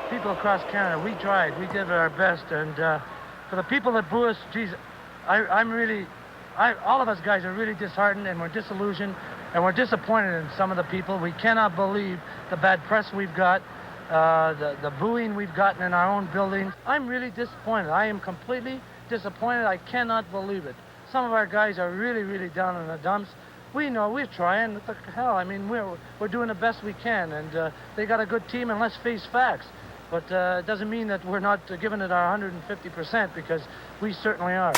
people across Canada, we tried. We did our best. And for the people that boo us, geez, all of us guys are really disheartened and we're disillusioned and we're disappointed in some of the people. We cannot believe the bad press we've got, the booing we've gotten in our own buildings. I'm really disappointed. I am completely disappointed. I cannot believe it. Some of our guys are really, really down in the dumps. We know we're trying. What the hell? I mean, we're doing the best we can, and they got a good team. And let's face facts. But it doesn't mean that we're not giving it our 150% because we certainly are.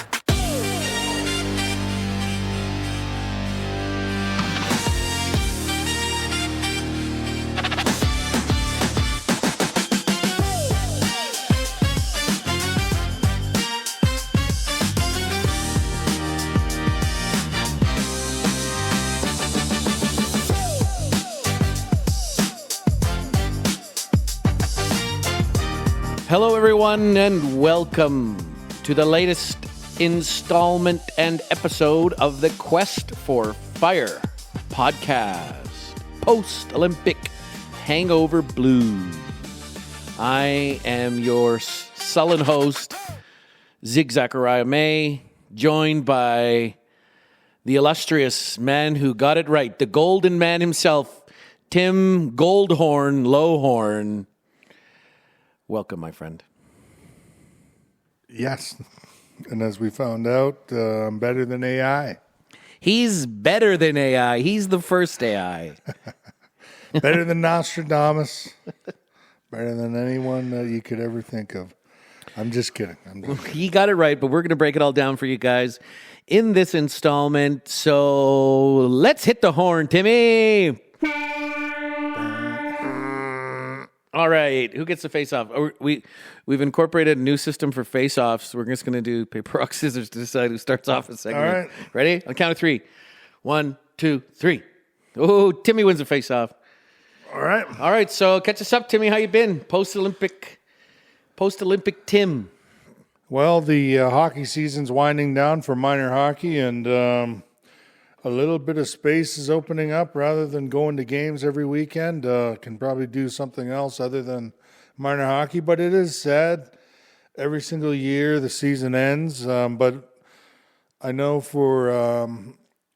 Hello, everyone, and welcome to the latest installment and episode of the Quest for Fire podcast, post-Olympic hangover blues. I am your sullen host, Zachariah May, joined by the illustrious man who got it right, the golden man himself, Tim Goldhorn Lowhorn. Welcome, my friend. Yes. And as we found out, I'm better than AI. He's better than AI. He's the first AI. Better than Nostradamus. Better than anyone that you could ever think of. I'm just kidding. He got it right, but we're going to break it all down for you guys in this installment. So let's hit the horn, Timmy. All right, who gets the face-off? We've incorporated a new system for face-offs. We're just going to do paper, rock, scissors to decide who starts off a segment. All right. Ready? On the count of 3. 1, 2, 3. Oh, Timmy wins the face-off. All right. So catch us up, Timmy. How you been? Post-Olympic Tim. Well, the hockey season's winding down for minor hockey, and a little bit of space is opening up rather than going to games every weekend. Can probably do something else other than minor hockey, but it is sad. Every single year the season ends, but I know for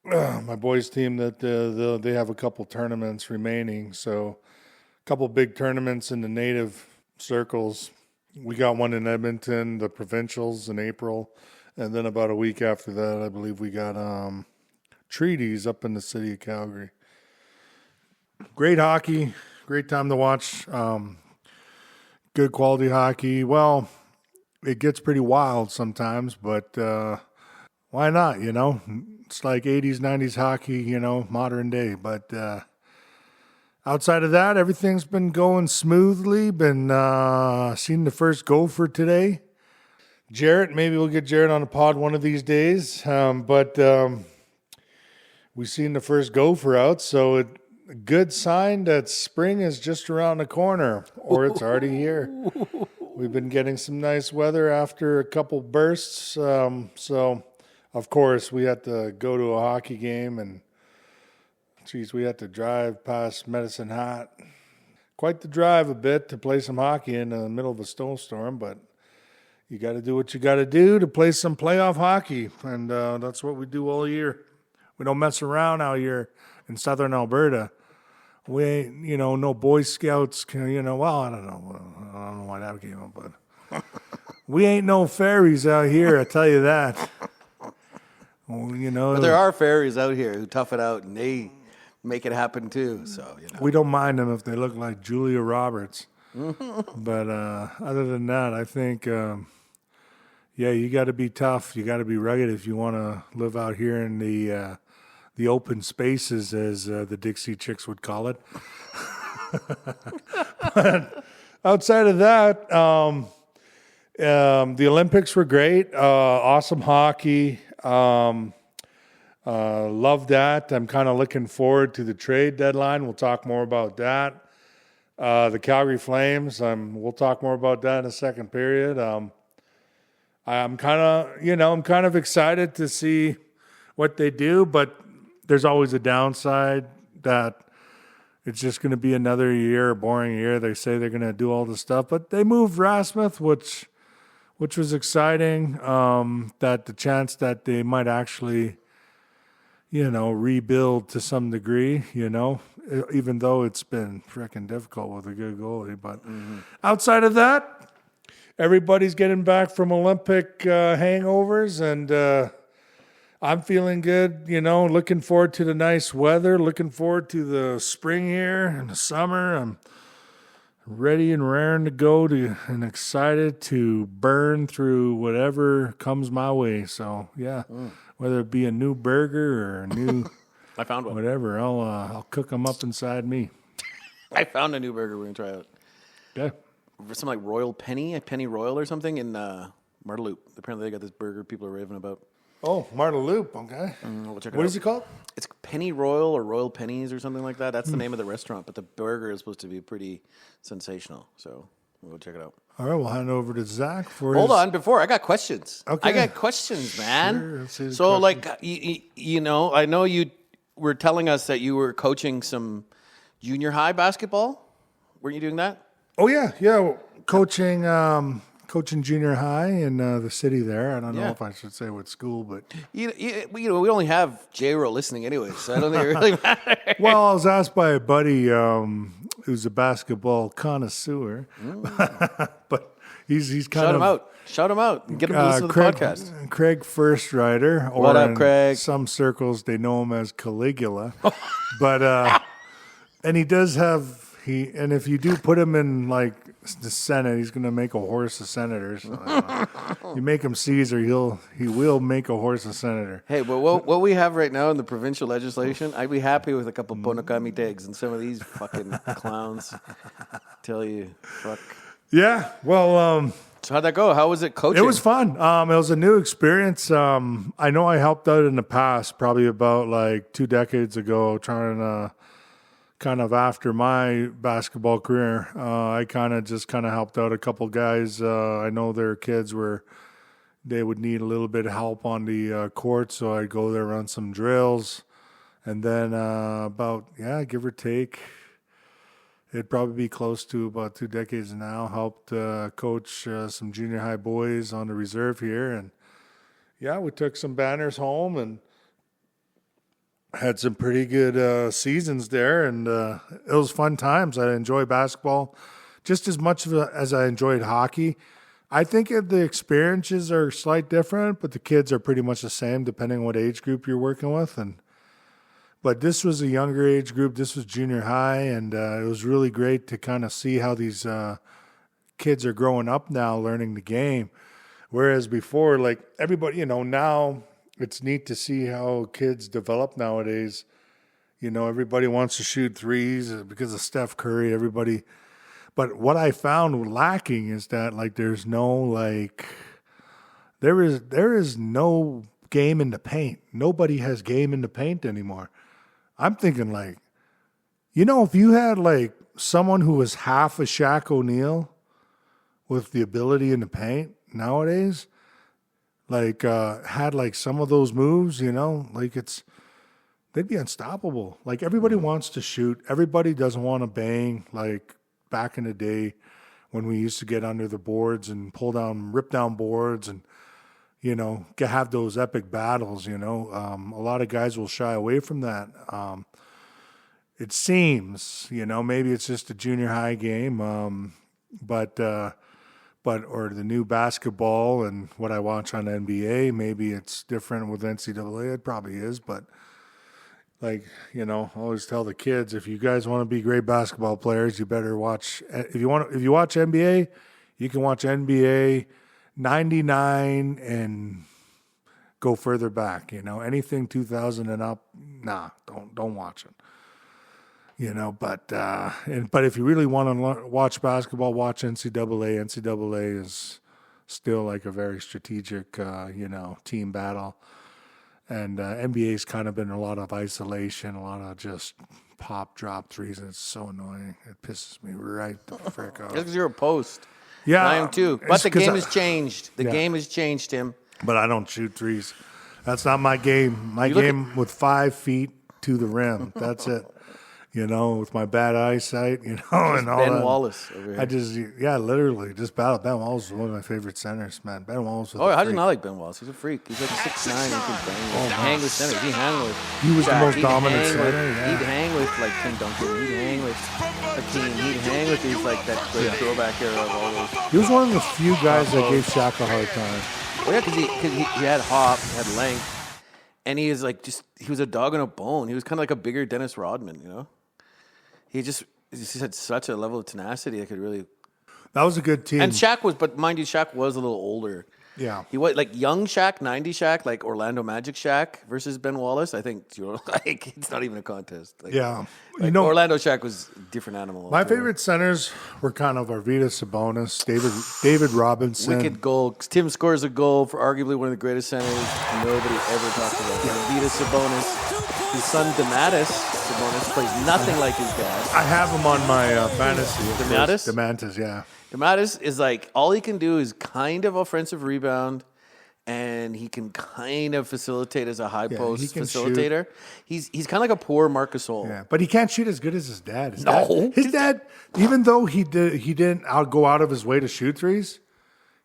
my boys' team that they have a couple tournaments remaining, so a couple big tournaments in the native circles. We got one in Edmonton, the provincials in April, and then about a week after that, I believe we got treaties up in the city of Calgary. Great hockey, great time to watch. Good quality hockey. Well, it gets pretty wild sometimes, but why not, you know? It's like 80s, 90s hockey, you know, modern day. But outside of that, everything's been going smoothly. Been seeing the first gopher today. Jarrett, maybe we'll get Jarrett on the pod one of these days. But we've seen the first gopher out, so a good sign that spring is just around the corner, or it's already here. We've been getting some nice weather after a couple bursts, so of course we had to go to a hockey game, and we had to drive past Medicine Hat. Quite the drive a bit to play some hockey in the middle of a snowstorm, but you got to do what you got to do to play some playoff hockey, and that's what we do all year. We don't mess around out here in southern Alberta. We ain't, no Boy Scouts, well, I don't know why that came up, but we ain't no fairies out here, I tell you that. Well, but there are fairies out here who tough it out, and they make it happen too, so, We don't mind them if they look like Julia Roberts. But other than that, I think, you got to be tough. You got to be rugged if you want to live out here in the open spaces, as the Dixie Chicks would call it. But outside of that, the Olympics were great. Awesome hockey. Love that. I'm kind of looking forward to the trade deadline. We'll talk more about that. The Calgary Flames. We'll talk more about that in the second period. I'm kind of excited to see what they do, but there's always a downside that it's just going to be another year, a boring year. They say they're going to do all this stuff, but they moved Rasmuth, which was exciting. That the chance that they might actually, rebuild to some degree, even though it's been freaking difficult with a good goalie. But outside of that, everybody's getting back from Olympic hangovers, and I'm feeling good, looking forward to the nice weather, looking forward to the spring here and the summer. I'm ready and raring to go and excited to burn through whatever comes my way. So, yeah, whether it be a new burger or a new I found one. whatever, I'll cook them up inside me. I found a new burger we're going to try out. Okay. Some like Royal Penny, a Penny Royal or something in Mar-3-2026. Apparently they got this burger people are raving about. Oh, Mar-3-2026, okay. We'll check it What out. is it called? It's Penny Royal or Royal Pennies or something like that. That's the name of the restaurant, but the burger is supposed to be pretty sensational. So we'll go check it out. All right, we'll hand it over to Zach for Hold his... on, before I got questions. Okay. I got questions, man. Sure, let's see the so, questions. like, I know you were telling us that you were coaching some junior high basketball. Weren't you doing that? Oh, yeah. Coaching junior high in the city there. I don't know if I should say what school, but... We only have J-Ro listening anyway, so I don't think it really matters. Well, I was asked by a buddy who's a basketball connoisseur, but he's kind of... Shout him out. Get him to listen to the podcast. Craig Firstrider. Or What up, Craig? In some circles, they know him as Caligula. But, and he does have... And if you do put him in, like, the Senate, he's going to make a horse a senator. So, you make him Caesar, he will make a horse a senator. Hey, but what we have right now in the provincial legislation, I'd be happy with a couple Ponokami tags and some of these fucking clowns. Tell you, fuck. Yeah, well... So how'd that go? How was it coaching? It was fun. It was a new experience. I know I helped out in the past, probably about, like, 2 decades ago, trying to... kind of after my basketball career, I kind of helped out a couple guys. I know their kids they would need a little bit of help on the court, so I'd go there, run some drills. And then give or take, it'd probably be close to about 2 decades now, helped coach some junior high boys on the reserve here. And yeah, we took some banners home and had some pretty good seasons there, and it was fun times. I enjoy basketball just as much as I enjoyed hockey. I think the experiences are slightly different, but the kids are pretty much the same depending on what age group you're working with. But this was a younger age group. This was junior high, and it was really great to kind of see how these kids are growing up now, learning the game. Whereas before, like everybody, now... It's neat to see how kids develop nowadays. Everybody wants to shoot threes because of Steph Curry, everybody. But what I found lacking is that, like, there's no, there is no game in the paint. Nobody has game in the paint anymore. I'm thinking, like, if you had, like, someone who was half a Shaq O'Neal with the ability in the paint nowadays, like, had, like, some of those moves, they'd be unstoppable. Like, everybody wants to shoot. Everybody doesn't want to bang, like, back in the day when we used to get under the boards and rip down boards and, have those epic battles, A lot of guys will shy away from that. It seems, maybe it's just a junior high game, or the new basketball and what I watch on NBA, maybe it's different with NCAA. It probably is, but I always tell the kids, if you guys want to be great basketball players, you better watch. If you watch NBA, you can watch NBA 99 and go further back. Anything 2000 and up, don't watch it. But if you really want to watch basketball, watch NCAA. NCAA is still like a very strategic, team battle. And NBA's kind of been a lot of isolation, a lot of just pop, drop threes, and it's so annoying. It pisses me right the frick off. That's because you're a post. Yeah. I am too. But the game has changed. The game has changed, Tim. But I don't shoot threes. That's not my game. My game with 5 feet to the rim. That's it. with my bad eyesight, and all Ben that. Wallace over here. I just, literally just battle. Ben Wallace is one of my favorite centers, man. Ben Wallace was How do you not like Ben Wallace? He's a freak. He's like 6'9". He can bang. Hang with centers. He hang with. He was the Shaq. most He'd dominant hang center, with- yeah. He'd hang with like Tim Duncan. He'd hang with Hakeem. He'd hang with these like that great throwback era of all those. He was one of the few guys that gave Shaq a hard time. Well, yeah, because he had hop, he had length, and he is like he was a dog on a bone. He was kind of like a bigger Dennis Rodman, He just had such a level of tenacity that could really. That was a good team. And Shaq was, but mind you, Shaq was a little older. Yeah. He was like young Shaq, 90 Shaq, like Orlando Magic Shaq versus Ben Wallace. I think it's not even a contest. Like, Yeah. Orlando Shaq was a different animal. My favorite centers were kind of Arvydas Sabonis, David Robinson. Wicked goal. Tim scores a goal for arguably one of the greatest centers nobody ever talked about. Arvydas Sabonis. His son Domantas Sabonis plays nothing like his dad. I have him on my fantasy. Domantas? Domantas, yeah. Domantas is like, all he can do is kind of offensive rebound, and he can kind of facilitate as a high post he can facilitator. He's kind of like a poor Marcus Gasol. Yeah, but he can't shoot as good as his dad. No. His dad, even though he didn't go out of his way to shoot threes,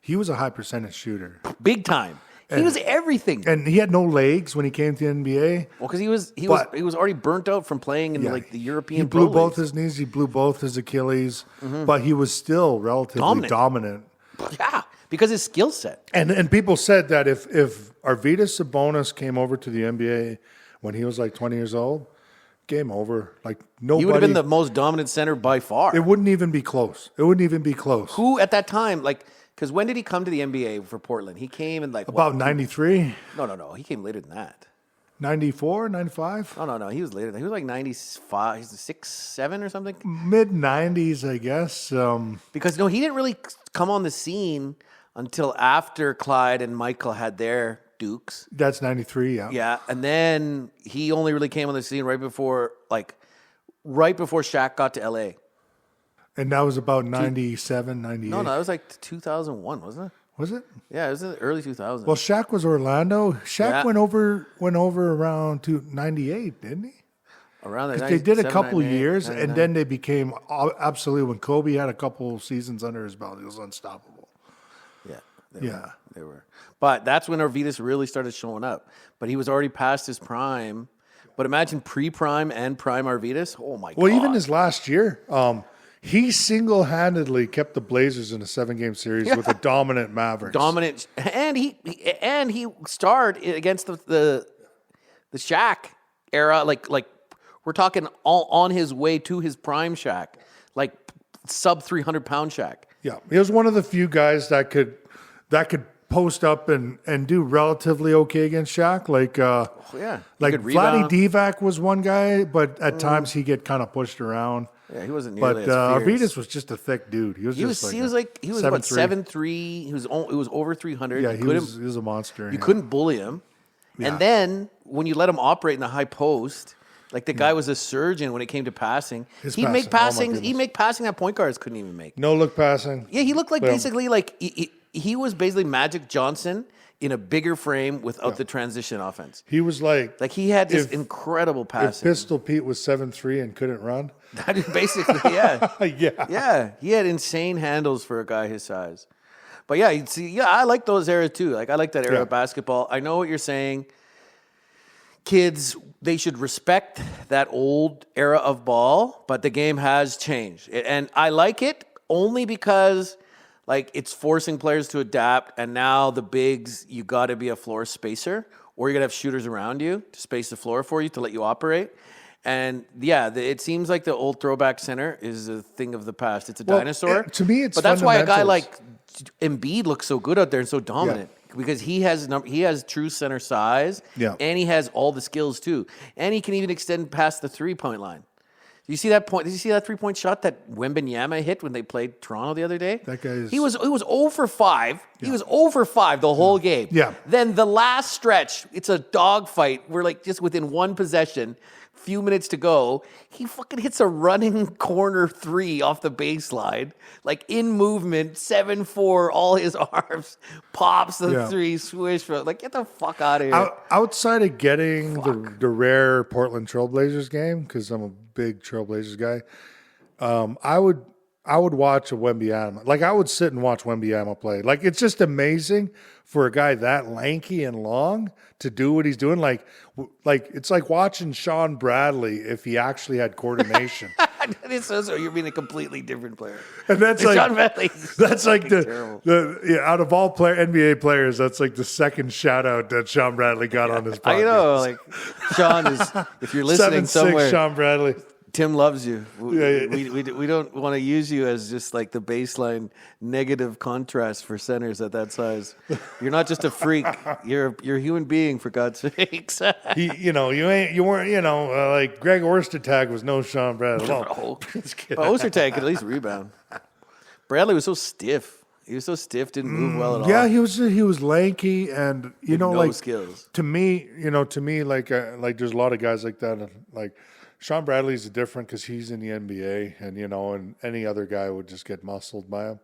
he was a high percentage shooter. Big time. He was everything. And he had no legs when he came to the NBA. Well, because he was already burnt out from playing in like the European. He blew pro both leagues. his knees. He blew both his Achilles. But he was still relatively dominant. Yeah, because his skill set. And people said that if Arvydas Sabonis came over to the NBA when he was like 20 years old, game over. Like nobody. He would have been the most dominant center by far. It wouldn't even be close. Who at that time, because when did he come to the NBA for Portland? He came in About 93, No. He came later than that. 94, 95? No. He was later. He was like 95, 6, 7 or something. Mid 90s, I guess. Because he didn't really come on the scene until after Clyde and Michael had their Dukes. That's 93, yeah. Yeah, and then he only really came on the scene right before Shaq got to LA. And that was about 97, 98. No, that was like 2001, wasn't it? Was it? Yeah, it was in the early 2000s. Well, Shaq was Orlando. Shaq Yeah. went over around to 98, didn't he? Around Because that, they did a 97, couple 98, years, 99. and then they became absolutely. When Kobe had a couple seasons under his belt, he was unstoppable. Yeah. They were. But that's when Arvydas really started showing up. But he was already past his prime. But imagine pre-prime and prime Arvydas. Oh, my God. Well, even his last year, he single-handedly kept the Blazers in a 7-game series with a dominant Mavericks. Dominant. And he starred against the Shaq era. Like we're talking all on his way to his prime Shaq. Like sub 300-pound Shaq. Yeah, he was one of the few guys that could post up and do relatively okay against Shaq. Like He could Vladdy rebound. Divac was one guy, but at times he get kind of pushed around. Yeah, he wasn't But nearly as fierce. Arvydas was just a thick dude. He was He was 7'3". 7'3". He was over 300. Yeah, You he was a monster. You couldn't bully him. Yeah. And then when you let him operate in the high post, like the guy was a surgeon when it came to passing. He'd make passing, oh my passings. He'd make passing that point guards couldn't even make. No look passing. Yeah, he looked like Yeah. basically like he was basically Magic Johnson in a bigger frame without the transition offense. He was like Like he had this If- incredible if passing. Pistol Pete was 7'3" and couldn't run. That is basically, yeah. Yeah. Yeah, he had insane handles for a guy his size. But yeah, you'd see, I like those eras too. Like I like that era Yeah. of basketball. I know what you're saying. Kids, they should respect that old era of ball, but the game has changed. And I like it only because like it's forcing players to adapt, and now the bigs, you got to be a floor spacer, or you got to have shooters around you to space the floor for you to let you operate. And yeah, it seems like the old throwback center is a thing of the past. It's a Well, dinosaur. to me, it's but that's why a guy fundamentals. like Embiid looks so good out there and so dominant because he has true center size, and he has all the skills too, and he can even extend past the 3-point line. Did you see that point? Did you see that 3-point shot that Wembanyama hit when they played Toronto the other day? That guy is- He was 0 for 5. He was 0 for 5 the whole game. Yeah. Then the last stretch, it's a dogfight. We're like just within one possession. few minutes to go. He fucking hits a running corner 3 off the baseline, like in movement, 7-4, all his arms, pops the 3, swish. Like, get the fuck out of here. Outside of getting the rare Portland Trailblazers game, because I'm a big Trailblazers guy, I would watch a Wembanyama. Like, I would sit and watch Wembanyama play. Like, it's just amazing for a guy that lanky and long to do what he's doing. Like it's like watching Sean Bradley if he actually had coordination. So you're being a completely different player. And that's Sean like Bradley. that's like the out of all NBA players, that's like the second shout out that Sean Bradley got on his podcast. I know, like Sean is. If you're listening 7'6" somewhere, Sean Bradley. Tim loves you. We don't want to use you as just like the baseline negative contrast for centers at that size. You're not just a freak. You're a human being, for God's sakes. You weren't like Greg Ostertag was no Sean Bradley. No. But Ostertag could at least rebound. Bradley was so stiff. He was so stiff, didn't move well at all. Yeah, he was lanky, and no like skills. To me, like there's a lot of guys like that. Like Sean Bradley's different because he's in the NBA, and and any other guy would just get muscled by him.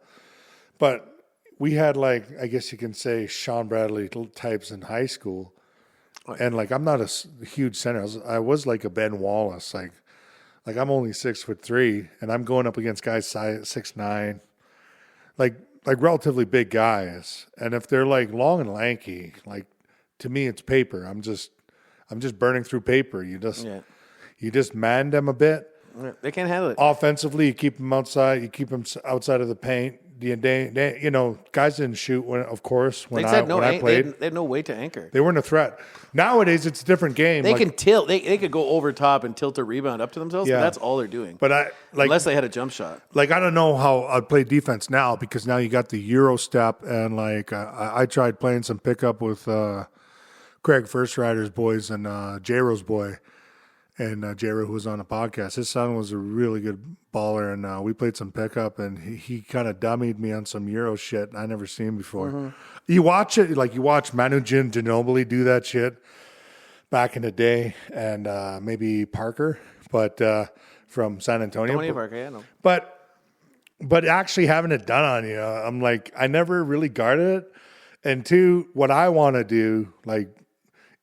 But we had, like, I guess you can say, Sean Bradley types in high school, and like I'm not a huge center. I was like a Ben Wallace, like I'm only 6'3", and I'm going up against guys 6'9", like relatively big guys. And if they're like long and lanky, like to me it's paper. I'm just burning through paper. You just man them a bit. They can't handle it. Offensively, you keep them outside. You keep them outside of the paint. Guys didn't shoot when I played. They had no way to anchor. They weren't a threat. Nowadays, it's a different game. They can tilt. They could go over top and tilt a rebound up to themselves. Yeah. But that's all they're doing. But unless they had a jump shot. Like, I don't know how I'd play defense now, because now you got the Euro step, and like I tried playing some pickup with Craig First Rider's boys and J-Ro's boy. And J-Ro, who was on the podcast, his son was a really good baller, and we played some pickup, and he kind of dummied me on some Euro shit I never seen before. Mm-hmm. You watch it, like you watch Manu Ginobili do that shit back in the day, and maybe Parker, but from San Antonio. Tony Parker, yeah, no. But actually having it done on you, I'm like, I never really guarded it. And two, what I want to do, like,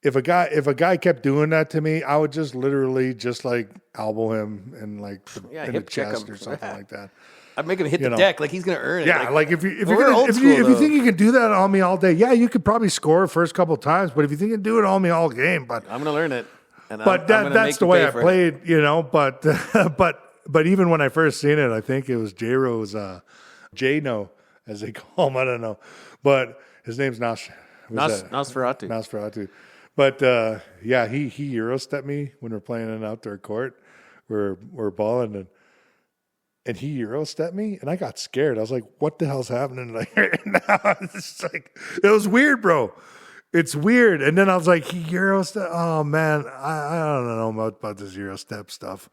if a guy kept doing that to me, I would just literally just like elbow him and like in the chest or something like that. I'd make him hit the deck like he's gonna earn it. Yeah, like if you think you can do that on me all day, yeah, you could probably score first couple of times. But if you think you can do it on me all game, but I'm gonna learn it. And that's the way I played, But even when I first seen it, I think it was J-Ro's J-No, as they call him. I don't know, but his name's Nosferatu. Nosferatu. But he Euro stepped me when we're playing in an outdoor court. We're balling, and he Euro stepped me, and I got scared. I was like, "What the hell's happening right now?" It's like, it was weird, bro. It's weird. And then I was like, "He Euro step? Oh man, I don't know about this Euro step stuff."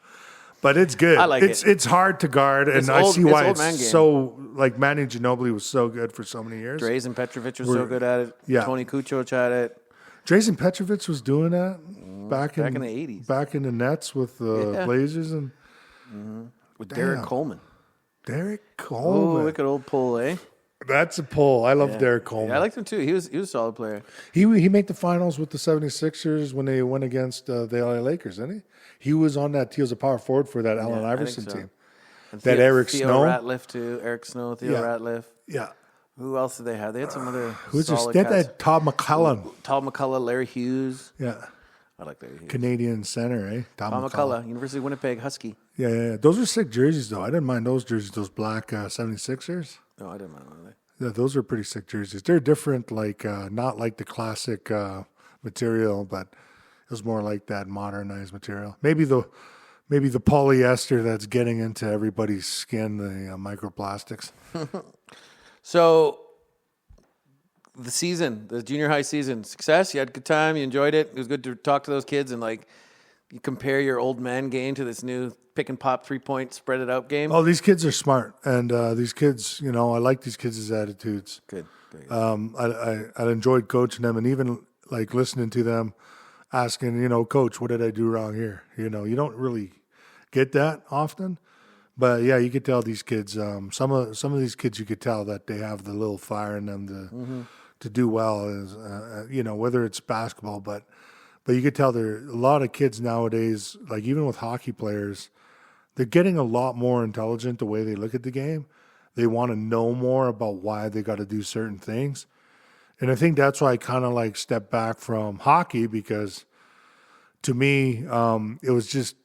But it's good. I like it. It's hard to guard, and I see why it's so, like, Manu Ginobili was so good for so many years. Drazen Petrovic was so good at it. Yeah. Tony Kukoc had it. Drazen Petrovic was doing that back in the 80s. Back in the Nets with the Blazers and with Derek Coleman. Derek Coleman. Oh, look at old pull, eh? That's a pull. I love Derek Coleman. Yeah, I liked him too. He was a solid player. He made the finals with the 76ers when they went against the LA Lakers, didn't he? He was on that. He was a power forward for that Allen Iverson team. And that Eric Theo Snow. Ratliff too. Eric Snow, Theo Ratliff. Yeah. Who else did they have? They had some other Who's this? solid They cats. had Todd McCullough. Todd McCullough, Larry Hughes. Yeah. I like Larry Hughes. Canadian center, eh? Todd McCullough, University of Winnipeg Husky. Yeah. Those were sick jerseys, though. I didn't mind those jerseys, those black 76ers. No, I didn't mind them. Yeah, those are pretty sick jerseys. They're different, like not like the classic material, but it was more like that modernized material. Maybe the polyester that's getting into everybody's skin, the microplastics. So, the junior high season, success. You had a good time. You enjoyed it. It was good to talk to those kids and like you compare your old man game to this new pick and pop 3-point spread it out game. Oh, these kids are smart, and these kids, I like these kids' attitudes. Good. I enjoyed coaching them, and even like listening to them asking, coach, what did I do wrong here? You don't really get that often. But yeah, you could tell these kids, some of these kids, you could tell that they have the little fire in them to do well, as whether it's basketball, but you could tell there are a lot of kids nowadays, like even with hockey players, they're getting a lot more intelligent the way they look at the game. They want to know more about why they got to do certain things. And I think that's why I kind of like stepped back from hockey, because to me, it was just,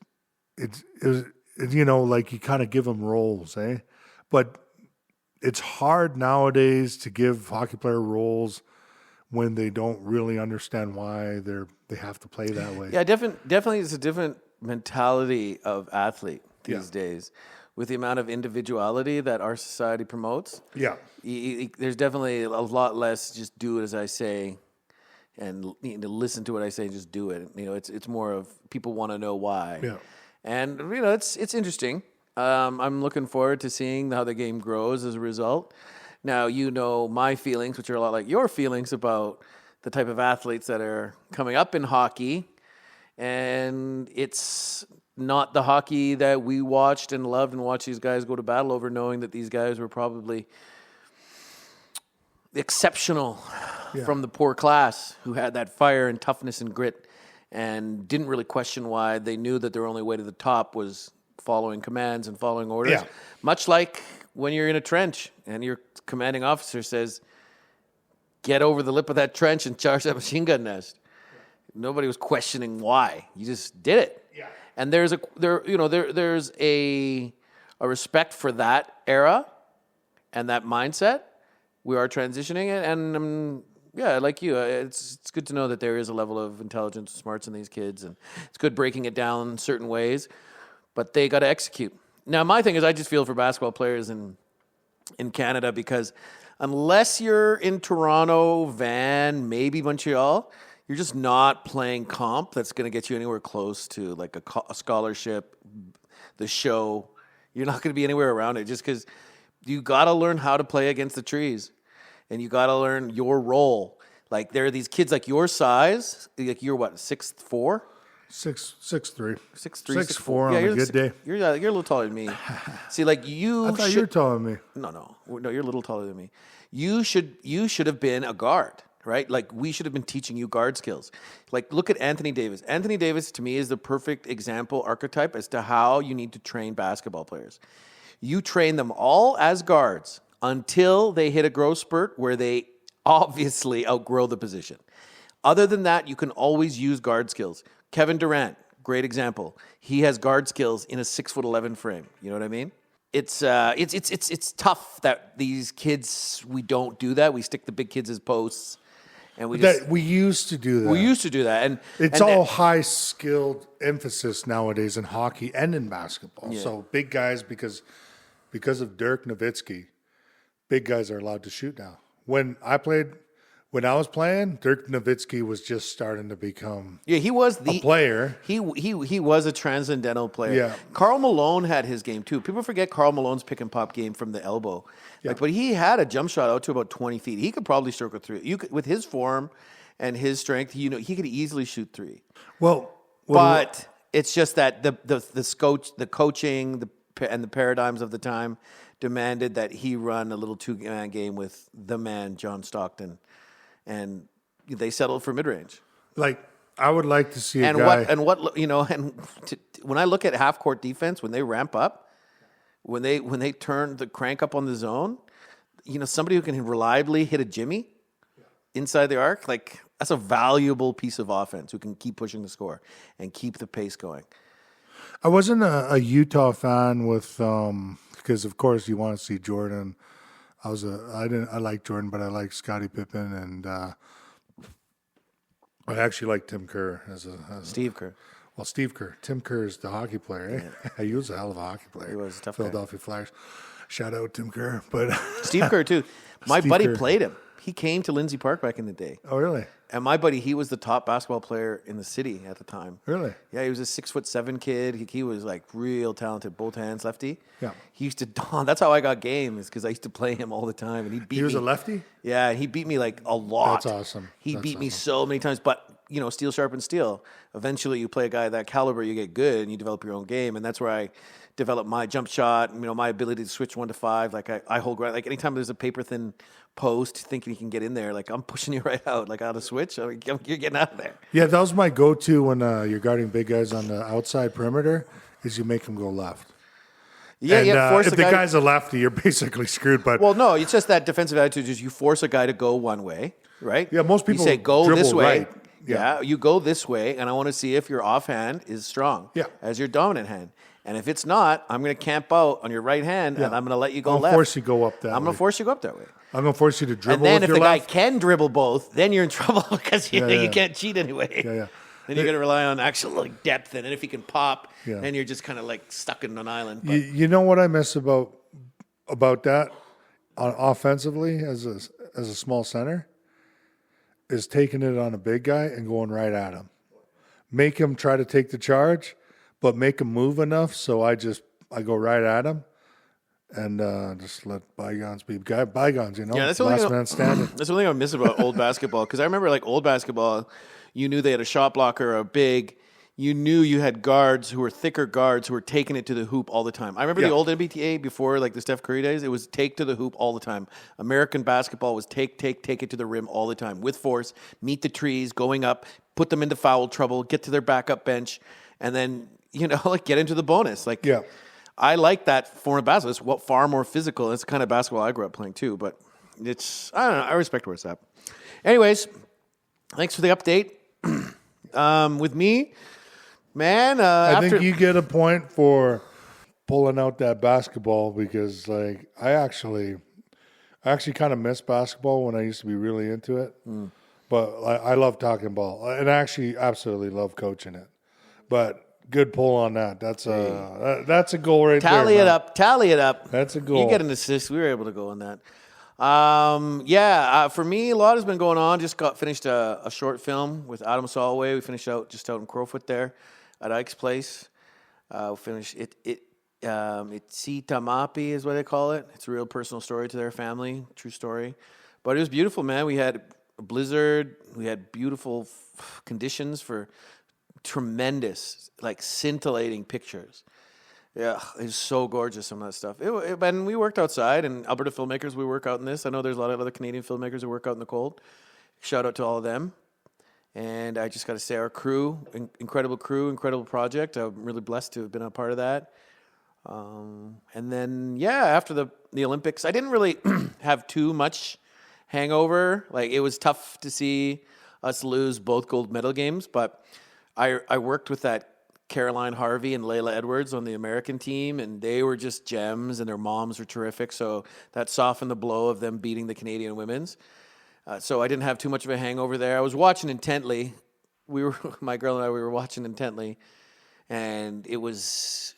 it was, like you kind of give them roles, eh? But it's hard nowadays to give hockey player roles when they don't really understand why they have to play that way. Yeah, definitely it's a different mentality of athlete these days, with the amount of individuality that our society promotes. Yeah. There's definitely a lot less just do it as I say and listen to what I say and just do it. It's more of people want to know why. Yeah. And it's interesting. I'm looking forward to seeing how the game grows as a result. Now, my feelings, which are a lot like your feelings about the type of athletes that are coming up in hockey. And it's not the hockey that we watched and loved and watched these guys go to battle over, knowing that these guys were probably exceptional from the poor class who had that fire and toughness and grit and didn't really question why. They knew that their only way to the top was following commands and following orders. Yeah. Much like when you're in a trench and your commanding officer says, get over the lip of that trench and charge that machine gun nest. Nobody was questioning why. You just did it. Yeah. And there's a respect for that era and that mindset. We are transitioning it, and like you, it's good to know that there is a level of intelligence and smarts in these kids, and it's good breaking it down certain ways, but they got to execute. Now, my thing is, I just feel for basketball players in Canada, because unless you're in Toronto, Van, maybe Montreal, you're just not playing comp that's going to get you anywhere close to like a scholarship, the show. You're not going to be anywhere around it, just because you got to learn how to play against the trees, and you got to learn your role. Like, there are these kids like your size, like you're what, 6'4"? 6'3". 6'3", 6'4" on a good day. You're a little taller than me. See, like you. I thought you were taller than me. No, you're a little taller than me. You should have been a guard, right? Like, we should have been teaching you guard skills. Like, look at Anthony Davis. Anthony Davis, to me, is the perfect example, archetype as to how you need to train basketball players. You train them all as guards until they hit a growth spurt where they obviously outgrow the position. Other than that, you can always use guard skills. Kevin Durant, great example. He has guard skills in a 6'11" frame. You know what I mean? It's tough that these kids, we don't do that. We stick the big kids as posts, and we used to do that. We used to do that, and it's all high skilled emphasis nowadays in hockey and in basketball. Yeah. So big guys, because of Dirk Nowitzki, big guys are allowed to shoot now. When I was playing, Dirk Nowitzki was just starting to become he was the player. He was a transcendental player. Yeah. Karl Malone had his game too. People forget Karl Malone's pick and pop game from the elbow. Yeah. But he had a jump shot out to about 20 feet. He could probably circle through. With his form and his strength, he could easily shoot three. But it's just that the coaching and the paradigms of the time demanded that he run a little two-man game with the man, John Stockton. And they settled for mid-range. Like, I would like to see when I look at half-court defense, when they ramp up, when they turn the crank up on the zone, somebody who can reliably hit a jimmy inside the arc, like, that's a valuable piece of offense who can keep pushing the score and keep the pace going. I wasn't a Utah fan because of course you want to see Jordan. I like Jordan, but I like Scottie Pippen, and I actually like Tim Kerr Steve Kerr. Well, Steve Kerr. Tim Kerr is the hockey player. Yeah. He was a hell of a hockey player. He was a tough Philadelphia Flyers. Shout out Tim Kerr. But Steve Kerr too. My buddy played him. He came to Lindsay Park back in the day. Oh, really? And my buddy, he was the top basketball player in the city at the time. Really? Yeah, he was a 6'7" kid. He was like real talented, both hands, lefty. Yeah. He used to don. That's how I got game, is because I used to play him all the time, and he beat me. He was a lefty? Yeah, and he beat me like a lot. That's awesome. He beat me so many times. But steel sharpens steel. Eventually, you play a guy of that caliber, you get good, and you develop your own game. And that's where I developed my jump shot, my ability to switch 1 to 5. Like I hold ground. Like anytime there's a paper thin post, thinking you can get in there, like I'm pushing you right out, like out of switch. You're getting out of there. Yeah, that was my go-to when you're guarding big guys on the outside perimeter, is you make them go left. Yeah, force if the guy's a lefty, you're basically screwed. But well, no, it's just that defensive attitude is you force a guy to go one way, right? Yeah, most people you say go dribble this way. right. Yeah, you go this way, and I want to see if your offhand is strong as your dominant hand. And if it's not, I'm going to camp out on your right hand, and I'm going to let you go left. I'll force you go up that way. I'm going to force you go up that way. I'm going to force you to dribble And then with if your the guy left. can dribble both, then you're in trouble because you can't cheat anyway. Yeah. Then you're going to rely on actual depth, and then if he can pop, Yeah. then you're just kind of like stuck in an island. But You know what I miss about that offensively as a small center is taking it on a big guy and going right at him. Make him try to take the charge, but make him move enough so I go right at him and just let bygones be bygones. Yeah, that's the last only man standing. That's the only thing I miss about old basketball, because I remember like old basketball, you knew they had a shot blocker, a big. You knew you had guards who were thicker guards who were taking it to the hoop all the time. I remember the old NBA before like the Steph Curry days. It was take to the hoop all the time. American basketball was take it to the rim all the time with force, meet the trees, going up, put them into foul trouble, get to their backup bench, and then like get into the bonus. Like I like that form of basketball. It's far more physical. It's the kind of basketball I grew up playing too. But I don't know. I respect where it's at. Anyways, thanks for the update. With me. Man, I think you get a point for pulling out that basketball because, like, I actually kind of miss basketball when I used to be really into it. But I love talking ball, and I actually absolutely love coaching it. But good pull on that. That's a goal right there. Tally it up. That's a goal. You get an assist. We were able to go on that. For me, a lot has been going on. Just finished a short film with Adam Solway. We finished just out in Crowfoot there at Ike's place. Finished it. It's Si Tamapi is what they call it. It's a real personal story to their family, true story. But it was beautiful, man. We had a blizzard. We had beautiful conditions for tremendous, like scintillating pictures. Yeah, it was so gorgeous, some of that stuff. And we worked outside, and Alberta filmmakers, we work out in this. I know there's a lot of other Canadian filmmakers who work out in the cold. Shout out to all of them. And I just got to say, our crew, incredible project. I'm really blessed to have been a part of that. And then, after the Olympics, I didn't really have too much hangover. Like, it was tough to see us lose both gold medal games, but I worked with that Caroline Harvey and Layla Edwards on the American team, and they were just gems, and their moms were terrific. So that softened the blow of them beating the Canadian women's. So I didn't have too much of a hangover there. I was watching intently. My girl and I, we were watching intently, and it was,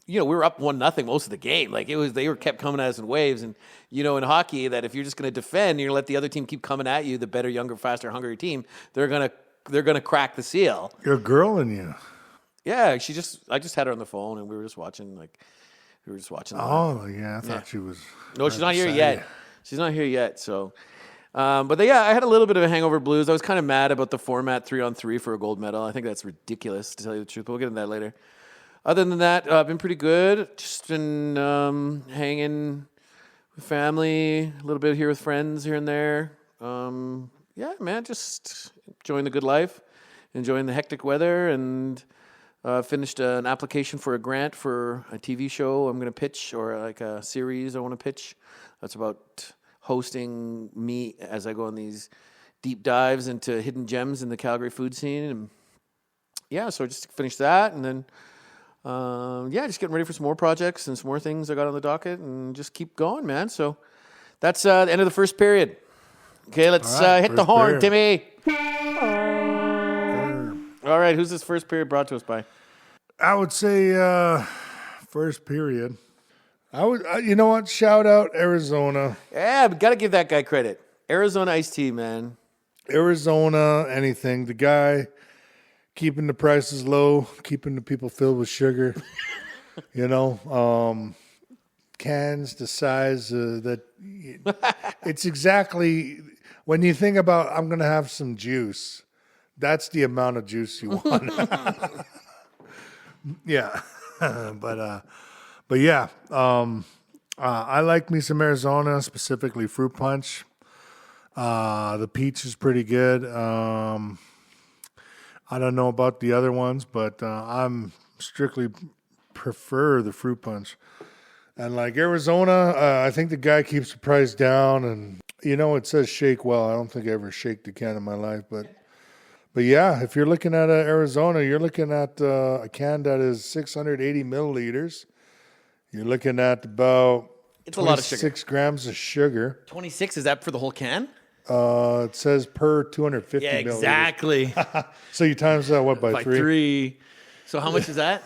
we were up 1-0 most of the game. Like they kept coming at us in waves, and in hockey, that if you're just going to defend, you're going to let the other team keep coming at you. The better, younger, faster, hungrier team, they're gonna crack the seal. Your girl and you. Yeah, I just had her on the phone, and we were just watching. Oh, yeah, I thought she was. No, she's not here yet. She's not here yet. So, but I had a little bit of a hangover blues. I was kind of mad about the format 3-on-3 for a gold medal. I think that's ridiculous, to tell you the truth. But we'll get into that later. Other than that, I've been pretty good. Just been hanging with family, a little bit here with friends here and there. Man, just enjoying the good life, enjoying the hectic weather, and finished an application for a grant for a TV show I'm going to pitch, or like a series I want to pitch. That's about hosting me as I go on these deep dives into hidden gems in the Calgary food scene. And so I just finished that, and then just getting ready for some more projects and some more things I got on the docket, and just keep going, man. So that's the end of the first period. Okay, let's hit the horn, period. Timmy. All right, who's this first period brought to us by? I would say first period. You know what? Shout out Arizona. Yeah, we got to give that guy credit. Arizona iced tea, man. Arizona, anything. The guy keeping the prices low, keeping the people filled with sugar. Cans the size that it's exactly when you think about I'm going to have some juice. That's the amount of juice you want. Yeah, but yeah, I like me some Arizona, specifically fruit punch. The peach is pretty good. I don't know about the other ones, but I'm strictly prefer the fruit punch. And like Arizona, I think the guy keeps the price down, and it says shake well. I don't think I ever shaked a can in my life, but yeah, if you're looking at Arizona, you're looking at a can that is 680 milliliters. You're looking at about It's a lot of sugar. 6 grams of sugar. 26, is that for the whole can? It says per 250 Yeah, milliliters. exactly. So you times that by By 3. So how much is that?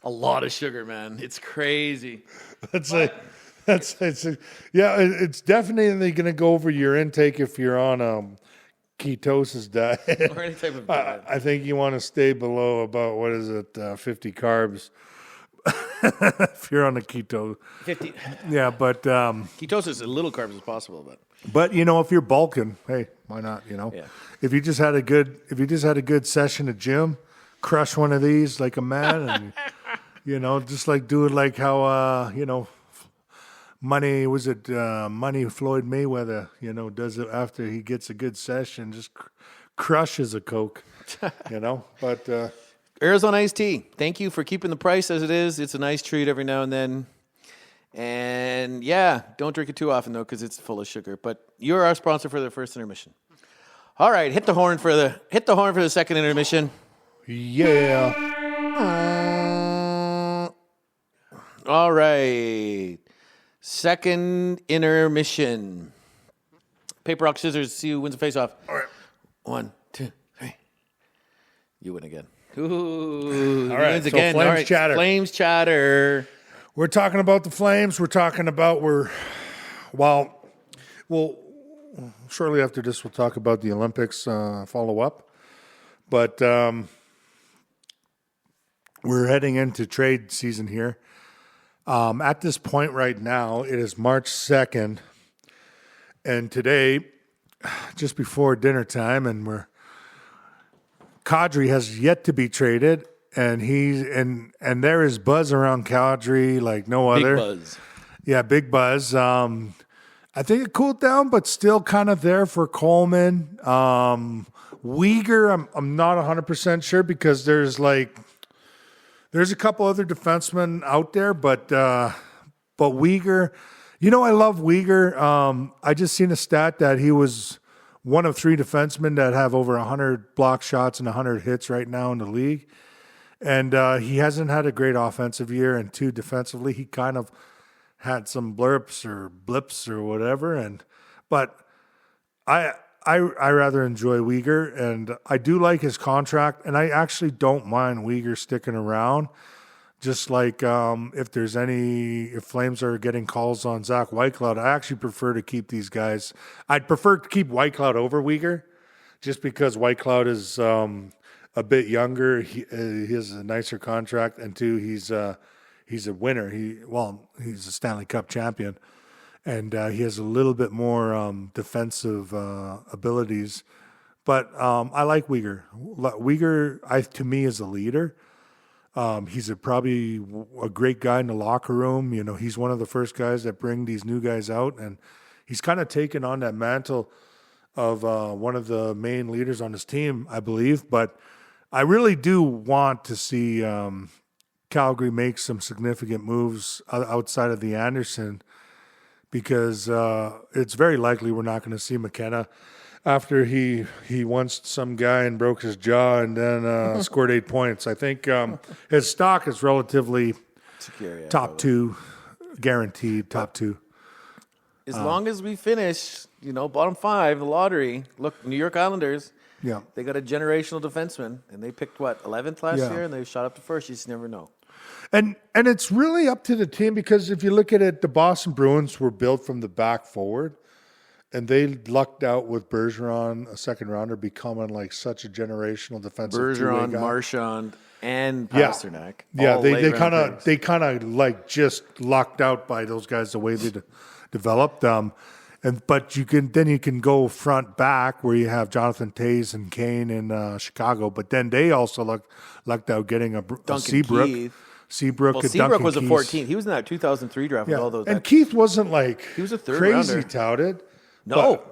A lot of sugar, man. It's crazy. It's definitely going to go over your intake if you're on ketosis diet. Or any type of diet. I think you want to stay below about 50 carbs if you're on a keto. 50. Yeah, but Ketosis, as little carbs as possible, but if you're bulking, hey, why not? Yeah. If you just had a good session at gym, crush one of these like a man, and just like do it like how Money Floyd Mayweather, does it after he gets a good session, just crushes a Coke, but Arizona iced tea. Thank you for keeping the price as it is. It's a nice treat every now and then. And yeah, don't drink it too often though, because it's full of sugar. But you're our sponsor for the first intermission. All right, hit the horn for the second intermission. yeah. All right, second intermission. Paper, rock, scissors. See who wins the face-off. All right. 1, 2, 3. You win again. Ooh, All right, wins so again. Flames All right, chatter. Flames chatter. We're talking about the Flames. We're talking about well, shortly after this, we'll talk about the Olympics follow-up. But we're heading into trade season here. At this point right now, it is March 2nd. And today, just before dinner time, and Kadri has yet to be traded. And there is buzz around Kadri like no other. Big buzz. Yeah, big buzz. I think it cooled down, but still kind of there for Coleman. Uyghur, I'm not 100% sure because there's a couple other defensemen out there, but Uyghur, I love Uyghur. I just seen a stat that he was one of 3 defensemen that have over 100 block shots and 100 hits right now in the league. And he hasn't had a great offensive year, and 2 defensively. He kind of had some blurps or blips or whatever. But I rather enjoy Uyghur, and I do like his contract, and I actually don't mind Uyghur sticking around. Just like if Flames are getting calls on Zach Whitecloud, I actually prefer to keep these guys. I'd prefer to keep Whitecloud over Uyghur, just because Whitecloud is a bit younger. He has a nicer contract, and 2, he's a winner. He's a Stanley Cup champion, and he has a little bit more defensive abilities. But I like Uyghur. Uyghur, to me, is a leader. He's probably a great guy in the locker room. He's one of the first guys that bring these new guys out, and he's kind of taken on that mantle of one of the main leaders on his team, I believe. But I really do want to see Calgary make some significant moves outside of the Anderson, because it's very likely we're not going to see McKenna after he once some guy and broke his jaw and then scored 8 points. I think his stock is relatively Secure, yeah, top probably. 2, guaranteed top 2. As long as we finish, bottom 5, the lottery. Look, New York Islanders. Yeah. They got a generational defenseman, and they picked 11th last Yeah. year, and they shot up to first. You just never know. And it's really up to the team, because if you look at it, the Boston Bruins were built from the back forward, and they lucked out with Bergeron, a second rounder, becoming like such a generational defensive Bergeron, two-way guy. Marchand, and Yeah. Pasternak. Yeah, all they late-round picks. kind of like just lucked out by those guys the way they developed. But you can go front back where you have Jonathan Tays and Kane in Chicago. But then they also lucked out getting a Seabrook. Keith. Seabrook, Well, and Seabrook Duncan was a Keith. 14. He was in that 2003 draft with all those. And Keith wasn't like he was a third crazy rounder. touted. No.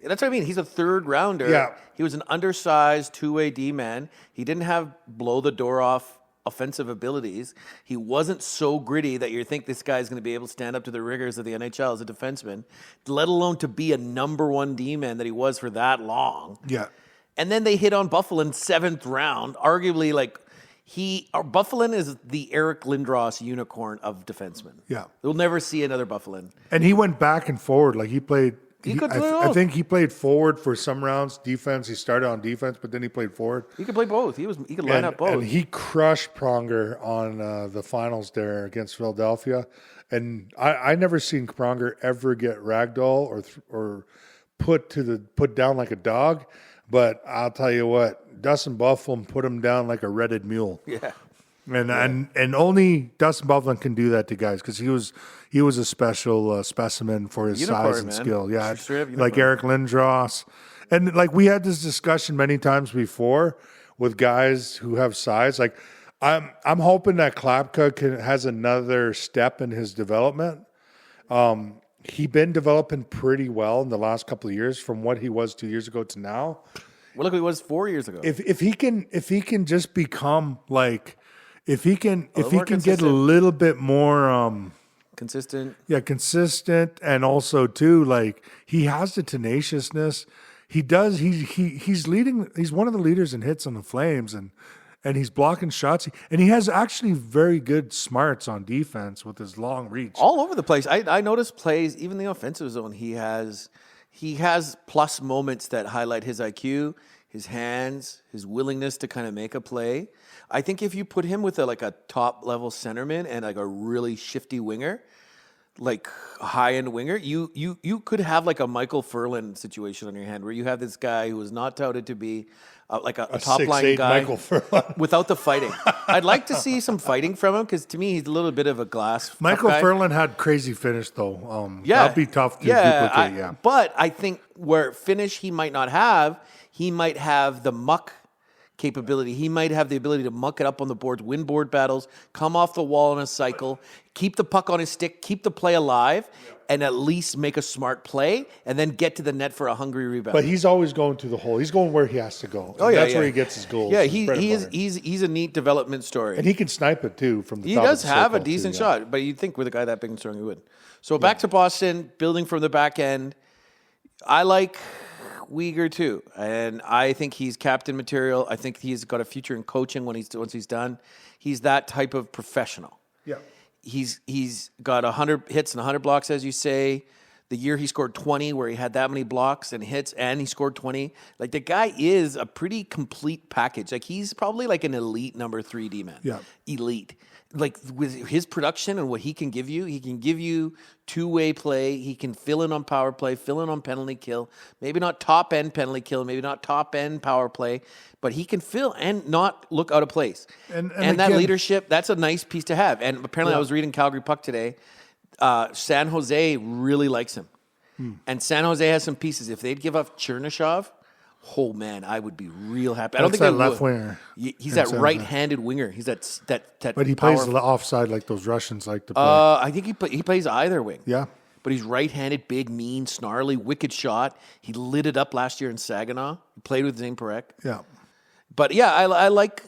That's what I mean. He's a third rounder. Yeah. He was an undersized two-way D-man. He didn't have blow the door off offensive abilities. He wasn't so gritty that you think this guy's going to be able to stand up to the rigors of the NHL as a defenseman, let alone to be a number one D-man that he was for that long. Yeah. And then they hit on Bufflin 7th round, arguably Bufflin is the Eric Lindros unicorn of defensemen. Yeah. You'll never see another Bufflin. And he went back and forward. Like he played. He could do it I all. think he played forward for some rounds. Defense. He started on defense, but then he played forward. He could play both. He could line up both. And he crushed Pronger on the finals there against Philadelphia. And I never seen Pronger ever get ragdoll or put down like a dog. But I'll tell you what, Dustin Bufflin put him down like a redded mule. Yeah. And only Dustin Bufflin can do that to guys because he was a special specimen for his Unicorn, size and man. skill. Yeah, Straight up like unicorn. Eric Lindros, and like we had this discussion many times before with guys who have size. Like I'm hoping that Klapka has another step in his development. He been developing pretty well in the last couple of years from what he was 2 years ago to now. Well, look what he was 4 years ago. If he can just become like. If he can get a consistent. little bit more Consistent. consistent, and also too like he has the tenaciousness. He does. He's leading. He's one of the leaders in hits on the Flames, and he's blocking shots. And he has actually very good smarts on defense with his long reach. All over the place. I noticed plays, even the offensive zone, he has plus moments that highlight his IQ, his hands, his willingness to kind of make a play. I think if you put him with a top level centerman and like a really shifty winger, like a high end winger, you could have like a Michael Furlan situation on your hand where you have this guy who is not touted to be like a top line 6'8" guy Michael Furlan. without the fighting. I'd like to see some fighting from him because to me he's a little bit of a glass. Michael guy. Furlan had crazy finish though. Yeah, that'd be tough to duplicate. Yeah, but I think where finish he might not have, he might have the muck capability. He might have the ability to muck it up on the boards, win board battles, come off the wall in a cycle, keep the puck on his stick, keep the play alive, and at least make a smart play, and then get to the net for a hungry rebound. but he's always going to the hole. He's going where he has to go. Oh, yeah, that's yeah. where he gets his goals. yeah, His bread and butter. he's a neat development story. And he can snipe it too from the He top does of the have a circle, too, decent yeah. shot, but you'd think with a guy that big and strong he would. So back to Boston, building from the back end. I like Uyghur too, and I think he's captain material. I think he's got a future in coaching once he's done. He's that type of professional. Yeah. He's got 100 hits and 100 blocks, as you say. The year he scored 20, where he had that many blocks and hits, and he scored 20. Like, the guy is a pretty complete package. Like, he's probably like an elite number 3 D-man. Yeah. Elite. Like, with his production and what he can give you two-way play. He can fill in on power play, fill in on penalty kill. Maybe not top-end penalty kill, maybe not top-end power play, but he can fill and not look out of place. And that again- leadership, that's a nice piece to have. And apparently I was reading Calgary Puck today. San Jose really likes him. And San Jose has some pieces. If they'd give up Chernyshov, oh man, I would be real happy. I don't That's think that they left would. winger. He's in that San Jose. right-handed winger. He's that But he power- plays offside like those Russians like to play. I think he plays either wing. yeah. But he's right-handed, big, mean, snarly, wicked shot. He lit it up last year in Saginaw. He played with Zane Parekh. Yeah. But yeah, I like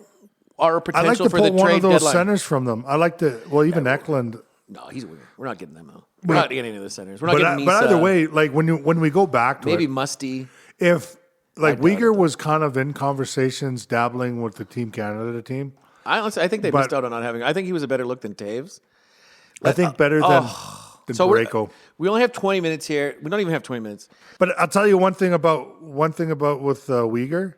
our I like potential to for the pull one trade of those deadline. centers from them. I like to, well, even Eklund. No, he's a winger. We're not getting them out. We're not getting any of the centers. We're not But, getting but Misa. either way, like when we go back to Maybe it, Musty. if like doubt it, Uyghur was kind of in conversations dabbling with the Team Canada team, I think they But- missed out on not having. I think he was a better look than Taves. I think better than So Parayko. we only have 20 minutes here. We don't even have 20 minutes. But I'll tell you one thing about with Uyghur,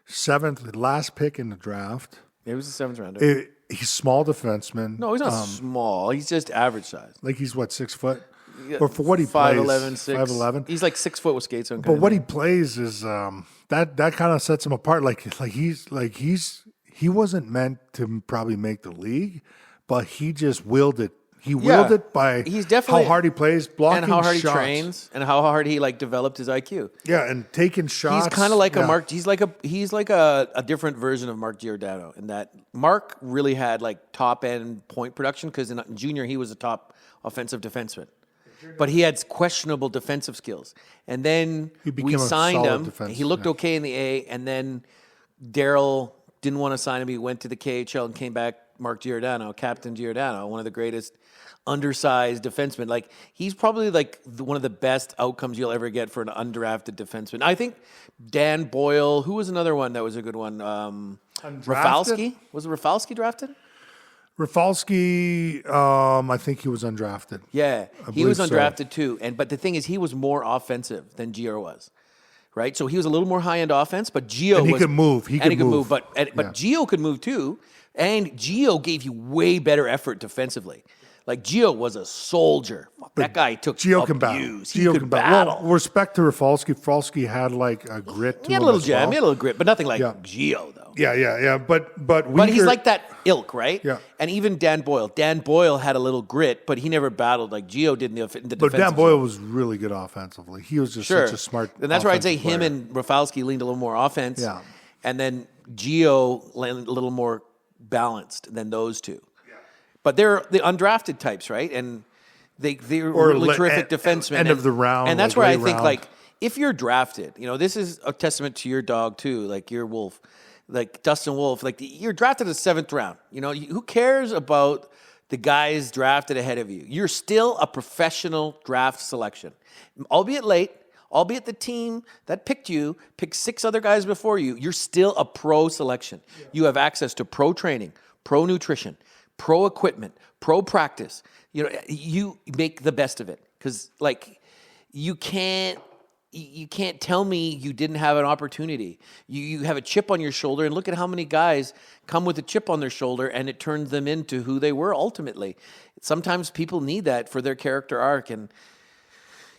7th last pick in the draft. He was a 7th rounder. He's small defenseman. No, he's not small. He's just average size. Like he's what, 6 foot? Or for what he 5'11", plays, 6. 5'11". He's like 6 foot with skates on. But what he plays is that kind of sets him apart. He wasn't meant to probably make the league, but he just willed it. He willed it by he's definitely how hard he plays, blocking and how hard shots. he trains, and how hard he like developed his IQ. Yeah, and taking shots. He's kind of like a Mark. He's like a different version of Mark Giordano in that Mark really had like top end point production because in junior he was a top offensive defenseman, but he had questionable defensive skills. And then we signed him. He looked okay in the A, and then Daryl didn't want to sign him. He went to the KHL and came back. Mark Giordano, Captain Giordano, one of the greatest undersized defensemen. Like he's probably like one of the best outcomes you'll ever get for an undrafted defenseman. I think Dan Boyle, who was another one that was a good one? Rafalski? Was Rafalski drafted? Rafalski, I think he was undrafted. Yeah, he was undrafted too. But the thing is, he was more offensive than Gio was. Right? So he was a little more high-end offense, but Gio could move. He could move. But Gio could move too. And Gio gave you way better effort defensively. Like Gio was a soldier. That guy took Gio abuse. Gio could battle. Well, respect to Rafalski. Rafalski had like a grit to him. He had a little jam, he had a little grit, but nothing like Gio though. Yeah. But he's like that ilk, right? Yeah. And even Dan Boyle. Dan Boyle had a little grit, but he never battled like Gio did in the defense. But Dan Boyle was really good offensively. He was just such a smart. And that's where I'd say player. him and Rafalski leaned a little more offense. Yeah. And then Gio leaned a little more balanced than those two. Yeah. But they're the undrafted types, right? And they're really terrific defensemen. End of the round. And that's where I think, like, if you're drafted, this is a testament to your dog, too, like your Wolf, like Dustin Wolf. Like, you're drafted in the 7th round. Who cares about the guys drafted ahead of you? You're still a professional draft selection, albeit late. Albeit the team that picked you picked 6 other guys before you, you're still a pro selection. Yeah. You have access to pro training, pro nutrition, pro equipment, pro practice. You make the best of it because, like, you can't tell me you didn't have an opportunity. You have a chip on your shoulder, and look at how many guys come with a chip on their shoulder, and it turns them into who they were ultimately. Sometimes people need that for their character arc, and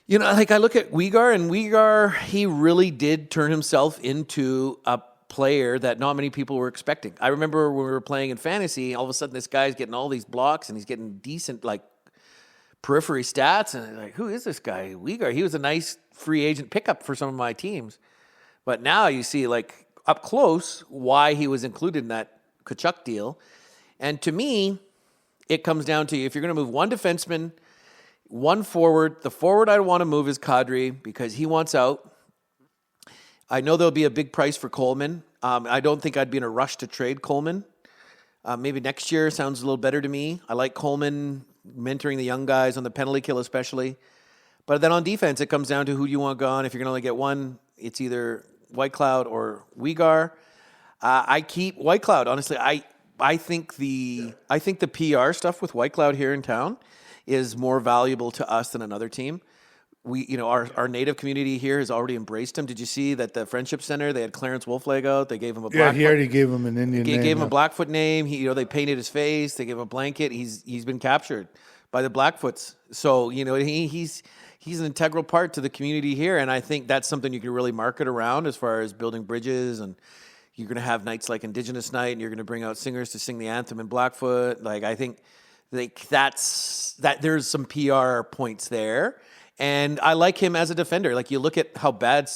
like I look at Uyghur, and Uyghur, he really did turn himself into a player that not many people were expecting. I remember when we were playing in fantasy, all of a sudden this guy's getting all these blocks, and he's getting decent, like, periphery stats, and like, who is this guy? Uyghur. He was a nice free agent pickup for some of my teams. But now you see, like, up close, why he was included in that Kachuk deal. And to me, it comes down to if you're going to move one defenseman, one forward. The forward I want to move is Kadri because he wants out. I know there'll be a big price for Coleman. I don't think I'd be in a rush to trade Coleman. Maybe next year sounds a little better to me. I like Coleman mentoring the young guys on the penalty kill especially. But then on defense, it comes down to who do you want gone. If you're going to only get one, it's either Whitecloud or Uyghur. I keep Whitecloud. Honestly, I think the PR stuff with Whitecloud here in town is more valuable to us than another team. We, our native community here has already embraced him. Did you see that the Friendship Center, they had Clarence Wolfleg out. They gave him a Blackfoot. Yeah, he already gave him an Indian name. Gave him a Blackfoot name. They painted his face. They gave him a blanket. He's been captured by the Blackfoots. So, he's an integral part to the community here. And I think that's something you can really market around as far as building bridges. And you're going to have nights like Indigenous Night, and you're going to bring out singers to sing the anthem in Blackfoot. Like, I think there's some PR points there. And I like him as a defender. Like, you look at how bad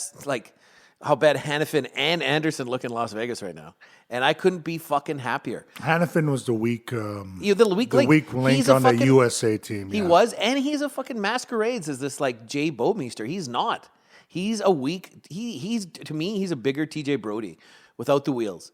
Hannafin and Anderson look in Las Vegas right now. And I couldn't be fucking happier. Hannafin was the weak link on the USA team. He was, and he's a fucking masquerades as this like Jay Bouwmeester. He's not. He's a weak. To me, he's a bigger TJ Brody without the wheels.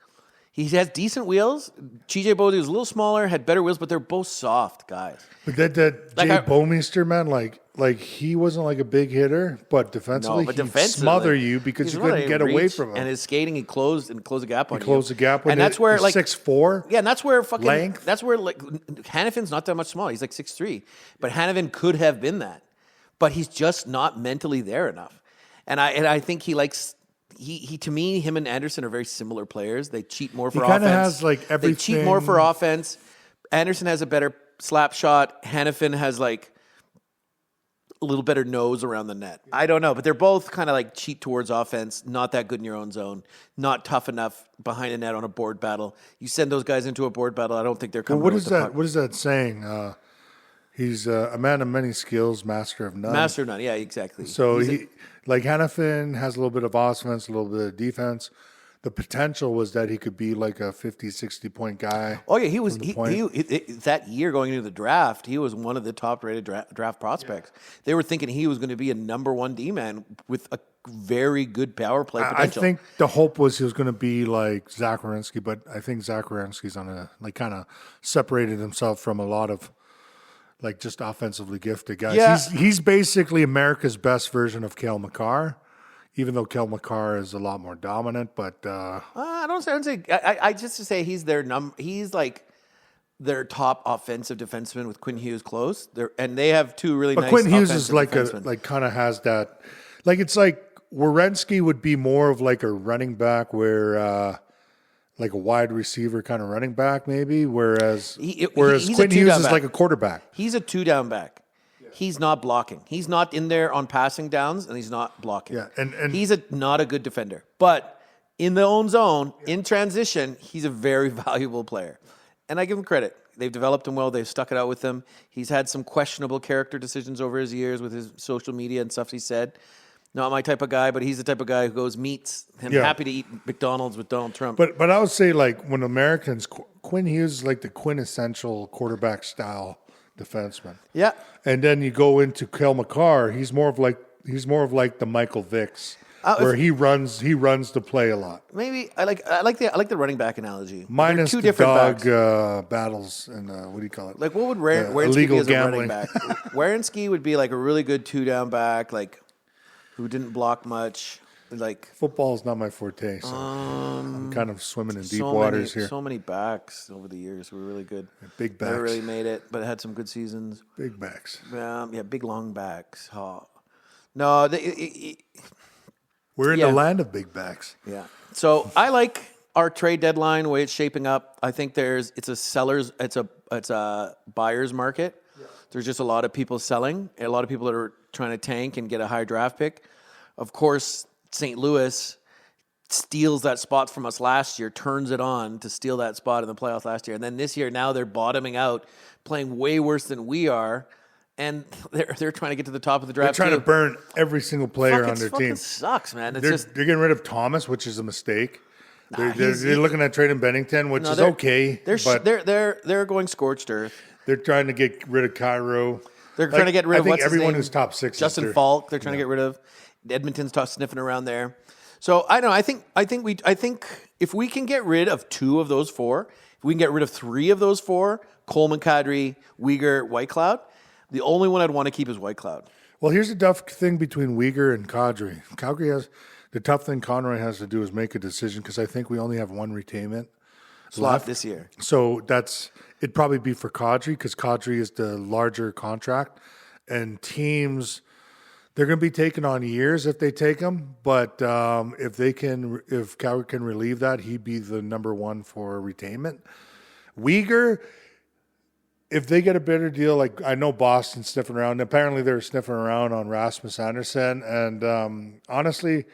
He has decent wheels. TJ Brody was a little smaller, had better wheels, but they're both soft guys. But that Jay Bouwmeester, man, like he wasn't like a big hitter, but defensively he'd smother you because you couldn't get away from him. And his skating, he closed a gap on you. He closed the gap, and that's where like 6'4". Yeah, and that's where fucking length. That's where like Hannafin's not that much smaller. He's like 6'3", but Hannafin could have been that, but he's just not mentally there enough. And I think he likes. He to me, him and Anderson are very similar players. They cheat more for offense. He kind of has like everything. They cheat more for offense. Anderson has a better slap shot. Hannafin has like a little better nose around the net. I don't know, but they're both kind of like cheat towards offense. Not that good in your own zone. Not tough enough behind the net on a board battle. You send those guys into a board battle, I don't think they're coming. What is that saying? He's a man of many skills, master of none. Master of none. Yeah, exactly. So like Hannafin has a little bit of offense, a little bit of defense. The potential was that he could be like a 50, 60 point guy. Oh yeah, he was. That year going into the draft, he was one of the top rated draft prospects. Yeah. They were thinking he was going to be a number 1 D man with a very good power play potential. I think the hope was he was going to be like Zach Werenski, but I think Zach Werenski's on a like kind of separated himself from a lot of like just offensively gifted guys. Yeah. He's basically America's best version of Cale Makar. Even though Kel McCarr is a lot more dominant, but I don't say. I just to say he's He's like their top offensive defenseman with Quinn Hughes close. And they have 2 really nice. But Quinn Hughes is like defensemen. Kind of has that. Like it's like Werenski would be more of like a running back, where like a wide receiver kind of running back maybe. Whereas Quinn Hughes is like a quarterback. He's a 2-down back. He's not blocking. He's not in there on passing downs, and he's not blocking. Yeah, and he's not a good defender. But in the own zone, in transition, he's a very valuable player. And I give him credit. They've developed him well. They've stuck it out with him. He's had some questionable character decisions over his years with his social media and stuff he said. Not my type of guy, but he's the type of guy who goes meats and happy to eat McDonald's with Donald Trump. But I would say, like, when Americans, Quinn Hughes is like the quintessential quarterback style defenseman. Yeah. And then you go into Kel McCarr, he's more of like the Michael Vicks, where he runs the play a lot. Maybe I like the running back analogy. Minus 2 different dog battles and what do you call it? Like what would Werenski be as a running back? Werenski would be like a really good 2-down back, like who didn't block much. Like football is not my forte, so I'm kind of swimming in deep waters here. So many backs over the years were really good. Big backs. Never really made it, but had some good seasons. Big backs. Big long backs. Oh. No, we're in the land of big backs. Yeah. So I like our trade deadline, the way it's shaping up. I think it's a buyer's market. Yeah. There's just a lot of people selling, a lot of people that are trying to tank and get a high draft pick. Of course, St. Louis steals that spot from us last year, turns it on to steal that spot in the playoffs last year. And then this year, now they're bottoming out, playing way worse than we are. And they're trying to get to the top of the draft. They're trying to burn every single player on their team. It sucks, man. They're getting rid of Thomas, which is a mistake. They're looking at trading Bennington, which is okay. They're going scorched earth. They're trying to get rid of Cairo. They're trying to get rid of everyone who's top 6. Justin Falk. They're trying to get rid of. Edmonton's sniffing around there. So I don't know. I think if we can get rid of 2 of those 4, if we can get rid of 3 of those 4, Coleman, Kadri, Uyghur, Whitecloud, the only one I'd want to keep is Whitecloud. Well, here's the tough thing between Uyghur and Kadri. Calgary has the tough thing Conroy has to do is make a decision because I think we only have 1 retainment slot left this year. So it'd probably be for Kadri because Kadri is the larger contract, and teams. They're going to be taking on years if they take him, but if Calgary can relieve that, he'd be the number 1 for retainment. Uyghur, if they get a better deal, like I know Boston's sniffing around. Apparently, they're sniffing around on Rasmus Anderson, and honestly,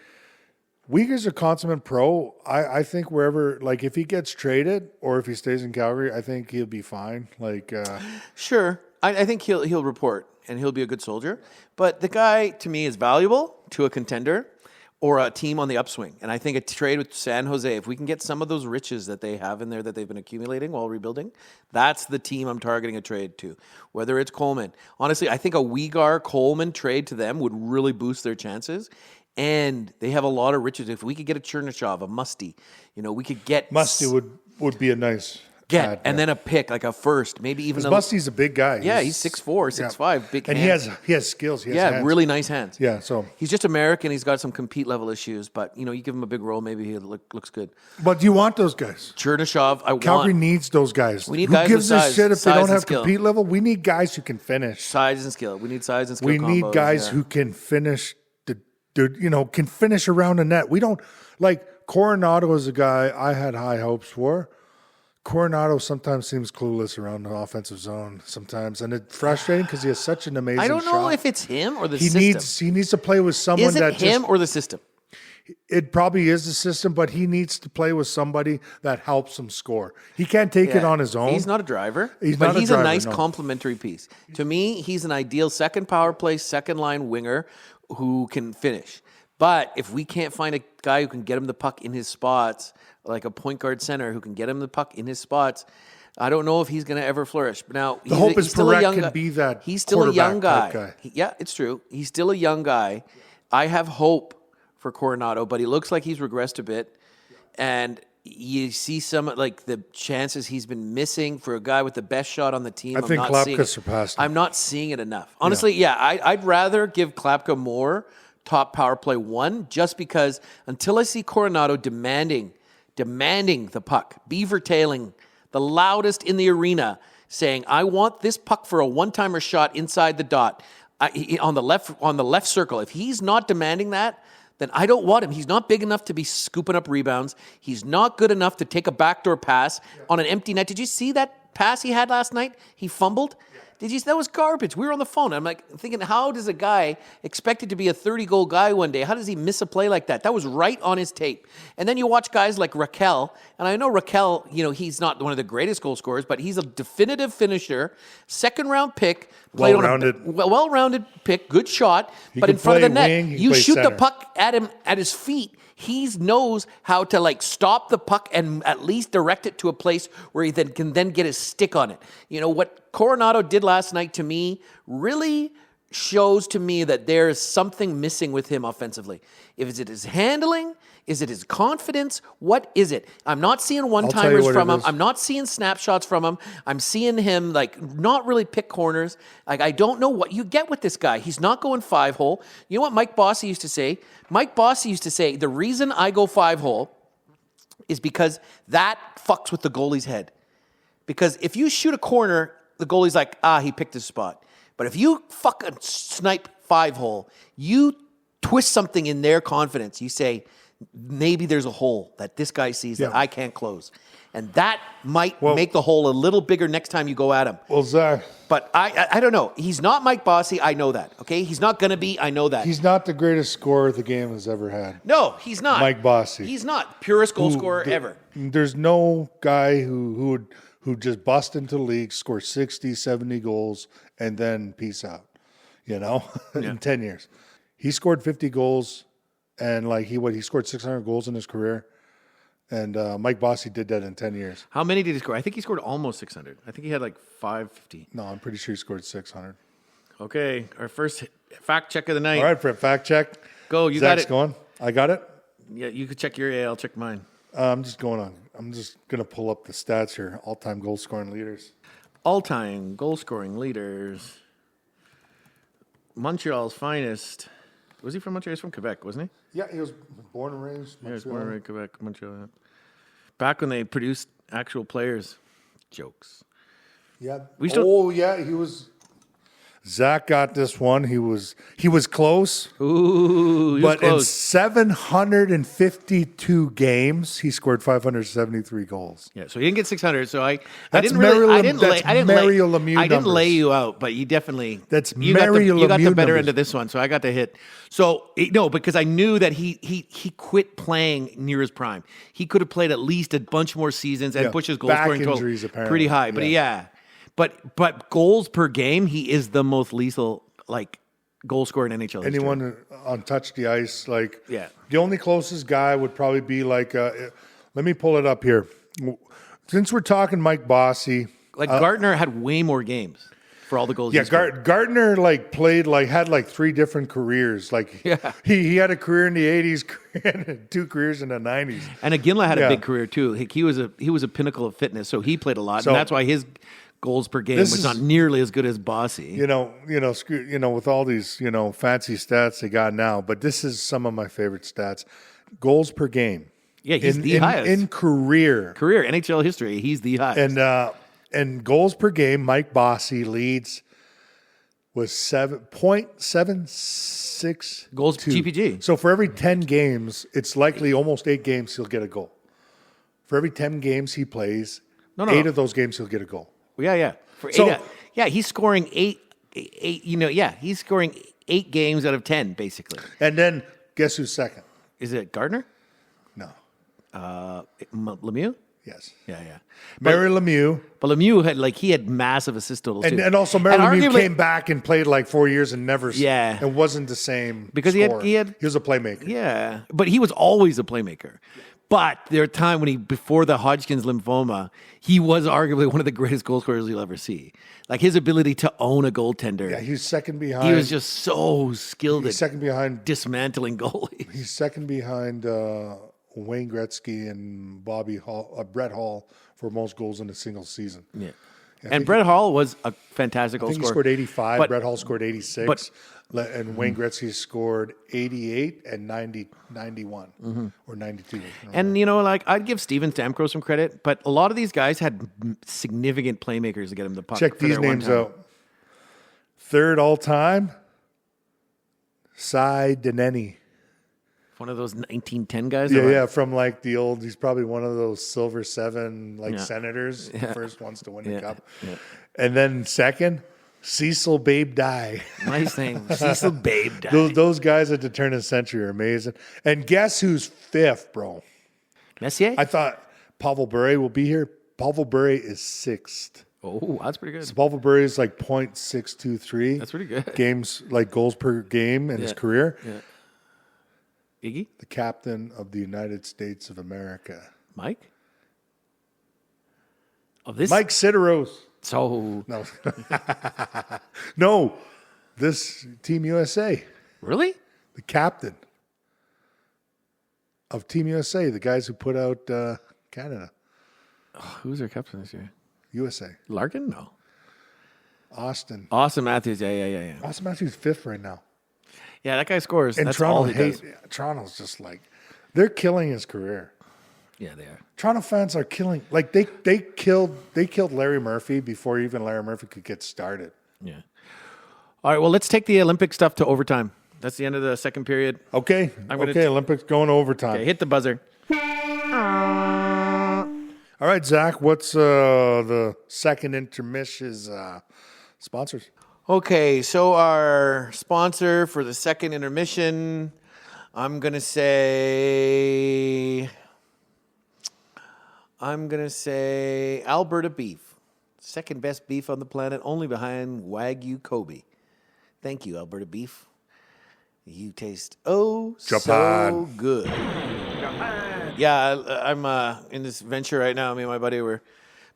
Uyghur's a consummate pro. I think wherever, like if he gets traded or if he stays in Calgary, I think he'll be fine. Sure, I think he'll report. And he'll be a good soldier. But the guy, to me, is valuable to a contender or a team on the upswing. And I think a trade with San Jose, if we can get some of those riches that they have in there that they've been accumulating while rebuilding, that's the team I'm targeting a trade to, whether it's Coleman. Honestly, I think a Uyghur-Coleman trade to them would really boost their chances. And they have a lot of riches. If we could get a Chernyshov, a Musty, we could get... Musty would be a nice... And then a pick, like a first, maybe even Musty's a big guy. Yeah, he's 6'4", 6'5", big and hands. he has skills. He has hands. Really nice hands. Yeah, so he's just American. He's got some compete level issues, but you give him a big role, maybe he looks good. But do you want those guys? Chernyshov, Calgary needs those guys. We need Who guys gives with a shit if they don't have skill. compete level? We need guys who can finish. Size and skill. We need size and skill. We need guys who can finish. Can finish around the net. We don't like Coronado is a guy I had high hopes for. Coronado sometimes seems clueless around the offensive zone sometimes, and it's frustrating because he has such an amazing shot. I don't know if it's him or the system. He needs to play with someone Is it him or the system? It probably is the system, but he needs to play with somebody that helps him score. He can't take it on his own. He's not a driver, He's but not a he's driver, a nice no. complementary piece. To me, he's an ideal second power play, second line winger who can finish. But if we can't find a guy who can get him the puck in his spots, like a point guard center who can get him the puck in his spots, I don't know if he's going to ever flourish. But now The hope is he's still a Perret young can guy. be that He's still a young quarterback guy. type guy. Yeah, it's true. He's still a young guy. I have hope for Coronado, but he looks like he's regressed a bit. And you see some, like, the chances he's been missing for a guy with the best shot on the team. I think Klapka surpassed him. I'm not seeing it enough. Honestly, I'd rather give Klapka more top power play 1 just because until I see Coronado demanding the puck, beaver tailing the loudest in the arena, saying, I want this puck for a one-timer shot inside the dot on the left circle. If he's not demanding that, then I don't want him. He's not big enough to be scooping up rebounds. He's not good enough to take a backdoor pass on an empty net. Did you see that pass he had last night? He fumbled. Did you? That was garbage. We were on the phone. I'm like thinking, how does a guy expected to be a 30-goal guy one day? How does he miss a play like that? That was right on his tape. And then you watch guys like Raquel, and I know Raquel, he's not one of the greatest goal scorers, but he's a definitive finisher, second-round pick, played Well-rounded. on a well-rounded pick, good shot, but can in front of the play net, wing, he can you play shoot the center. puck at him at his feet. He knows how to stop the puck and at least direct it to a place where he can get his stick on it. What Coronado did last night to me really shows to me that there is something missing with him offensively. Is it his handling? Is it his confidence? What is it? I'm not seeing one-timers what from it him. is. I'm not seeing snapshots from him. I'm seeing him not really pick corners. I don't know what you get with this guy. He's not going 5-hole. You know what Mike Bossy used to say? Mike Bossy used to say, the reason I go 5-hole is because that fucks with the goalie's head. Because if you shoot a corner, the goalie's like, he picked his spot. But if you fucking snipe 5-hole, you twist something in their confidence. You say, maybe there's a hole that this guy sees that I can't close. And that might make the hole a little bigger next time you go at him. Well, Zach, But I don't know. He's not Mike Bossy. I know that. Okay? He's not going to be. I know that. he's not the greatest scorer the game has ever had. No, he's not. Mike Bossy. He's not. Purest goal scorer ever. There's no guy who just bust into the league, score 60, 70 goals, and then peace out, in 10 years. He scored 50 goals, and he scored 600 goals in his career. And Mike Bossy did that in 10 years. How many did he score? I think he scored almost 600. I think he had 550. No, I'm pretty sure he scored 600. Okay, our first fact check of the night. All right, for a fact check. Go, you Zach's got it. going. I got it. Yeah, you could check your I'll check mine. I'm just going on. I'm just going to pull up the stats here. All-time goal scoring leaders. All-time goal-scoring leaders. Montreal's finest. Was he from Montreal? He's from Quebec, wasn't he? Yeah, he was born and raised. Yeah, he was born and raised in Quebec, Montreal. Yeah. Back when they produced actual players. Jokes. Yeah. We still- he was. Zach got this one. He was close. Ooh, he was But in close. 752 games, he scored 573 goals. Yeah, so he didn't get 600. So I That's didn't really, Mario I didn't Lem- lay, that's I didn't lay, Mario Lemieux I didn't lay numbers. you out, but you definitely That's you got the, Mario you got the Lemieux better numbers. end of this one. So I got the hit. So no, because I knew that he quit playing near his prime. He could have played at least a bunch more seasons and Yeah, pushed his goal back scoring total injuries, apparently. pretty high. But but goals per game, he is the most lethal goal scorer in NHL history. Anyone on touch the ice, Yeah. the only closest guy would probably be let me pull it up here. Since we're talking Mike Bossy, Gardner had way more games for all the goals. yeah, he scored. Gardner played had 3 different careers. He had a career in the 80s and 2 careers in the 90s. And Iginla had a Yeah. big career too. He was a pinnacle of fitness, so he played a lot, So- and that's why his goals per game This was is- not nearly as good as Bossy. With all these fancy stats they got now, but this is some of my favorite stats: goals per game. Yeah, he's the highest in career. NHL history. He's the highest. And goals per game, Mike Bossy leads with 7.76 Goals GPG. So for every 10 games, it's likely almost 8 games he'll get a goal. For every 10 games he plays, No. 8 of those games he'll get a goal. Yeah. He's scoring eight. He's scoring 8 games out of 10, basically. And then guess who's second? Is it Gardner? No. Lemieux? Yes. Yeah. Mary Lemieux. But Lemieux had massive assist totals too. And also Mary Lemieux arguably- came back and played like 4 years and never. Yeah. It wasn't the same. Because scorer. he was a playmaker. Yeah, but he was always a playmaker. But there were times when before the Hodgkin's lymphoma, he was arguably one of the greatest goal scorers you'll ever see. Like his ability to own a goaltender. Yeah, he's second behind. He was just so skilled He's at second behind. dismantling goalies. He's second behind Wayne Gretzky and Brett Hall for most goals in a single season. Yeah. And Brett Hall was a fantastic goal I think scorer. he scored 85. But- Brett Hall scored 86. And Wayne Gretzky scored 88 and 91 or 92. And, I'd give Steven Stamkos some credit, but a lot of these guys had significant playmakers to get him the puck. Check for these their one names time. out. Third all time, Cy Deneni. One of those 1910 guys. Yeah, from like the old, he's probably one of those Silver Seven senators, Yeah. first ones to win the Yeah, cup. yeah. And then second, Cecil Babe Dye. Nice name. Cecil Babe Dye. Those guys at the turn of the century are amazing. And guess who's fifth, bro? Messier? I thought Pavel Bure will be here. Pavel Bure is sixth. Oh, that's pretty good. So Pavel Bure is like .623. That's pretty good. Games, like goals per game in his career. Yeah. Iggy? The captain of the United States of America. Mike? Of this? Mike Sideros. So, No. No. This Team USA. really? The captain of Team USA. The guys who put out Canada. Who's their captain this year? USA. Larkin? No. Austin. Austin Matthews. Yeah. Austin Matthews fifth right now. Yeah, that guy scores. And That's all Toronto he does. Toronto's just like, they're killing his career. Yeah, they are. Toronto fans are killing. Like they killed Larry Murphy before even Larry Murphy could get started. Yeah. All right, well, let's take the Olympic stuff to overtime. That's the end of the second period. Okay. Olympics going to overtime. Okay, hit the buzzer. All right, Zach. What's the second intermission's sponsors? Okay, so our sponsor for the second intermission, I'm going to say Alberta beef. Second best beef on the planet, only behind Wagyu Kobe. Thank you, Alberta beef. You taste so Japan. good. Yeah, I'm in this venture right now. Me and my buddy were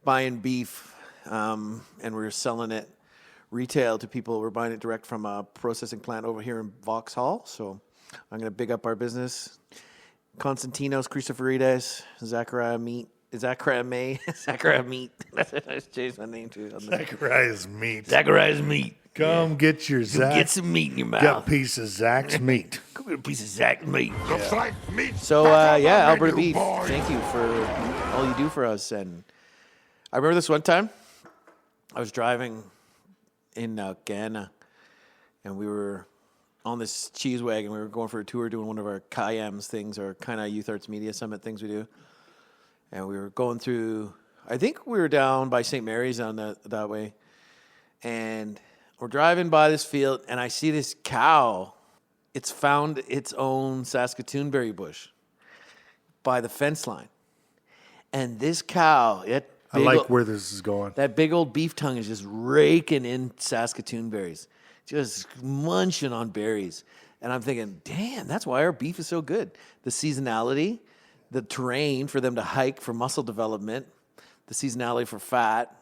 buying beef, and we're selling it retail to people. We're buying it direct from a processing plant over here in Vauxhall. So I'm going to big up our business. Constantinos, Christopher Zachariah Meat. Zachariah May. Zachariah Meat. I changed my name too. Zachariah's meat. Zachariah's Meat. Come get your Zach. Get some meat in your mouth. Get a piece of Zach's meat. Come get a piece of Zach's meat. Looks like meat. So, back on the Alberta menu, Beef, boys. thank you for all you do for us. And I remember this one time, I was driving in Ghana, and we were on this cheese wagon. We were going for a tour doing one of our KIAMS things, or kind of Youth Arts Media Summit things we do. And we were going through, I think we were down by St. Mary's on that way. And we're driving by this field, and I see this cow. It's found its own Saskatoon berry bush by the fence line. And this cow, I like where this is going. that big old beef tongue is just raking in Saskatoon berries, just munching on berries. And I'm thinking, damn, that's why our beef is so good. The seasonality, the terrain for them to hike for muscle development, the seasonality for fat.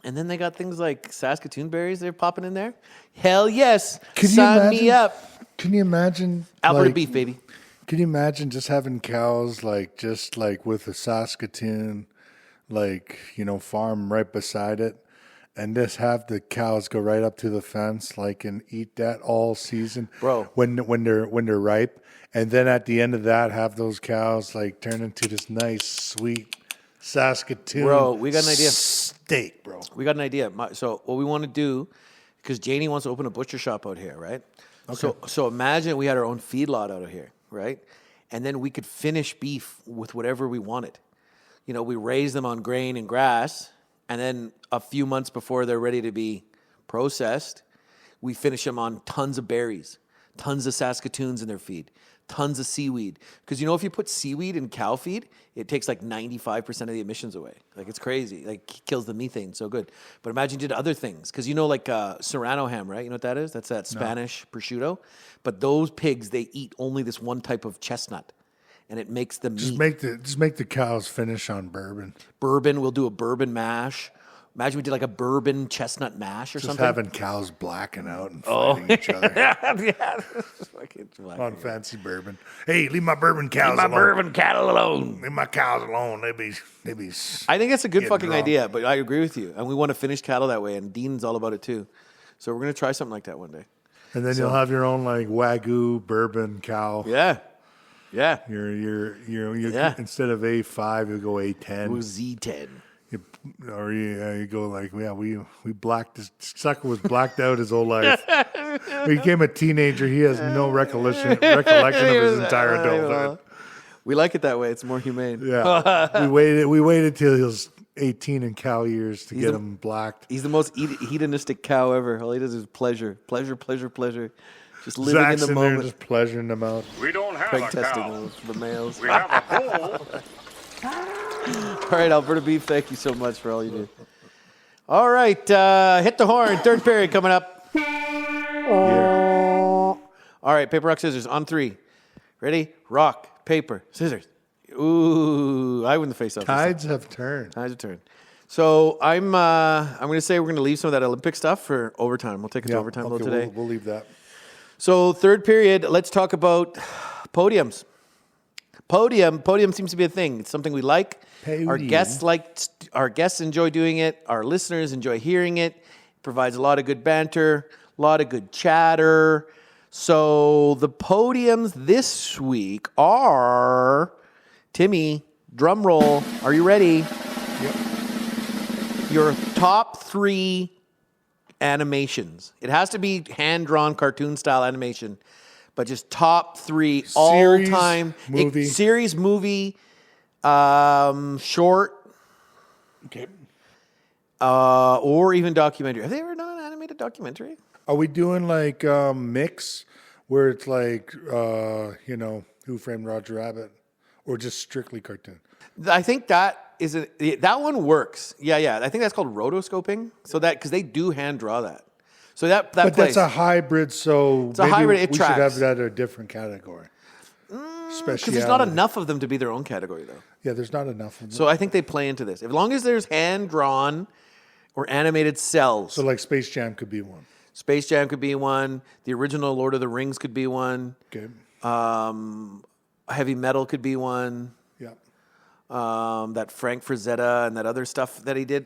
And then they got things like Saskatoon berries they're popping in there. Hell yes. Can you Sign me imagine- up. Can you imagine Alberta like, beef, baby. Can you imagine just having cows just with a Saskatoon farm right beside it, and just have the cows go right up to the fence and eat that all season, Bro. When they're ripe, and then at the end of that have those cows turn into this nice sweet Saskatoon. Bro, we got an idea. Steak, bro. We got an idea. So what we want to do, because Janie wants to open a butcher shop out here, right? Okay. So imagine we had our own feedlot out of here, right? And then we could finish beef with whatever we wanted. We raise them on grain and grass, and then a few months before they're ready to be processed, we finish them on tons of berries. tons of Saskatoons in their feed, tons of seaweed. Because if you put seaweed in cow feed, it takes like 95% of the emissions away. Like it's crazy. Like kills the methane so good. But imagine you did other things. Because like Serrano ham, right? You know what that is? That's that Spanish prosciutto. But those pigs, they eat only this one type of chestnut. And it makes the meat. Just make the cows finish on bourbon. Bourbon, we'll do a bourbon mash. Imagine we did like a bourbon chestnut mash or Just something. having cows blacking out and fighting each other on fancy bourbon. Hey, leave my bourbon cows alone. Bourbon cattle alone. Leave my cows alone. They be. I think that's a good fucking drunk. idea, but I agree with you. And we want to finish cattle that way, and Dean's all about it too. So we're gonna try something like that one day. And then you'll have your own like Wagyu bourbon cow. Yeah. You're Yeah. instead of A5, you'll go A10. We'll Z10. You go like, we blacked, this sucker was blacked out his whole life. He became a teenager. He has no recollection of his entire adulthood. We like it that way. It's more humane. Yeah. we waited till he was 18 in cow years to get him blacked. He's the most hedonistic cow ever. All he does is pleasure. Just living Zach's in the in moment. there just pleasuring them out. We don't have Craig a testing cow. those for males. We have a bull. All right, Alberta Beef, thank you so much for all you do. All right, hit the horn. Third period coming up. All right, paper, rock, scissors on 3. Ready? Rock, paper, scissors. Ooh, I win the face-off. Tides have turned. Tides have turned. So I'm going to say we're going to leave some of that Olympic stuff for overtime. We'll take it to overtime a little today. We'll leave that. So third period, let's talk about podiums. Podium seems to be a thing. It's something we like. Podium. Our guests enjoy doing it. Our listeners enjoy hearing it. It provides a lot of good banter, a lot of good chatter. So the podiums this week are, Timmy, drum roll. Are you ready? Yep. Your top 3 animations. It has to be hand-drawn cartoon style animation, but just top 3 all-time movie. series, movie, short, Okay. or even documentary. Have they ever done an animated documentary? Are we doing like mix where it's like, Who Framed Roger Rabbit, or just strictly cartoon? I think that that one works. Yeah. I think that's called rotoscoping. So that because they do hand draw that. So that But plays. that's a hybrid, so It's a hybrid, it we tracks. should have that in a different category. Because there's not enough of them to be their own category, though. Yeah, there's not enough of them. So I think they play into this. As long as there's hand drawn or animated cells. So like Space Jam could be one. Space Jam could be one. The original Lord of the Rings could be one. Okay. Heavy Metal could be one. Yeah. That Frank Frazetta and that other stuff that he did.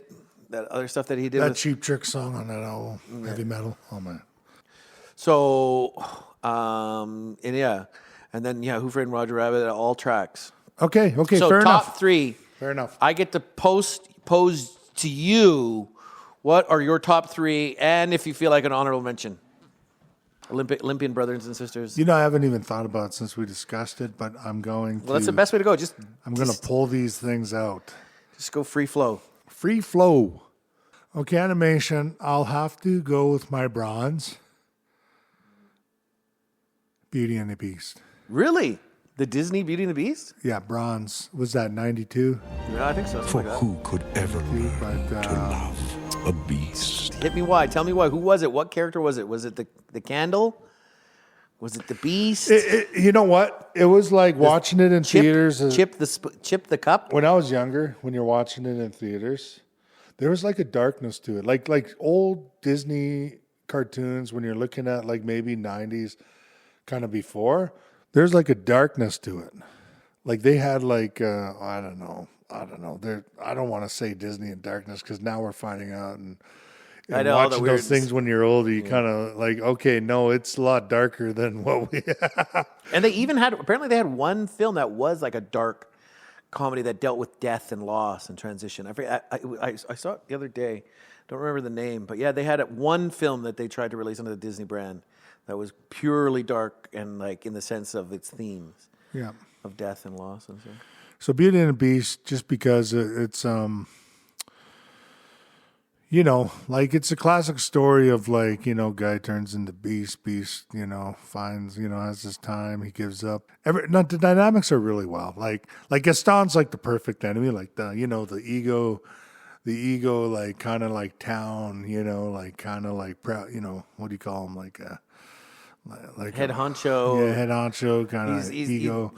That Cheap Trick song on that album, Heavy Metal. Oh man. So, and then Who Framed Roger Rabbit? All tracks. Okay. So Fair top enough. 3. Fair enough. I get to pose to you. What are your top 3? And if you feel like an honorable mention, Olympian brothers and sisters. I haven't even thought about it since we discussed it, but I'm going to. Well, that's the best way to go. I'm going to pull these things out. Just go free flow. Free flow. Okay, animation. I'll have to go with my bronze. Beauty and the Beast. Really? The Disney Beauty and the Beast? Yeah, bronze. Was that 92? Yeah, I think so. For who could ever learn But to love a beast? Hit me why. Tell me why. Who was it? What character was it? Was it the candle? Was it the Beast? you know what? It was like watching it in theaters. Chip the cup? When I was younger, when you're watching it in theaters, there was like a darkness to it. Like old Disney cartoons when you're looking at like maybe 90s kind of before, there's like a darkness to it. Like they had like, I don't know. I don't want to say Disney and darkness because now we're finding out and I know, all the watching weird- those things when you're older, you kind of like, okay, no, it's a lot darker than what we And they even apparently they had one film that was like a dark comedy that dealt with death and loss and transition. I saw it the other day. Don't remember the name, but yeah, they had one film that they tried to release under the Disney brand that was purely dark and like in the sense of its themes Yeah. of death and loss and stuff. So Beauty and the Beast, just because it's you know, like it's a classic story of like, you know, guy turns into beast, you know, finds, you know, has his time, he gives up. The dynamics are really well. Like Gaston's like the perfect enemy, like the, you know, the ego, like kind of like town, you know, like kind of like proud, you know, what do you call him? Like Head honcho. Yeah, head honcho kind of ego.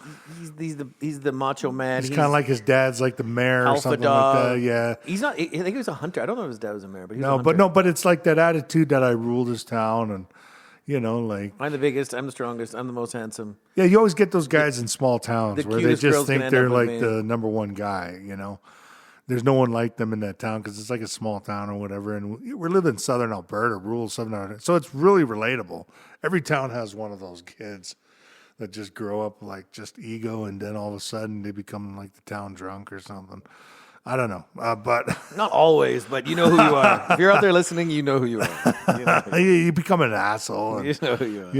He's the macho man. He's kind of like his dad's like the mayor or alpha something dog. like that. Yeah. He's not. I think he was a hunter. I don't know if his dad was a mayor, but he was a hunter. but it's like that attitude that I ruled this town, and you know, like I'm the biggest. I'm the strongest. I'm the most handsome. yeah, you always get those guys in small towns where they cutest just girls can think end they're up with like me. the number one guy. You know, there's no one like them in that town because it's like a small town or whatever. And we're living in southern Alberta, rural southern Alberta, so it's really relatable. Every town has one of those kids that just grow up like just ego, and then all of a sudden they become like the town drunk or something. I don't know, but Not always, but you know who you are. If you're out there listening, you know who you are. You know, you become an asshole. And, you know who you are.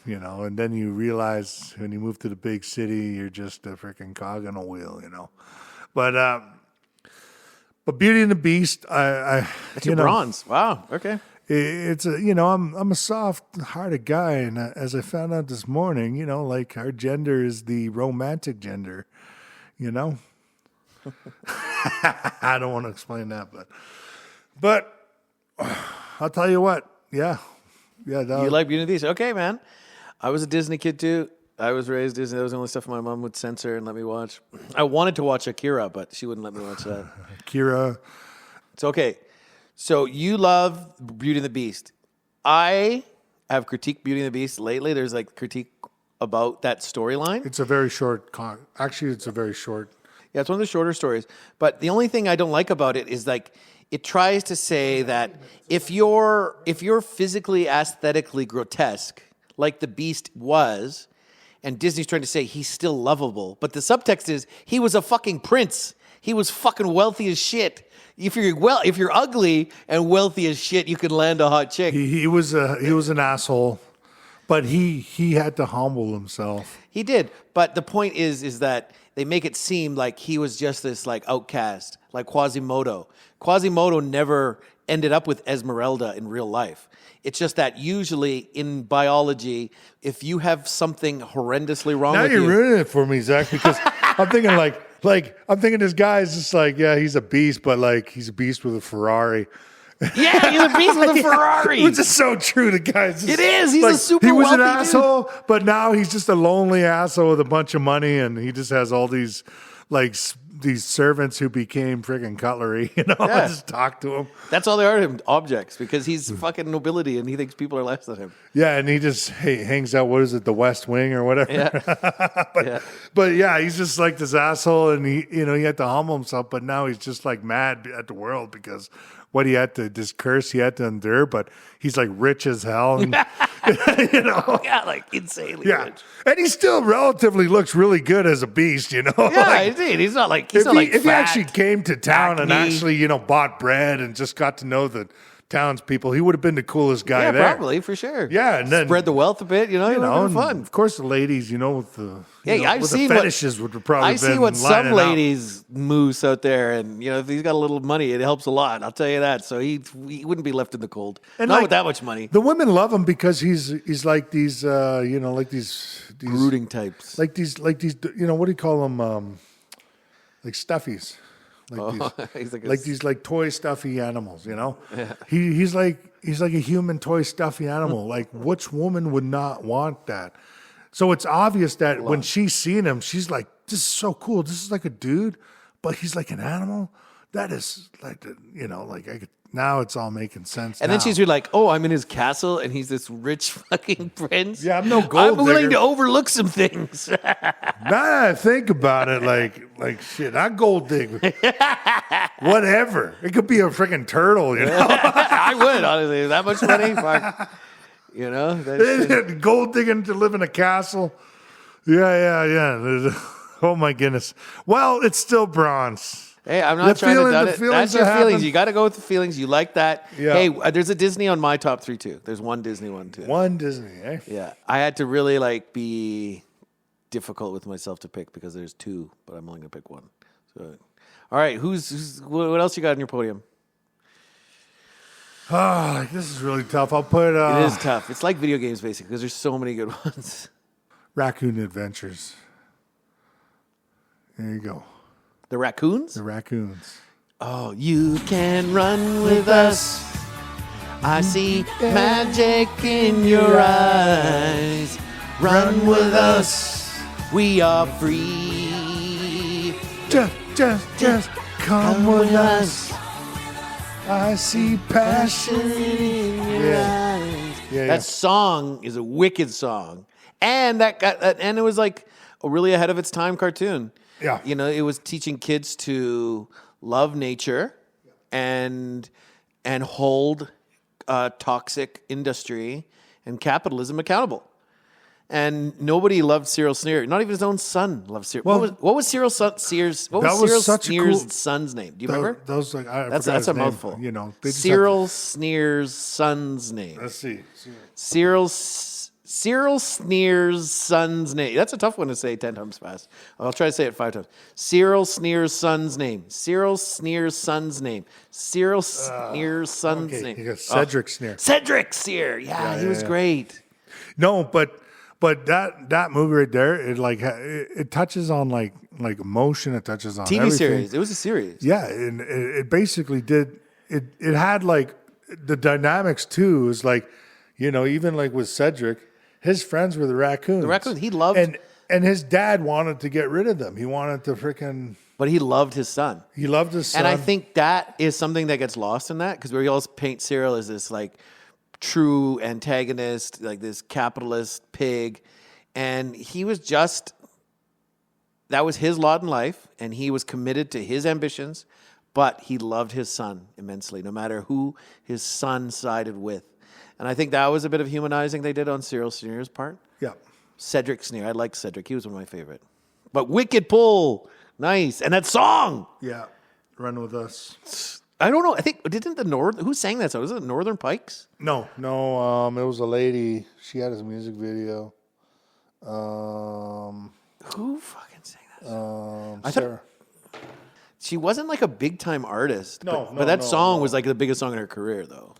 you know, and then you realize when you move to the big city, you're just a freaking cog on a wheel, you know. But Beauty and the Beast, That's your bronze. Wow. Okay. it's a, you know, I'm a soft-hearted guy, and as I found out this morning, you know, like our gender is the romantic gender, you know. I don't want to explain that, but I'll tell you what, yeah. You like Beauty and the Beast? Okay, man. I was a Disney kid too. I was raised Disney. That was the only stuff my mom would censor and let me watch. I wanted to watch Akira, but she wouldn't let me watch that. Akira. It's okay. So you love Beauty and the Beast. I have critiqued Beauty and the Beast lately. There's like critique about that storyline. It's a very short. Actually, it's a very short. Yeah, it's one of the shorter stories. But the only thing I don't like about it is like it tries to say that if you're physically, aesthetically grotesque, like the Beast was, and Disney's trying to say he's still lovable, but the subtext is he was a fucking prince. He was fucking wealthy as shit. If you're ugly and wealthy as shit, you can land a hot chick. He was an asshole, but he had to humble himself. He did, but the point is that they make it seem like he was just this like outcast, like Quasimodo. Quasimodo never ended up with Esmeralda in real life. It's just that usually in biology, if you have something horrendously wrong Now with you're you, ruining it for me, Zach, because I'm thinking I'm thinking this guy is just like, yeah, he's a beast, but like he's a beast with a Ferrari. yeah, he's a beast with a Ferrari. Which is so true. The guy's just, It is. He's a super He was an wealthy dude. asshole, but now he's just a lonely asshole with a bunch of money, and he just has all these these servants who became friggin' cutlery. You know, Yeah. just talk to him. That's all they are to him, objects, because he's fucking nobility and he thinks people are less than him. Yeah, and he just hangs out. What is it, the West Wing or whatever? Yeah. But yeah, he's just like this asshole, and he had to humble himself. But now he's just like mad at the world because what he had to, this curse he had to endure. But he's like rich as hell, and, you know. Yeah, like insanely Yeah, rich. and he still relatively looks really good as a beast, you know. Yeah, Like, indeed. He's not like if he fat, actually came to town and acne. actually bought bread and just got to know the townspeople, he would have been the coolest guy Yeah, there. probably for sure. Yeah, and then spread the wealth a bit. You know, it would have and been fun. of course the ladies, with the I've with seen the fetishes would have probably I been see what some lining up. ladies moose out there, and if he's got a little money, it helps a lot. I'll tell you that. So he wouldn't be left in the cold, And not like, with that much money. The women love him because he's like these like these Brooding types. like these what do you call them like stuffies. He's Like these like toy stuffy animals, Yeah. He's like a human toy stuffy animal. Like which woman would not want that? So it's obvious that when she's seen him, she's like, this is so cool. This is like a dude, but he's like an animal. That is like now it's all making sense. And then she's really like, oh, I'm in his castle, and he's this rich fucking prince. Yeah, I'm no gold I'm willing digger. to overlook some things. Now that I think about it, like shit, I gold dig. Whatever. It could be a freaking turtle, I would, honestly. That much money? Fuck. That's Gold digging to live in a castle. Yeah. Oh my goodness. Well, it's still bronze. Hey, I'm not trying to doubt it. That's your feelings. happen. You got to go with the feelings. You like that. Yeah. Hey, there's a Disney on my top 3 too. There's one Disney one too. One Disney, eh? Yeah, I had to really be difficult with myself to pick because there's 2, but I'm only gonna pick one. So, all right, who's what else you got on your podium? This is really tough. I'll put It is tough. It's like video games, basically, because there's so many good ones. Raccoon Adventures. There you go. The raccoons? The raccoons. Oh, you can run with us. I see magic in your eyes. Run with us. We are free. Just come with us. I see passion in your eyes. Yeah, That song is a wicked song, and and it was like a really ahead of its time cartoon. Yeah. You know, it was teaching kids to love nature and hold toxic industry and capitalism accountable. And nobody loved Cyril Sneer. Not even his own son loved Cyril. Well, what was Cyril Sneer's son's name? Do you remember? Those like That's his a name. mouthful. You know, they just Cyril Sneer's son's name. Let's see. Cyril Sneer's son's name. That's a tough one to say 10 times fast. I'll try to say it 5 times. Cyril Sneer's son's name. Cyril Sneer's son's name. Cyril Sneer's son's Okay, name. you got Cedric Sneer. Cedric Sneer. Yeah, he was great. No, but that movie right there, it touches on like emotion. It touches on TV everything. series. It was a series. Yeah, and it basically did. It had like the dynamics too. It was like, you know, even like with Cedric, his friends were the raccoons. The raccoons. He loved. And his dad wanted to get rid of them. He wanted to freaking. But he loved his son. He loved his son. And I think that is something that gets lost in that, because we always paint Cyril as this like true antagonist, like this capitalist pig. And he was that was his lot in life, and he was committed to his ambitions, but he loved his son immensely, no matter who his son sided with. And I think that was a bit of humanizing they did on Cyril Sneer's part. Yeah. Cedric Sneer. I like Cedric. He was one of my favorite. But wicked pull. Nice. And that song. Yeah. Run with us. I don't know. I think, who sang that song? Was it Northern Pikes? No. It was a lady. She had his music video. Who fucking sang that song? I Sarah. thought she wasn't like a big time artist. No, but that song no. was like the biggest song in her career, though.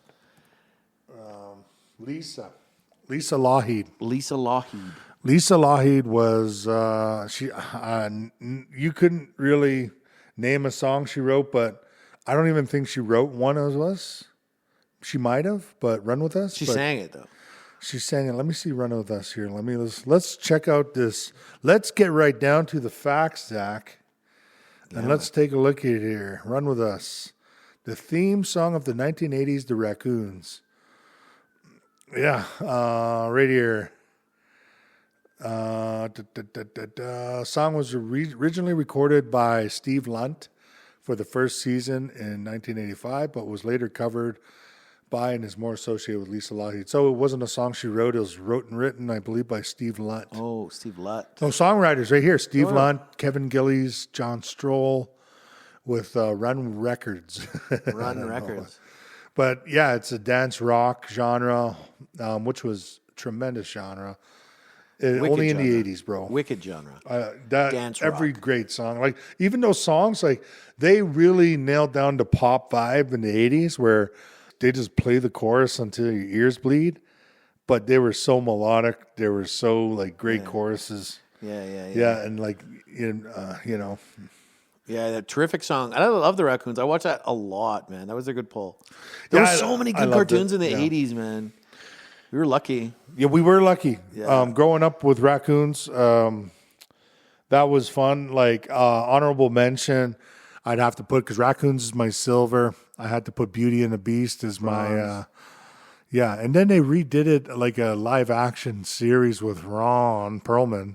Lisa Lougheed. Lisa Lougheed. Lisa Lougheed was you couldn't really name a song she wrote, but I don't even think she wrote one of us. She might have, but Run With Us. She sang it though. She sang it. Let me see Run With Us here. Let's check out this. Let's get right down to the facts, Zach. And let's take a look at it here. Run With Us. The theme song of the 1980s, The Raccoons. Yeah, right here. Song was originally recorded by Steve Lunt for the first season in 1985, but was later covered by and is more associated with Lisa Lougheed. So it wasn't a song she wrote. It was written, I believe, by Steve Lunt. Oh, Steve Lunt. No, songwriters right here. Steve Lunt, Kevin Gillies, John Stroll with Run Records. Run Records. But yeah, it's a dance rock genre, which was tremendous genre. Only in the 80s, bro. Wicked genre. Dance every rock. Great song. Like even those songs, like they really nailed down the pop vibe in the 80s where they just play the chorus until your ears bleed. But they were so melodic. They were so like great choruses. Yeah, and like you know. Yeah, that terrific song. I love the Raccoons. I watched that a lot, man. That was a good pull. There were so many good cartoons in the 80s, man. We were lucky. Yeah, we were lucky. Yeah. Growing up with Raccoons, that was fun. Like honorable mention, I'd have to put, because Raccoons is my silver. I had to put Beauty and the Beast as my and then they redid it like a live action series with Ron Perlman.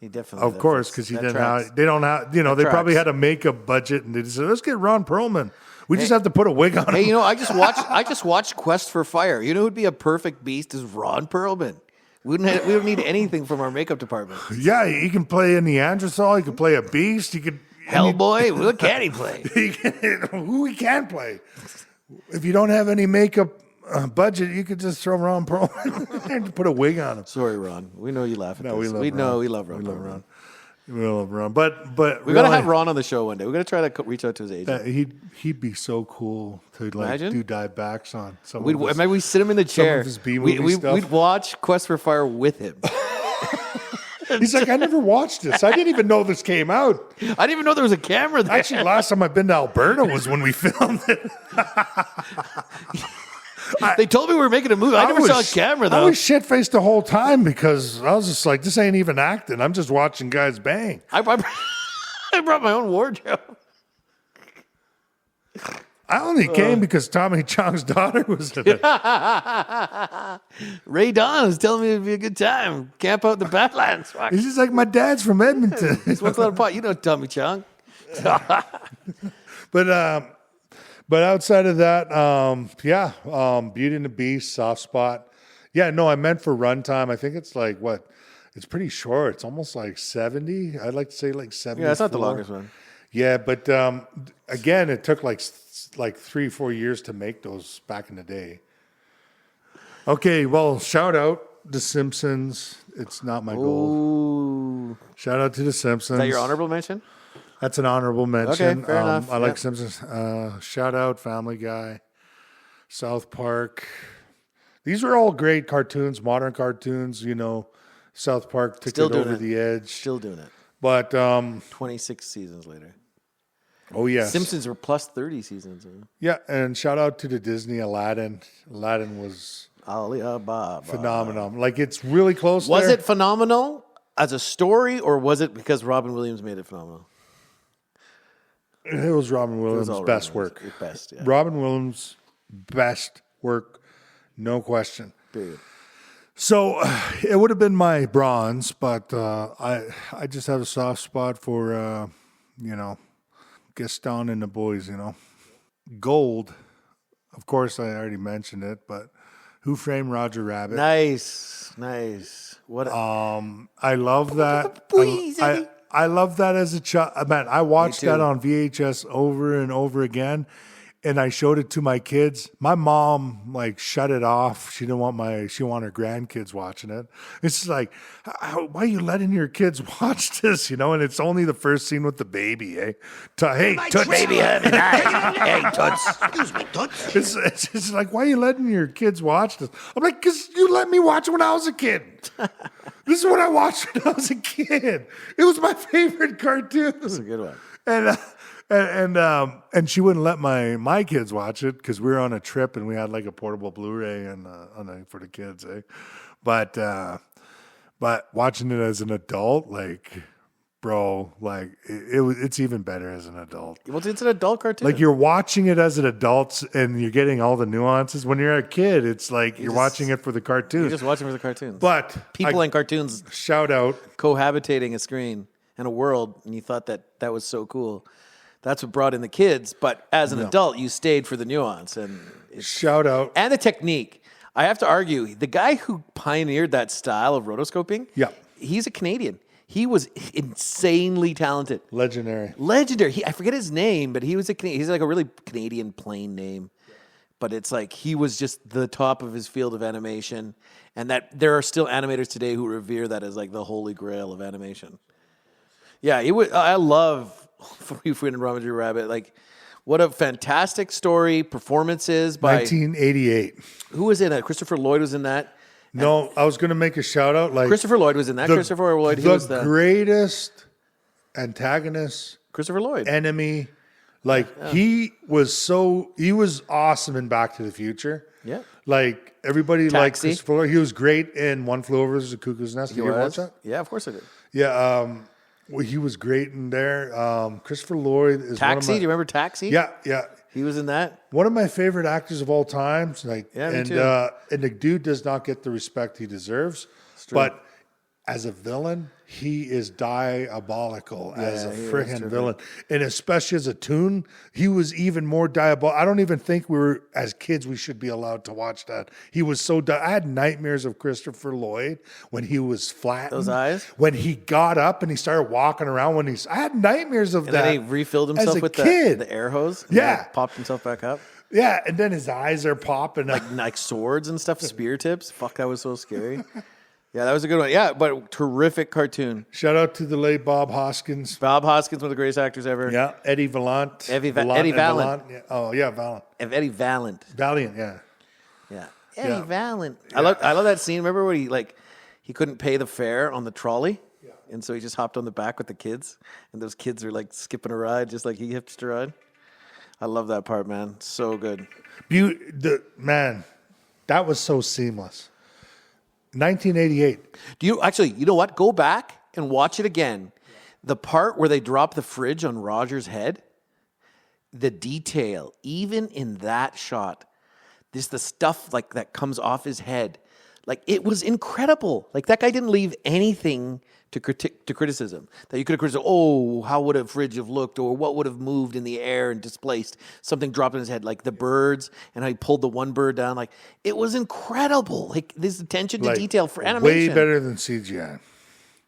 He definitely, of course, because they don't have, they probably had a makeup budget and they just said, let's get Ron Perlman. We just have to put a wig on him. Hey, I just watched Quest for Fire. You know who'd be a perfect beast is Ron Perlman. We don't need anything from our makeup department. Yeah, he can play a Neanderthal. He can play a beast. He could Hellboy. What can he play? Who he can play. If you don't have any makeup budget, you could just throw Ron Perlman and put a wig on him. Sorry, Ron. We know you laugh at this. We love Ron. We love Ron. Middle of Ron. But We got to have Ron on the show one day. We got to try to reach out to his agent. he'd be so cool to like Imagine? do dive backs on. Maybe we sit him in the chair. his B-movie stuff. We'd watch Quest for Fire with him. He's like, I never watched this. I didn't even know this came out. I didn't even know there was a camera there. Actually, last time I've been to Alberta was when we filmed it. They told me we were making a movie. I never saw a camera, though. I was shit-faced the whole time because I was just like, this ain't even acting. I'm just watching guys bang. I brought my own wardrobe. I only came because Tommy Chong's daughter was in it. Ray Don was telling me it'd be a good time. Camp out in the Badlands. Fuck. He's just like, my dad's from Edmonton. He smokes a lot of pot. You know Tommy Chong. But outside of that, Beauty and the Beast, soft spot. Yeah, no, I meant for runtime. I think it's like what? It's pretty short. It's almost like 70. I'd like to say like 70. Yeah, it's not the longest one. Yeah, but again, it took like 3-4 years to make those back in the day. Okay, well, shout out The Simpsons. It's not my goal. Ooh. Shout out to The Simpsons. Is that your honorable mention? That's an honorable mention. Okay, fair enough. I like Simpsons. Shout out Family Guy, South Park. These are all great cartoons, modern cartoons. You know, South Park took it over the edge. Still doing it. But 26 seasons later. oh yes, Simpsons were plus 30 seasons. yeah. And shout out to the Disney Aladdin. Aladdin was Alibaba. phenomenal. Like it's really close. Was there. it phenomenal as a story, or was it because Robin Williams made it phenomenal? It was Robin Williams' all best Robin work. Williams' best, yeah. Robin Williams' best work, no question. Period. So it would have been my bronze, but I just have a soft spot for Gaston and the boys. Gold. Of course, I already mentioned it, but Who Framed Roger Rabbit? Nice. What? I love that. I love that as a child. Man, I watched that on VHS over and over again, and I showed it to my kids. My mom like shut it off. She didn't want she wanted her grandkids watching it. It's like, why are you letting your kids watch this? And it's only the first scene with the baby. Hey, Toots, baby, hey, Toots. Excuse me, Toots. It's like, why are you letting your kids watch this? I'm like, because you let me watch it when I was a kid. This is what I watched when I was a kid. It was my favorite cartoon. That's a good one. And she wouldn't let my kids watch it because we were on a trip and we had like a portable Blu-ray and for the kids. But watching it as an adult, like, bro, like it's even better as an adult. Well, it's an adult cartoon. Like you're watching it as an adult and you're getting all the nuances. When you're a kid, it's like you're watching it for the cartoons. You're just watching for the cartoons. But people and cartoons shout out cohabitating a screen and a world, and you thought that was so cool. That's what brought in the kids. But as an adult, you stayed for the nuance and shout out and the technique. I have to argue, the guy who pioneered that style of rotoscoping, he's a Canadian. He was insanely talented. Legendary. I forget his name, but he was he's like a really Canadian plain name. But it's like he was just the top of his field of animation. And that there are still animators today who revere that as like the holy grail of animation. Yeah, I love Who Framed Roger Rabbit. Like, what a fantastic story, performances by 1988. Who was in it? Christopher Lloyd was in that. No, I was going to make a shout out. Like Christopher Lloyd was in that. Christopher Lloyd, he was the greatest antagonist. Christopher Lloyd, enemy. Like he was awesome in Back to the Future. Yeah, like everybody liked Taxi. Christopher Lloyd. He was great in One Flew Over the Cuckoo's Nest. Did you ever watch that? Yeah, of course I did. Yeah, well, he was great in there. Christopher Lloyd is Taxi. Do you remember Taxi? Yeah. He was in that. One of my favorite actors of all time. Like, me too. And the dude does not get the respect he deserves. But as a villain, he is diabolical as a freaking villain. And especially as a toon, he was even more diabolical. I don't even think as kids, we should be allowed to watch that. He was so I had nightmares of Christopher Lloyd when he was flattened. Those eyes? When he got up and he started walking around I had nightmares of that. And then he refilled himself with the air hose. Yeah. Popped himself back up. Yeah, and then his eyes are popping. Like swords and stuff, spear tips. Fuck, that was so scary. Yeah, that was a good one. Yeah, but terrific cartoon. Shout out to the late Bob Hoskins. Bob Hoskins, one of the greatest actors ever. Yeah, Eddie Vallant. Eddie and Vallant. Yeah. Oh, yeah, Vallant. Eddie Vallant. Valiant, yeah. Yeah. Eddie Vallant. I love that scene. Remember when he couldn't pay the fare on the trolley? Yeah. And so he just hopped on the back with the kids. And those kids are like skipping a ride just like he hitched a ride. I love that part, man. So good. Man, that was so seamless. 1988. You know what? Go back and watch it again. The part where they drop the fridge on Roger's head, the detail, even in that shot, the stuff like that comes off his head, like it was incredible. Like that guy didn't leave anything to criticism. That you could have criticized, how would a fridge have looked, or what would have moved in the air and displaced? Something dropped in his head, like the birds, and how he pulled the one bird down. Like it was incredible. Like this attention to detail for animation. Way better than CGI.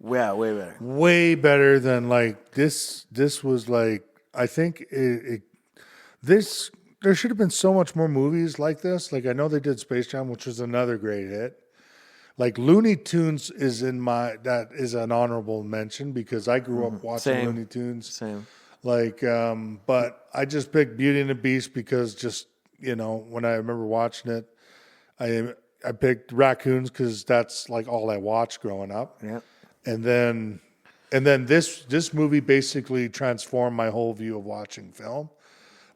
Yeah, way better. Way better than like this. This was like, I think this. There should have been so much more movies like this. Like I know they did Space Jam, which was another great hit. Like Looney Tunes is that is an honorable mention because I grew up watching Looney Tunes. Same. Like, but I just picked Beauty and the Beast because just, when I remember watching it, I picked Raccoons because that's like all I watched growing up. Yeah. And then this movie basically transformed my whole view of watching film,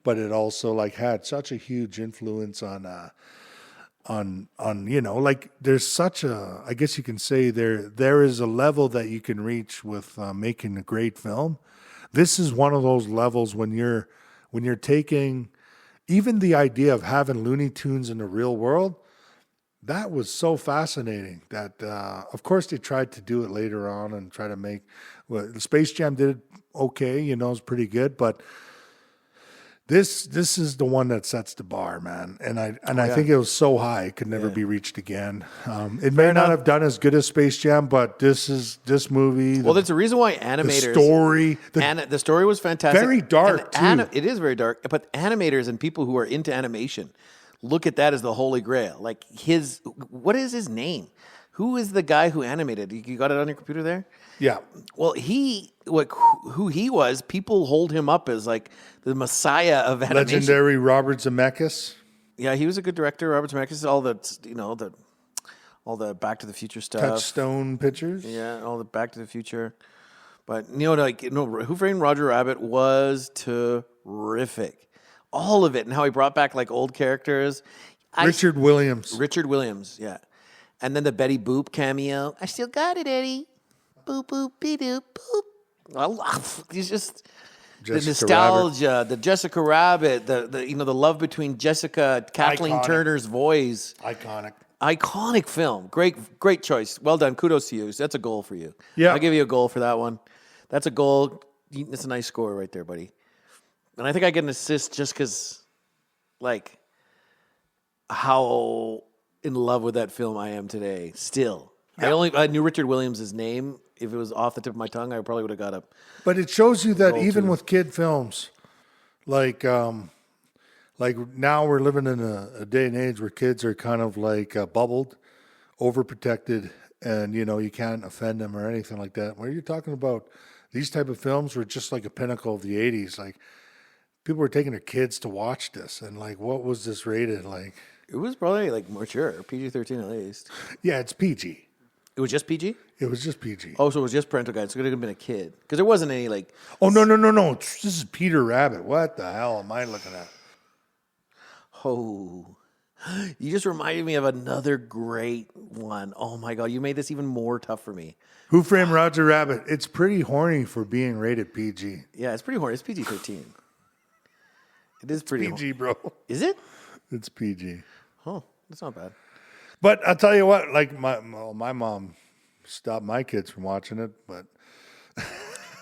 but it also like had such a huge influence on like there's such a, I guess you can say there is a level that you can reach with making a great film. This is one of those levels when you're taking even the idea of having Looney Tunes in the real world. That was so fascinating that, of course, they tried to do it later on and try to make. Well, the Space Jam did it okay, it was pretty good, but this is the one that sets the bar, man. And I think it was so high it could never be reached again. It may not have done as good as Space Jam, but this movie. Well, there's a reason why animators. The story was fantastic. Very dark too. It is very dark, but animators and people who are into animation look at that as the holy grail. Like what is his name? Who is the guy who animated? You got it on your computer there? Yeah. Well, who he was, people hold him up as like the messiah of animation. Legendary Robert Zemeckis. Yeah, he was a good director. Robert Zemeckis, all the Back to the Future stuff. Touchstone Pictures. Yeah, all the Back to the Future. But Who Framed Roger Rabbit was terrific. All of it, and how he brought back like old characters. Richard Williams, yeah. And then the Betty Boop cameo. I still got it, Eddie. Boop, boop, be-doop, boop. He's just the nostalgia, the Jessica Rabbit, the love between Jessica, Kathleen Turner's voice. Iconic film. Great choice. Well done. Kudos to you. That's a goal for you. Yeah. I'll give you a goal for that one. That's a goal. That's a nice score right there, buddy. And I think I get an assist just because, like, how in love with that film I am today. Still, yeah. I knew Richard Williams' name. If it was off the tip of my tongue, I probably would have got up. But it shows you that even with kid films, like now we're living in a day and age where kids are kind of like bubbled, overprotected, and you can't offend them or anything like that. Where you're talking about these type of films were just like a pinnacle of the 80s, like. People were taking their kids to watch this, and like, what was this rated? Like, it was probably like mature, PG-13 at least. Yeah, it's PG. It was just PG? It was just PG. Oh, so it was just parental guidance. So it could have been a kid because there wasn't any like. Oh no! This is Peter Rabbit. What the hell am I looking at? Oh, you just reminded me of another great one. Oh my god, you made this even more tough for me. Who Framed Roger Rabbit? It's pretty horny for being rated PG. Yeah, it's pretty horny. It's PG-13. It is pretty PG, bro. Is it? It's PG. Oh, that's not bad. But I'll tell you what, like my mom stopped my kids from watching it, but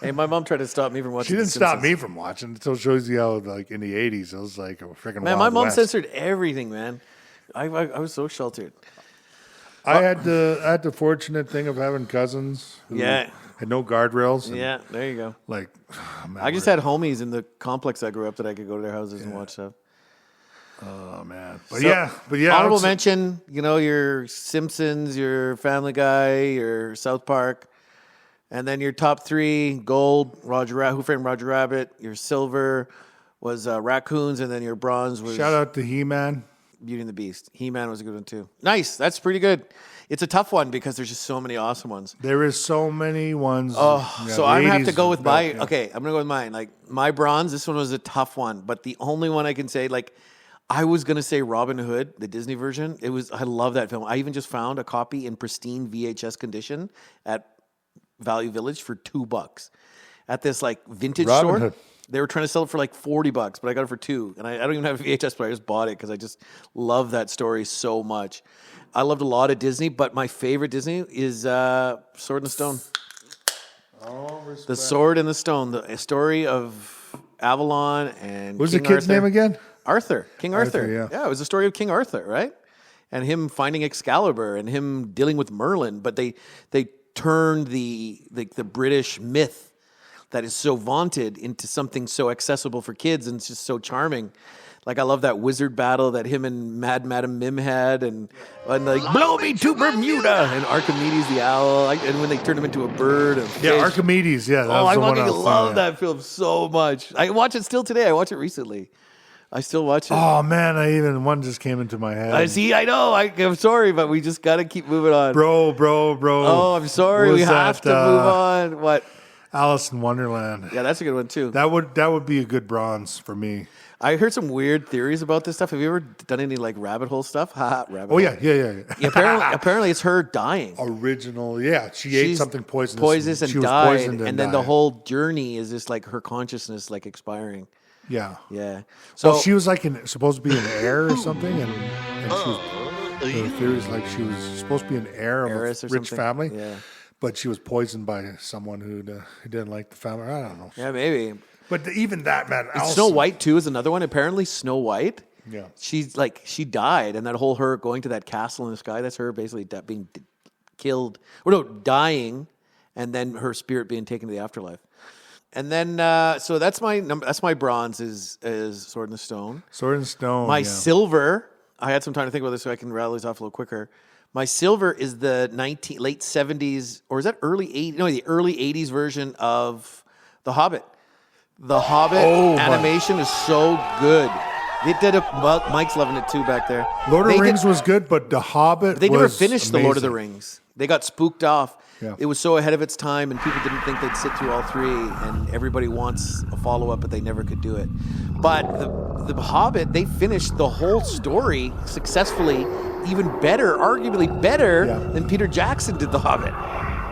hey, my mom tried to stop me from watching. She didn't stop me from watching it. So it shows you how, like in the 80s, it was like a freaking man. Wild My mom West. censored everything, man. I was so sheltered. I had the fortunate thing of having cousins who had no guardrails. Yeah, there you go. Like, oh, man, I just had homies in the complex I grew up that I could go to their houses and watch stuff. Oh man, but So, yeah. Honorable mention, your Simpsons, your Family Guy, your South Park, and then your top 3: gold, Who Framed Roger Rabbit. Your silver was Raccoons, and then your bronze was Shout out to He-Man. Beauty and the Beast. He-Man was a good one too. Nice, that's pretty good. It's a tough one because there's just so many awesome ones. There is so many ones. So I'm gonna have to go with my. Yeah. Okay, I'm gonna go with mine. Like my bronze. This one was a tough one, but the only one I can say, like, I was gonna say Robin Hood, the Disney version. I love that film. I even just found a copy in pristine VHS condition at Value Village for $2 at this like vintage Robin store. Hood. They were trying to sell it for like $40, but I got it for $2. And I don't even have a VHS player. I just bought it because I just love that story so much. I loved a lot of Disney, but my favorite Disney is Sword and the Stone. Oh, respect. The Sword and the Stone, the story of Avalon and What's King the kid's Arthur. name again? Arthur, King Arthur. Yeah. It was the story of King Arthur, right? And him finding Excalibur and him dealing with Merlin. But they turned the British myth that is so vaunted into something so accessible for kids, and it's just so charming. Like, I love that wizard battle that him and Mad Madam Mim had, and like, blow me to Bermuda, and Archimedes the owl, and when they turned him into a bird. Archimedes. Yeah, that was I the one fucking I was love thinking of. that film so much. I watch it still today. I watch it recently. I still watch it. Oh man, one just came into my head. I know. I'm sorry, but we just got to keep moving on. Bro. Oh, I'm sorry. We have to move on. What? Alice in Wonderland. Yeah, that's a good one too. That would be a good bronze for me. I heard some weird theories about this stuff. Have you ever done any like rabbit hole stuff? Rabbit hole. Yeah. Apparently it's her dying. Original, yeah. She ate something poisonous. Poisonous and she was died, poisoned and then the whole journey is just like her consciousness like expiring. Yeah. Yeah. So she was like supposed to be an heir or something, and she was, the theory is like she was supposed to be an heiress of or a rich something. family. Yeah. But she was poisoned by someone who didn't like the family. I don't know. Yeah, maybe. But even that, man. Snow White too is another one. Apparently, Snow White. Yeah. She's like, she died, and that whole her going to that castle in the sky. That's her basically being killed, or no, dying, and then her spirit being taken to the afterlife. And then, so that's my number. That's my bronze is Sword in the Stone. Sword and Stone. My silver. I had some time to think about this, so I can rattle these off a little quicker. My silver is the late 70s, or is that early 80s? No, the early 80s version of The Hobbit. The Hobbit animation is so good. It did Mike's loving it too back there. Lord of the Rings was good, but The Hobbit They never was finished amazing. The Lord of the Rings. They got spooked off. Yeah. It was so ahead of its time, and people didn't think they'd sit through all three, and everybody wants a follow-up, but they never could do it. But the Hobbit, they finished the whole story successfully, even better, arguably better than Peter Jackson did The Hobbit.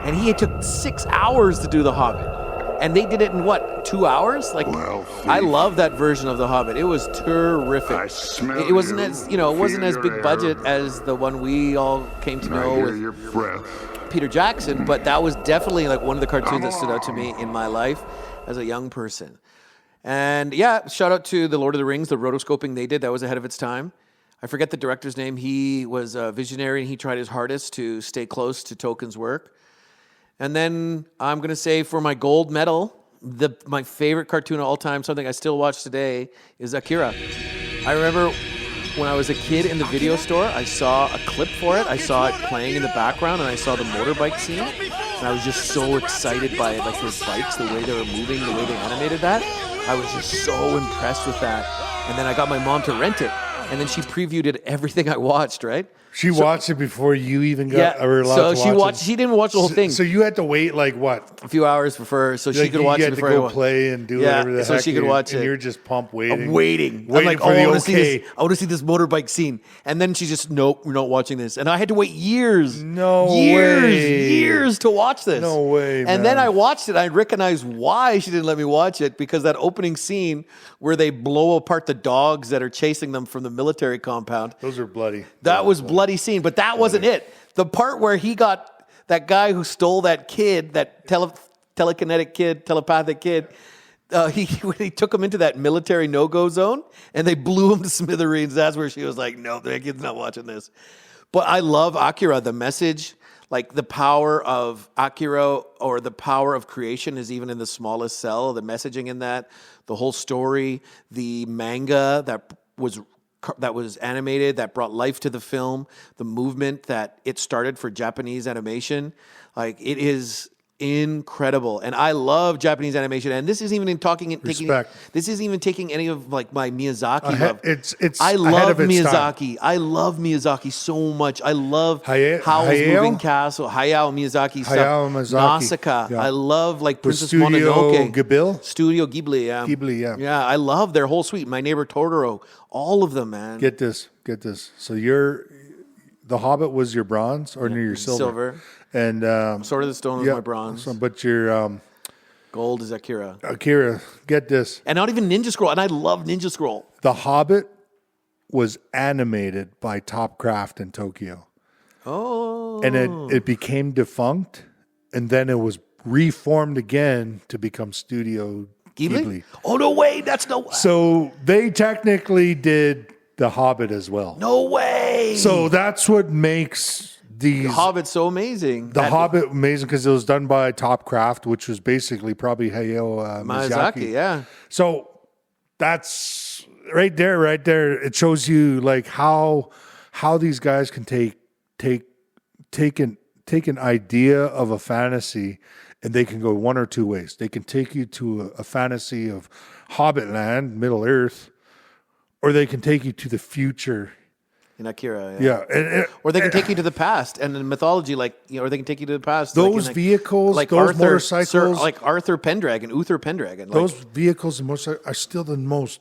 And he took 6 hours to do The Hobbit. And they did it in, 2 hours? Like, I love that version of The Hobbit. It was terrific. It wasn't as, it wasn't as big budget as the one we all came to know with Peter Jackson, but that was definitely like one of the cartoons that stood out to me in my life as a young person. And yeah, shout out to the Lord of the Rings, the rotoscoping they did. That was ahead of its time. I forget the director's name. He was a visionary, and he tried his hardest to stay close to Tolkien's work. And then I'm going to say for my gold medal, my favorite cartoon of all time, something I still watch today, is Akira. I remember when I was a kid in the video store, I saw a clip for it. I saw it playing in the background, and I saw the motorbike scene. And I was just so excited by it, like those bikes, the way they were moving, the way they animated that. I was just so impressed with that. And then I got my mom to rent it. And then she previewed it everything I watched, right? She watched it before you even got were allowed to watch it. She didn't watch the whole thing. So you had to wait like what? A few hours before, so she could watch it before you had to go play and do whatever the heck. so she could watch it. And you're just pumped waiting. I'm waiting. I'm like, for the I want to okay. see this. I want to see this motorbike scene. And then she's just, nope, we're not watching this. And I had to wait years. Years to watch this. No way, And man. then I watched it. I recognized why she didn't let me watch it, because that opening scene where they blow apart the dogs that are chasing them from the military compound. Those are bloody. That was bloody scene, but that wasn't it. The part where he got that guy who stole that kid, that telekinetic kid, telepathic kid, he took him into that military no-go zone, and they blew him to smithereens. That's where she was like, no, that kid's not watching this. But I love Akira. The message, like the power of Akira, or the power of creation, is even in the smallest cell. The messaging in that, the whole story, the manga that was that was animated, that brought life to the film, the movement that it started for Japanese animation. Like, it is incredible, and I love Japanese animation. And this isn't even this isn't even taking any of like my Miyazaki love. It's I ahead love of its Miyazaki. time. I love Miyazaki so much. I love Howl's Hayao? Moving Castle, Hayao Miyazaki stuff, Hayao Miyazaki. Nausicaa. Yeah. I love like Princess Studio Mononoke. Ghibli? Studio Ghibli, yeah. Ghibli, yeah. Yeah, I love their whole suite. My Neighbor Totoro, all of them, man. Get this. So The Hobbit was your bronze or near your silver? And Sword of the Stone was my bronze. But your Gold is Akira. Get this. And not even Ninja Scroll. And I love Ninja Scroll. The Hobbit was animated by Topcraft in Tokyo. Oh. And it became defunct, and then it was reformed again to become Studio Ghibli. Oh, no way. That's no way. So they technically did The Hobbit as well. No way. So that's what makes The Hobbit so amazing. The Hobbit amazing because it was done by Topcraft, which was basically probably Hayao Miyazaki. Yeah. So that's right there. It shows you like how these guys can take an idea of a fantasy, and they can go one or two ways. They can take you to a fantasy of Hobbit land, Middle Earth, or they can take you to the future. In Akira, Or they can take you to the past and in mythology, or they can take you to the past. Those vehicles, like those Arthur, motorcycles, like Arthur Pendragon, Uther Pendragon. Those vehicles and motorcycles are still the most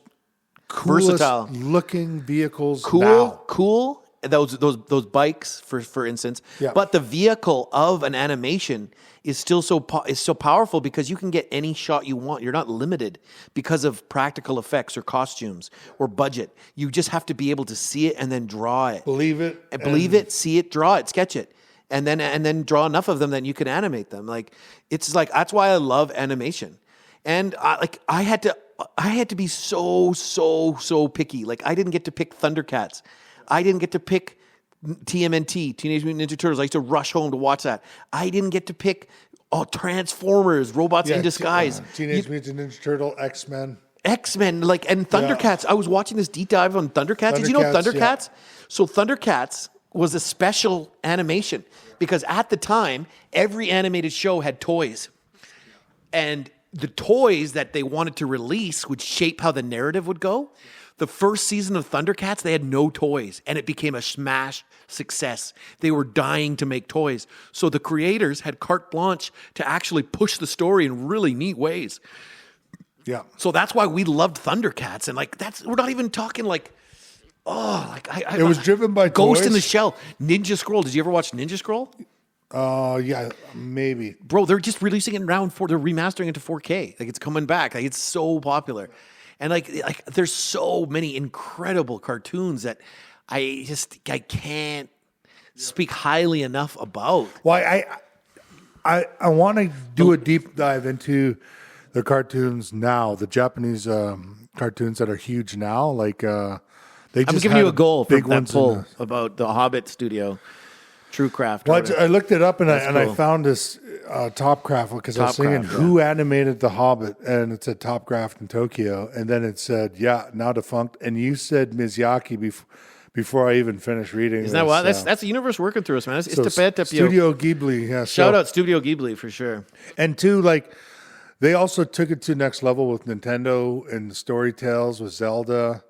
coolest versatile looking vehicles. Cool. Those bikes, for instance. Yeah. But the vehicle of an animation is still so powerful because you can get any shot you want. You're not limited because of practical effects or costumes or budget. You just have to be able to see it and then draw it. Believe it, see it, draw it, sketch it, and then draw enough of them that you can animate them. Like, it's like, that's why I love animation. And I had to be so picky. Like, I didn't get to pick Thundercats. I didn't get to pick TMNT, Teenage Mutant Ninja Turtles. I used to rush home to watch that. I didn't get to pick Transformers, Robots in Disguise. Teenage Mutant Ninja Turtle, X-Men, and Thundercats. I was watching this deep dive on Thundercats. Did you know Thundercats? Yeah. So Thundercats was a special animation because at the time, every animated show had toys. And the toys that they wanted to release would shape how the narrative would go. The first season of Thundercats, they had no toys, and it became a smash success. They were dying to make toys. So the creators had carte blanche to actually push the story in really neat ways. Yeah. So that's why we loved Thundercats. And we're not even talking it was driven by Ghost toys? in the Shell, Ninja Scroll. Did you ever watch Ninja Scroll? Yeah, maybe. Bro, they're just releasing it in round 4. They're remastering it to 4K. Like, it's coming back. Like, it's so popular. And like there's so many incredible cartoons that I can't speak highly enough about. Well, I want to do a deep dive into the cartoons now, the Japanese cartoons that are huge now. Like I'm giving you a goal for big that poll about the Hobbit studio. TrueCraft. Well, I looked it up and cool. I found this Topcraft because I was thinking who animated The Hobbit, and it said Topcraft in Tokyo, and then it said now defunct, and you said Miyazaki before I even finished reading. Isn't that wild? That's the universe working through us, man. It's Studio Ghibli. Yeah, shout out Studio Ghibli for sure. And two, they also took it to the next level with Nintendo and the story tales with Zelda,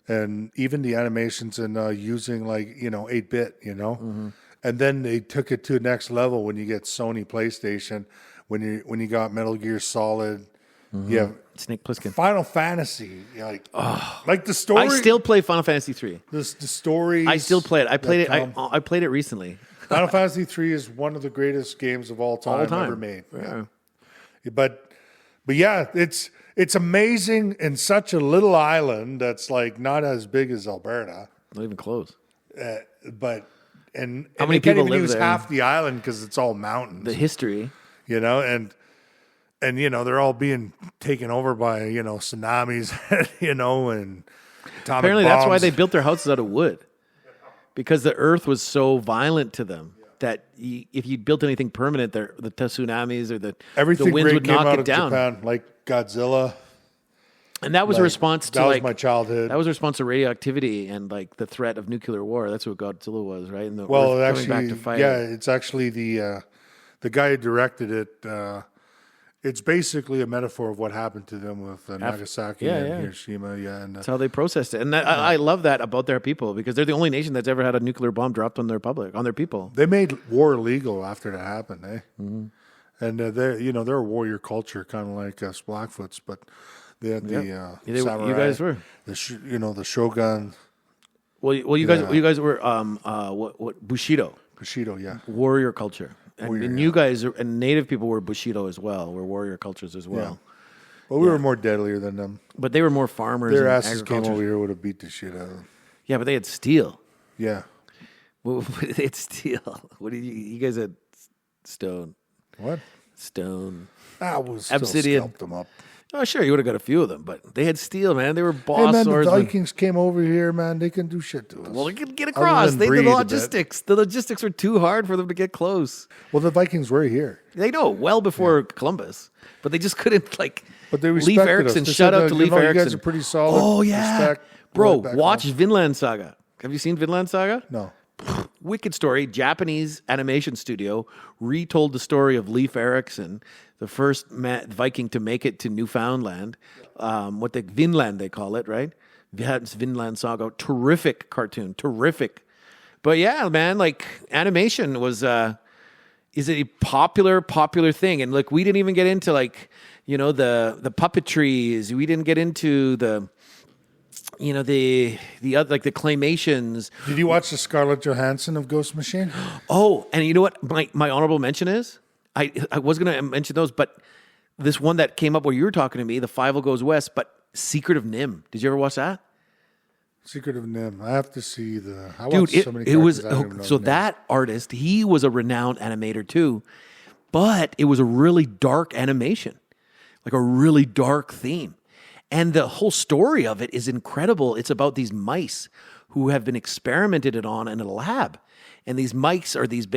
and even the animations and using 8-bit, Mm-hmm. And then they took it to the next level when you get Sony PlayStation, when you got Metal Gear Solid, mm-hmm. Snake Plissken, Final Fantasy, the story. I still play Final Fantasy 3. The story. I still play it. I played it. I played it recently. Final Fantasy 3 is one of the greatest games of all time ever made. Yeah. But yeah, it's amazing in such a little island that's not as big as Alberta. Not even close. But. And how many they can't people even live use there? Half the island because it's all mountains. The history, and they're all being taken over by tsunamis, and atomic apparently bombs. That's why they built their houses out of wood, because the earth was so violent to them that if you built anything permanent, the tsunamis or the everything winds great would came knock out it of down. Japan, like Godzilla. And that was a response to that was like my childhood. That was a response to radioactivity and like the threat of nuclear war. That's what Godzilla was, right? And the Well, Earth actually, coming back to fight. yeah, it's actually the guy who directed it. It's basically a metaphor of what happened to them with Nagasaki and Hiroshima. Yeah, and That's how they processed it, and I love that about their people because they're the only nation that's ever had a nuclear bomb dropped on their people. they made war illegal after that happened, eh? Mm-hmm. And they're a warrior culture, kind of like us Blackfoots, but they had the samurai. You guys were the shogun. Well, you guys were what Bushido. Bushido, yeah. Warrior culture. And you guys and native people were Bushido as well, were warrior cultures as well. Yeah. But we were more deadlier than them. But they were more farmers. Their and asses came over here would have beat the shit out of them. Yeah, but they had steel. Yeah. Well, they had steel. What did you guys had stone? What? Stone. I was Obsidian. Scalped them up. Oh, sure, you would have got a few of them, but they had steel, man. They were Hey, boss man, the swordsmen. Vikings came over here, man. They can do shit to us. Well, they could get across. than They did breathe the a bit. logistics. The logistics were too hard for them to get close. Well, the Vikings were here. They know well before Columbus, but they just couldn't But they Leif respected Erikson. us. They Shout said, out to Leif You Erikson. guys are pretty solid. Oh yeah, Respect. bro. Back Watch home. Vinland Saga. Have you seen Vinland Saga? No. Wicked story. Japanese animation studio retold the story of Leif Erikson, the first Viking to make it to Newfoundland. Vinland they call it, right? That's Vinland Saga. Terrific cartoon. Terrific. But yeah, man, like animation was is a popular thing, and like we didn't even get into like the puppetries. We didn't get into the other like the claymations. Did you watch the Scarlett Johansson of Ghost Machine? Oh, and you know what? My honorable mention is I was going to mention those, but this one that came up where you were talking to me, the Fievel Goes West, but Secret of Nim. Did you ever watch that? Secret of Nim. I have to see I Dude, watched so many it was characters, I don't even know so the names. that artist, he was a renowned animator too, but it was a really dark animation, like a really dark theme. And the whole story of it is incredible. It's about these mice who have been experimented on in a lab. And these mice are these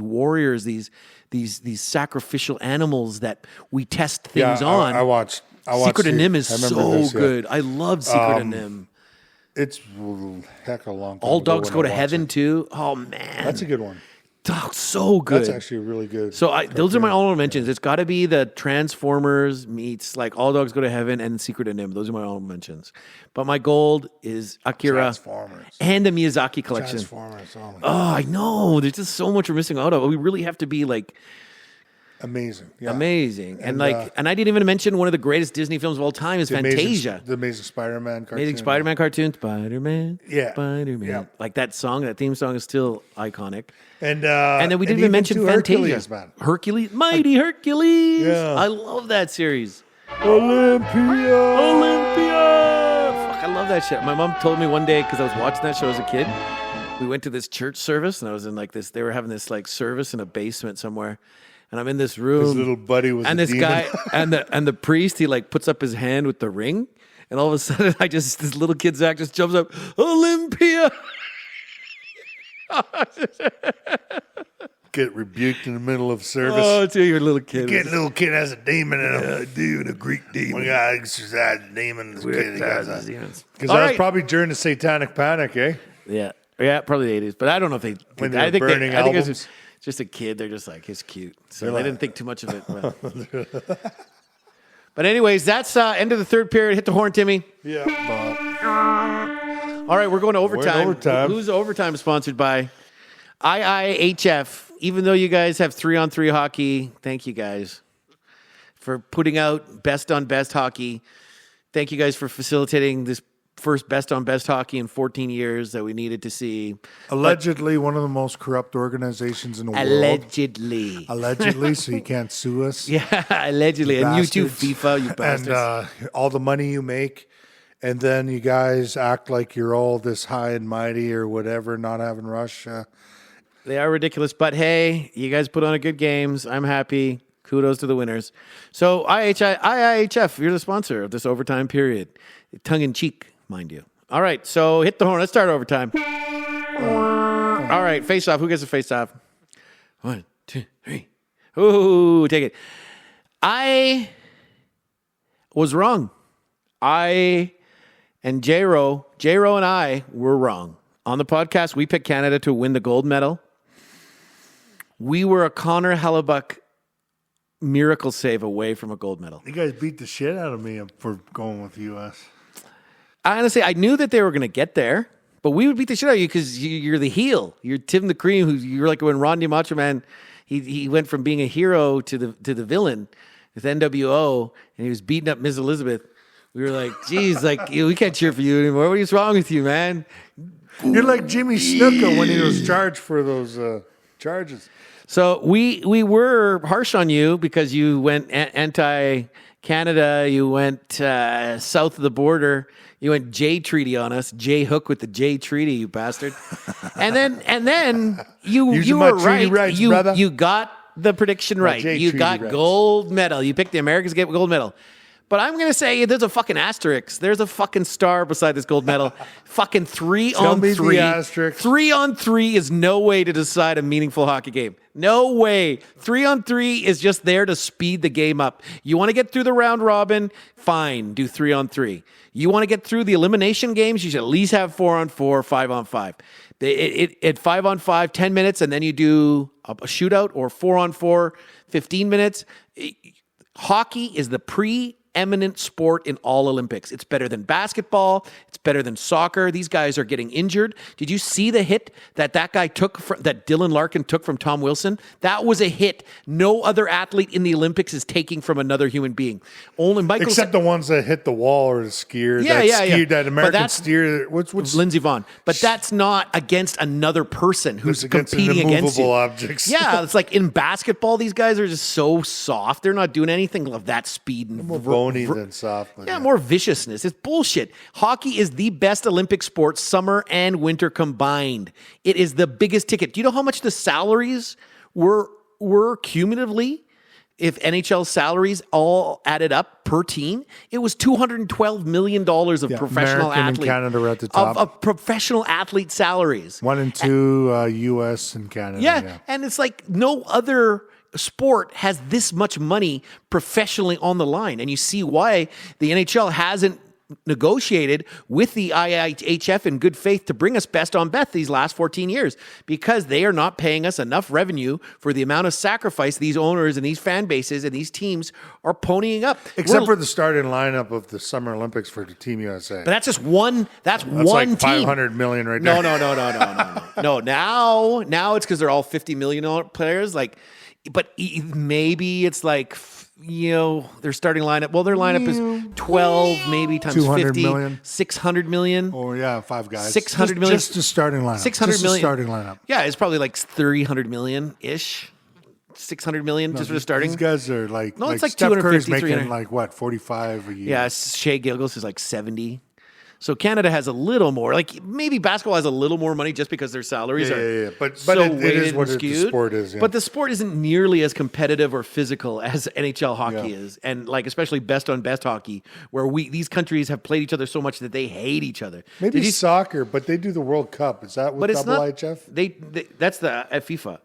warriors, these sacrificial animals that we test things on. I watched Secret of it. Nim is I remember so this, yeah. good. I love Secret of Nim. It's heck a long time All ago Dogs when Go I to watched Heaven it. too. Oh man, That's a good one. Oh, so good. That's actually really good. So those are my honorable mentions. It's got to be the Transformers meets like All Dogs Go to Heaven and Secret of Nim. Those are my honorable mentions. But my gold is Akira Transformers. and the Miyazaki collection. Transformers. Oh my God. Oh, I know. There's just so much we're missing out of. We really have to be like Amazing. Yeah. amazing. And I didn't even mention one of the greatest Disney films of all time is Fantasia. The Amazing Spider-Man cartoon. Amazing Spider-Man cartoon. Spider-Man. Yeah. Spider-Man. Yeah. Like that song, that theme song is still iconic. And And then we didn't even mention too, Fantasia. Hercules, man. Hercules. Mighty Hercules. Yeah. I love that series. Olympia. Fuck, I love that shit. My mom told me one day, because I was watching that show as a kid, we went to this church service, and I was in like this, they were having this like service in a basement somewhere. And I'm in this room. His little buddy was and a this demon. guy and the priest, he like puts up his hand with the ring, and all of a sudden this little kid Zach just jumps up, Olympia. Get rebuked in the middle of service. Oh, to your little kid. Little kid has a demon in him. Yeah, dude, a Greek demon. We got to exercise the demon. Because All that was right. probably during the Satanic Panic, eh? Yeah, probably the 80s. But I don't know if they. When they I were think burning I think it's albums. just a kid. They're just like, he's cute, so They're they like- didn't think too much of it. But anyways, that's end of the third period. Hit the horn, Timmy. Yeah. All right, we're going to overtime. overtime. Who's overtime sponsored by? IIHF. Even though you guys have 3-on-3 hockey, thank you guys for putting out best on best hockey. Thank you guys for facilitating this first best on best hockey in 14 years that we needed to see. Allegedly, one of the most corrupt organizations in the world. Allegedly. Allegedly, so you can't sue us. Yeah, allegedly. And you too, Bastards. FIFA, you bastards. And all the money you make, and then you guys act like you're all this high and mighty or whatever, not having Russia. They are ridiculous, but hey, you guys put on a good games. I'm happy. Kudos to the winners. So IIHF, you're the sponsor of this overtime period. Tongue in cheek, mind you. All right, so hit the horn. Let's start overtime. All right, face off. Who gets a face off? 1, 2, 3. Ooh, take it. was wrong. I and J-Ro and I were wrong. On the podcast, we picked Canada to win the gold medal. We were a Connor Hellebuck miracle save away from a gold medal. You guys beat the shit out of me for going with the U.S. Honestly, I knew that they were going to get there, but we would beat the shit out of you because you're the heel. You're Tim the Cream, you're like when Rodney Macho Man, he went from being a hero to the villain with NWO, and he was beating up Miss Elizabeth. We were like, geez, like we can't cheer for you anymore. What is wrong with you, man? You're like Jimmy Snuka when he was charged for those charges. So we were harsh on you because you went anti-Canada. You went south of the border. You went J Treaty on us. J Hook with the J Treaty, you bastard. and then you were right. Rights, you got the prediction right. You got rights. gold medal. You picked the Americans to get gold medal. But I'm going to say there's a fucking asterisk. There's a fucking star beside this gold medal. Fucking 3-on-3. 3-on-3 is no way to decide a meaningful hockey game. No way. 3-on-3 is just there to speed the game up. You want to get through the round robin? Fine, do 3-on-3. You want to get through the elimination games? You should at least have 4-on-4, 5-on-5. At 5-on-5, 10 minutes, and then you do a shootout, or 4-on-4, 15 minutes. Hockey is the preeminent sport in all Olympics. It's better than basketball. It's better than soccer. These guys are getting injured. Did you see the hit that guy took, that Dylan Larkin took from Tom Wilson? That was a hit no other athlete in the Olympics is taking from another human being. Only Michael, except the ones that hit the wall or the skier. That American skier. What's Lindsey Vonn? But that's not against another person who's against competing against you. Objects. Yeah, it's like in basketball, these guys are just so soft. They're not doing anything of that speed and more bony than soft. Yeah, more viciousness. It's bullshit. Hockey is the best Olympic sport, summer and winter combined. It is the biggest ticket. Do you know how much the salaries were cumulatively? If NHL salaries all added up per team, it was $212 million of professional American athlete. And Canada are at the top. Of professional athlete salaries. 1 and 2, U.S. and Canada. Yeah, and it's like no other sport has this much money professionally on the line. And you see why the NHL hasn't negotiated with the IIHF in good faith to bring us best on best these last 14 years, because they are not paying us enough revenue for the amount of sacrifice these owners and these fan bases and these teams are ponying up. Except for the starting lineup of the Summer Olympics for the Team USA. But that's just one. That's one like team. 500 million right there. No. Now it's because they're all $50 million players. Like, but maybe it's like, you know, their starting lineup. Well, their lineup is 12, maybe times 50, million. 600 million. Oh yeah, 5 guys. 600 million. Just the starting lineup. 600 million. Starting lineup. Yeah, it's probably like 300 million ish. 600 million just for the starting. These guys are like, no, it's like Steph 250, Curry's making 300. like what, 45 a year. Yeah, Shea Gilgeous is like 70. So Canada has a little more, like maybe basketball has a little more money just because their salaries are But so it is what skewed. the sport is. Yeah. But the sport isn't nearly as competitive or physical as NHL hockey is, and like especially best on best hockey, where these countries have played each other so much that they hate each other. Maybe soccer, but they do the World Cup. Is that with IHF? They that's the at FIFA.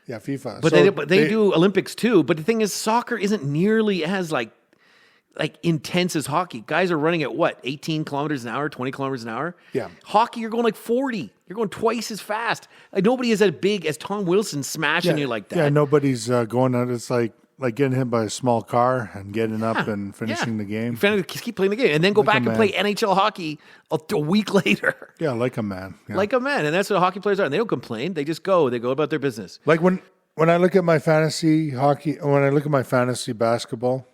Yeah, FIFA. But they do Olympics too. But the thing is, soccer isn't nearly as like intense as hockey. Guys are running at what, 18 kilometers an hour, 20 kilometers an hour? Yeah. Hockey, you're going like 40. You're going twice as fast. Like, nobody is as big as Tom Wilson smashing you like that. Yeah, nobody's going out. It's like getting hit by a small car and getting up and finishing the game. Keep playing the game and then go back and play NHL hockey a week later. Yeah, like a man. Yeah. Like a man. And that's what hockey players are. And they don't complain. They just go. They go about their business. Like when I look at my fantasy hockey, when I look at my fantasy basketball,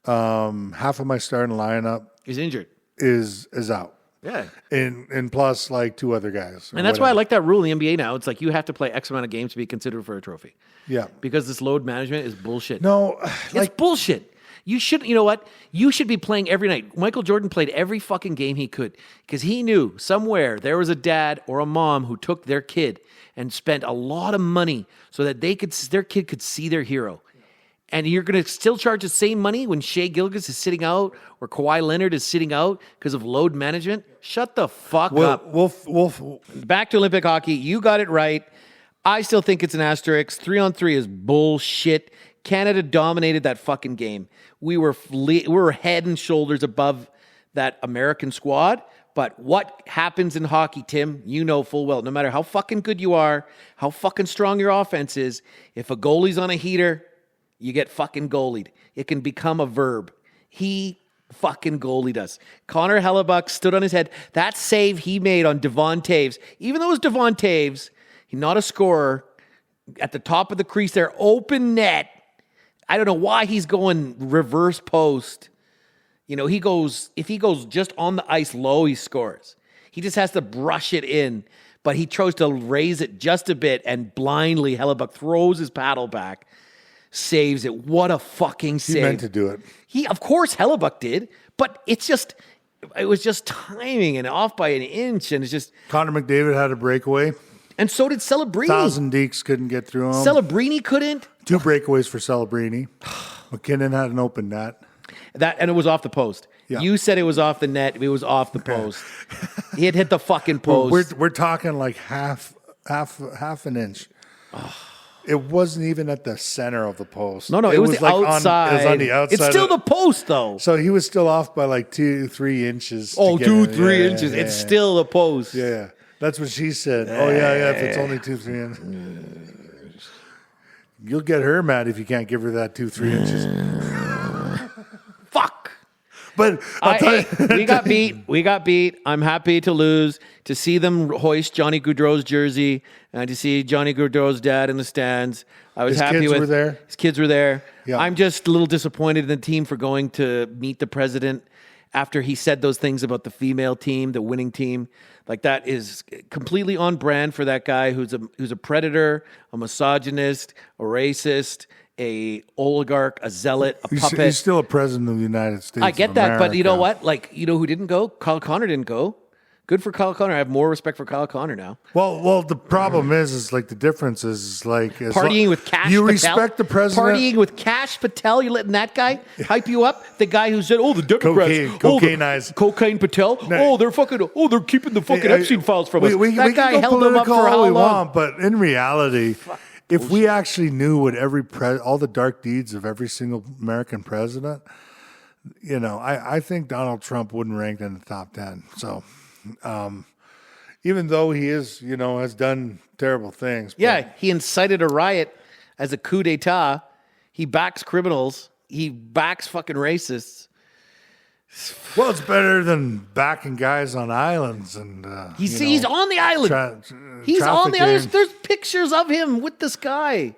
half of my starting lineup is injured. Is out. Yeah. And plus like 2 other guys. And that's why I like that rule in the NBA now. It's like you have to play X amount of games to be considered for a trophy. Yeah. Because this load management is bullshit. No, it's bullshit. You know what? You should be playing every night. Michael Jordan played every fucking game he could because he knew somewhere there was a dad or a mom who took their kid and spent a lot of money so that their kid could see their hero. And you're going to still charge the same money when Shea Gilgeous is sitting out or Kawhi Leonard is sitting out because of load management? Shut the fuck up. Back to Olympic hockey. You got it right. I still think it's an asterisk. 3-on-3 is bullshit. Canada dominated that fucking game. We were head and shoulders above that American squad. But what happens in hockey, Tim, you know full well, no matter how fucking good you are, how fucking strong your offense is, if a goalie's on a heater, you get fucking goalied. It can become a verb. He fucking goalied us. Connor Hellebuck stood on his head. That save he made on Devon Taves, even though it was Devon Taves, he's not a scorer, at the top of the crease there, open net. I don't know why he's going reverse post. You know, if he goes just on the ice low, he scores. He just has to brush it in, but he tries to raise it just a bit, and blindly Hellebuck throws his paddle back, saves it. What a fucking save. He meant to do it. Of course Hellebuck did, but it was just timing and off by an inch, and it's just... Connor McDavid had a breakaway. And so did Celebrini. 1,000 Deeks couldn't get through him. Celebrini couldn't. 2 breakaways for Celebrini. McKinnon had an open net. And it was off the post. Yeah. You said it was off the net. It was off the post. He had hit the fucking post. We're talking like half an inch. It wasn't even at the center of the post. No, it was the outside. It was on the outside. It's still the post, though. So he was still off by like 2-3 inches. Oh, 2-3 inches. It's still the post. Yeah. That's what she said. If it's only 2-3 inches. You'll get her mad if you can't give her that 2-3 inches. Fuck. But we got beat. I'm happy to lose, to see them hoist Johnny Gaudreau's jersey, and to see Johnny Gaudreau's dad in the stands. I was happy with. His kids were there. Yeah. I'm just a little disappointed in the team for going to meet the president after he said those things about the female team, the winning team. Like, that is completely on brand for that guy who's a predator, a misogynist, a racist, a oligarch, a zealot, a puppet. He's still a president of the United States. I get that, but you know what? Like, you know who didn't go? Kyle Connor didn't go. Good for Kyle Connor. I have more respect for Kyle Connor now. Well, the problem is like the difference is like partying with Cash you Patel. Respect the president. Partying with Cash Patel. You're letting that guy hype you up. The guy who said, "Oh, the Democrats, cocaine eyes, cocaine Patel. No. They're keeping the fucking Epstein files from us." We that guy can go held them up for how we long? want, but in reality, if we actually knew what all the dark deeds of every single American president, you know, I think Donald Trump wouldn't rank in the top 10. So. Even though he is, you know, has done terrible things. Yeah, he incited a riot as a coup d'etat. He backs criminals. He backs fucking racists. Well, it's better than backing guys on islands and. He's on the island. He's on the island. There's pictures of him with this guy.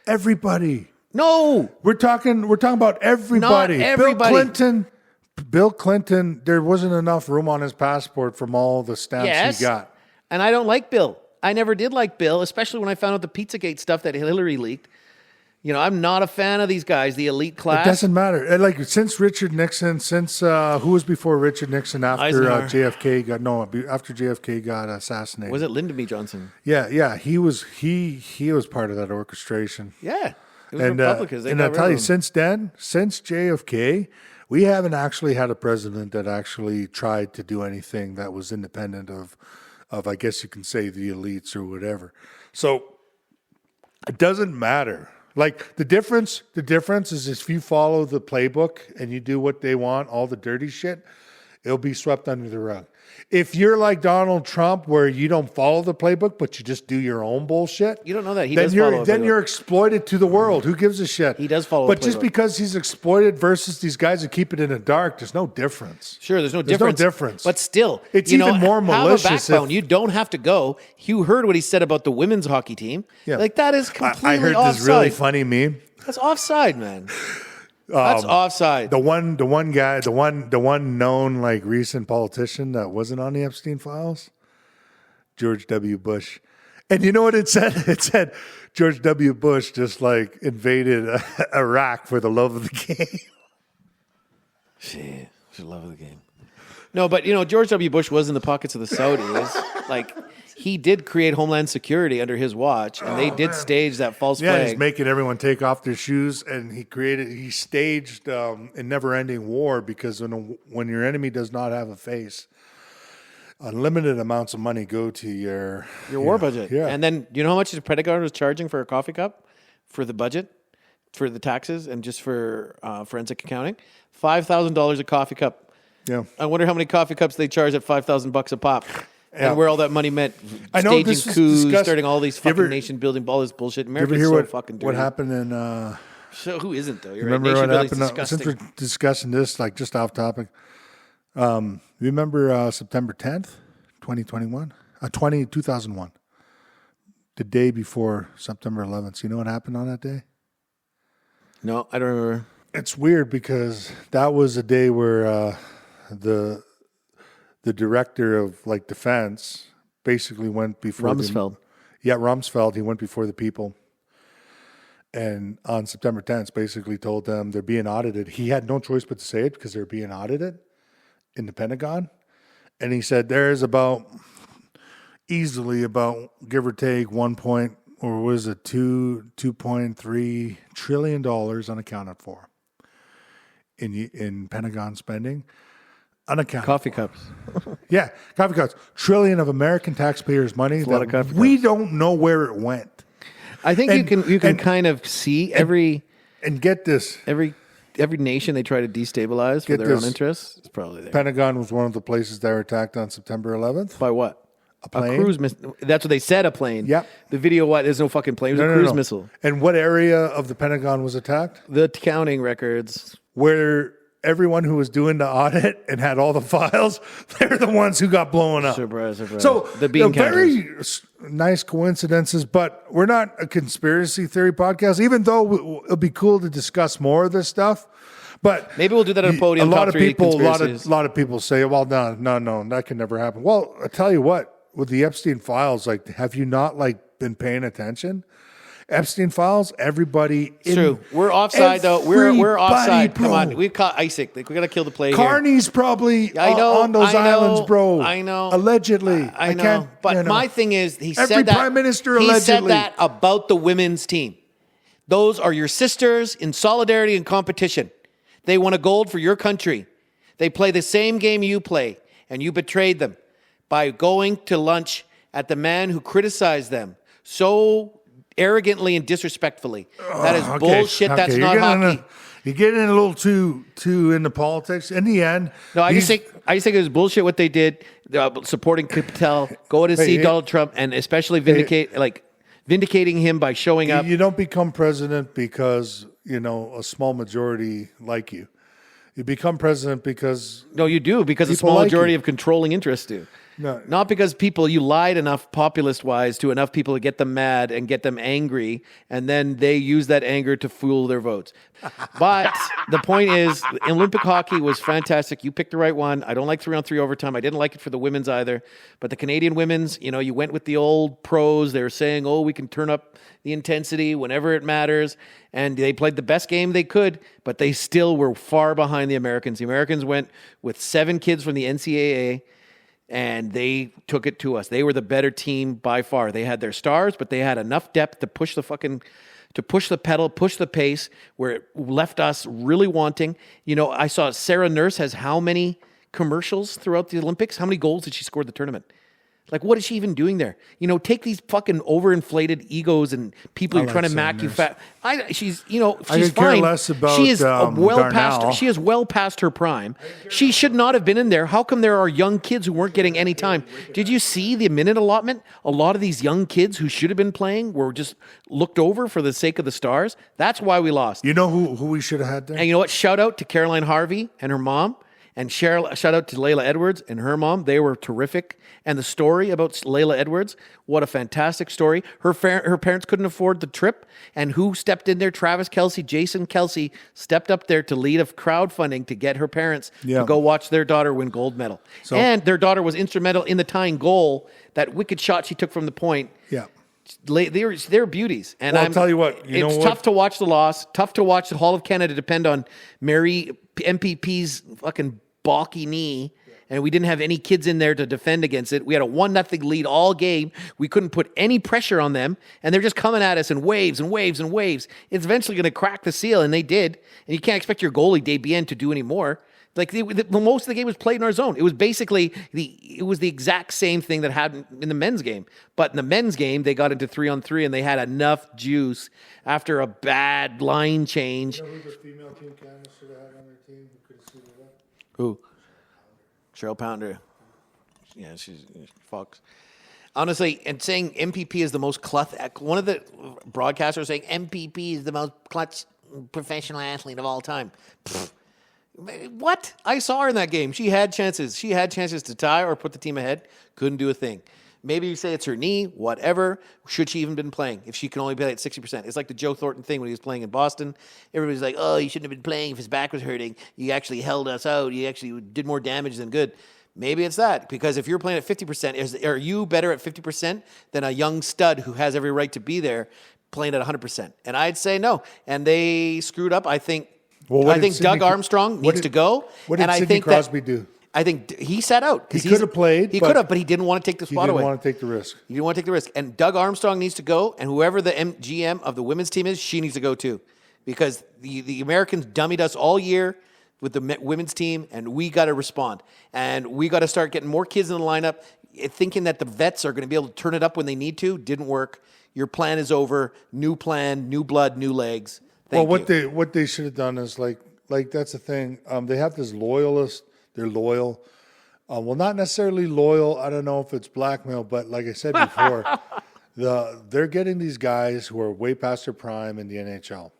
Everybody. No, we're talking about everybody. Not everybody. Bill Clinton, there wasn't enough room on his passport from all the stamps he got. And I don't like Bill. I never did like Bill, especially when I found out the Pizzagate stuff that Hillary leaked. You know, I'm not a fan of these guys, the elite class. It doesn't matter. Like, since Richard Nixon, who was before Richard Nixon after JFK got assassinated? Was it Lyndon B. Johnson? Yeah. He was part of that orchestration. Yeah. It was Republicans. And I'll tell you, since JFK, we haven't actually had a president that actually tried to do anything that was independent of I guess you can say, the elites or whatever. So it doesn't matter. Like, the difference is if you follow the playbook and you do what they want, all the dirty shit, it'll be swept under the rug. If you're like Donald Trump, where you don't follow the playbook, but you just do your own bullshit, you don't know that. Then you're exploited to the world. Who gives a shit? He does follow. But just because he's exploited versus these guys who keep it in the dark, there's no difference. Sure, there's no difference. But still, it's even more malicious. Have a backbone. You don't have to go. You heard what he said about the women's hockey team. Yeah. Like, that is completely I heard offside. This really funny meme. That's offside, man. That's offside. The one guy, the one known like recent politician that wasn't on the Epstein files, George W. Bush. And you know what it said? It said George W. Bush just like invaded Iraq for the love of the game. Shit, for the love of the game. No, but George W. Bush was in the pockets of the Saudis. Like, he did create Homeland Security under his watch, and they did stage that false flag. Yeah, he's making everyone take off their shoes, and he staged a never-ending war, because when your enemy does not have a face, unlimited amounts of money go to your war budget. Yeah. And then, you know how much the Pentagon was charging for a coffee cup for the budget? for the taxes and just for forensic accounting. $5,000 a coffee cup. Yeah. I wonder how many coffee cups they charge at $5,000 a pop. Yeah. And where all that money meant. I know Staging this was coups, discussed. starting all these fucking nation building, all this bullshit. You ever America's hear so what, fucking dirty. what happened in... So who isn't though? You're remember right. Nation what building's happened? disgusting. Since we're discussing this, like just off topic, you remember September 10th, 2021? 2001. The day before September 11th. So you know what happened on that day? No, I don't remember. It's weird because that was a day where the director of like defense basically went before Rumsfeld. Rumsfeld. He went before the people. And on September 10th, basically told them they're being audited. He had no choice but to say it because they're being audited in the Pentagon. And he said there's easily about, give or take, 2.3 trillion dollars unaccounted for in Pentagon spending. Unaccounted. Coffee cups. Yeah, coffee cups. Trillion of American taxpayers' money a lot of that coffee we cups. don't know where it went. I think you can kind of see every get this. every nation they try to destabilize for Get their own this. interests. It's probably there. Pentagon was one of the places that were attacked on September 11th. By what? A plane? cruise missile. That's what they said. A plane. Yep. The video. What? There's no fucking plane. It was a cruise missile. And what area of the Pentagon was attacked? The counting records. Where everyone who was doing the audit and had all the files, they're the ones who got blown up. Surprise. So the bean very nice coincidences, but we're not a conspiracy theory podcast, even though it'll be cool to discuss more of this stuff. But maybe we'll do that on a podium. A lot of people, conspiracies. a lot of people say, "Well, no, that can never happen." Well, I tell you what, with the Epstein files, like, have you not been paying attention? Epstein files, everybody. True. We're offside though. We're offside. Come on, we caught Isaac. We gotta kill the play. Carney's probably on those islands, bro. I know. Allegedly, I know. But my thing is, he Every said that. prime minister he said allegedly. that about the women's team. Those are your sisters in solidarity and competition. They won a gold for your country. They play the same game you play, and you betrayed them by going to lunch at the man who criticized them so arrogantly and disrespectfully. That is bullshit. Okay. That's not hockey. You're getting in a little too into politics. In the end, No, I just think it was bullshit what they did, supporting Patel, going to see Donald Trump, and especially vindicating him by showing up. You don't become president because a small majority like you. You become president because No, you do, because a people small like majority you. of controlling interests do. No. Not because you lied enough populist-wise to enough people to get them mad and get them angry, and then they use that anger to fool their votes. But the point is, Olympic hockey was fantastic. You picked the right one. I don't like 3-on-3 overtime. I didn't like it for the women's either. But the Canadian women's, you went with the old pros. They were saying, we can turn up the intensity whenever it matters. And they played the best game they could, but they still were far behind the Americans. The Americans went with 7 kids from the NCAA, and they took it to us. They were the better team by far. They had their stars, but they had enough depth to push the pedal, push the pace, where it left us really wanting. I saw Sarah Nurse has how many commercials throughout the Olympics? How many goals did she score in the tournament? What is she even doing there? Take these fucking overinflated egos and people who are trying to mac you fat. She's could care fine. less about, she is well Darnell. past. She is well past her prime. She should not have been in there. How come there are young kids who weren't getting any time? Did you see the minute allotment? A lot of these young kids who should have been playing were just looked over for the sake of the stars. That's why we lost. You know who we should have had there? And you know what? Shout out to Caroline Harvey and her mom. And shout out to Layla Edwards and her mom. They were terrific. And the story about Layla Edwards, what a fantastic story. Her parents couldn't afford the trip. And who stepped in there? Travis Kelce, Jason Kelce stepped up there to lead a crowdfunding to get her parents to go watch their daughter win gold medal. And their daughter was instrumental in the tying goal, that wicked shot she took from the point. Yeah. They're beauties. And I'll tell you what. It's tough to watch the loss. Tough to watch the Hall of Canada depend on Mary MPP's fucking balky knee, and we didn't have any kids in there to defend against it. We had a 1-0 lead all game. We couldn't put any pressure on them, and they're just coming at us in waves and waves and waves. It's eventually going to crack the seal, and they did. And you can't expect your goalie, Desbiens, to do any more. Like most of the game was played in our zone. It was basically the exact same thing that happened in the men's game. But in the men's game, they got into 3-on-3 and they had enough juice after a bad line change. You know who the female team Canada should have had on their team who could have suited up? Who? Cheryl Pounder. Yeah, she's Fox. Honestly, and saying MPP is the most clutch. One of the broadcasters saying MPP is the most clutch professional athlete of all time. Pfft. What? I saw her in that game. She had chances. She had chances to tie or put the team ahead. Couldn't do a thing. Maybe you say it's her knee, whatever. Should she even been playing if she can only play at 60%? It's like the Joe Thornton thing when he was playing in Boston. Everybody's like, oh, he shouldn't have been playing if his back was hurting. You actually held us out. You actually did more damage than good. Maybe it's that. Because if you're playing at 50%, are you better at 50% than a young stud who has every right to be there playing at 100%? And I'd say no. And they screwed up, I think. Well, I think Doug Armstrong needs to go. What did Sidney Crosby do? I think he sat out. He could have played. He could have, but he didn't want to take the spot away. He didn't want to take the risk. He didn't want to take the risk. And Doug Armstrong needs to go, and whoever the GM of the women's team is, she needs to go too. Because the Americans dummied us all year with the women's team, and we got to respond. And we got to start getting more kids in the lineup, thinking that the vets are going to be able to turn it up when they need to. Didn't work. Your plan is over. New plan, new blood, new legs. What they should have done is like that's the thing. They have this loyalist. They're loyal. Well, not necessarily loyal. I don't know if it's blackmail, but like I said before, they're getting these guys who are way past their prime in the NHL.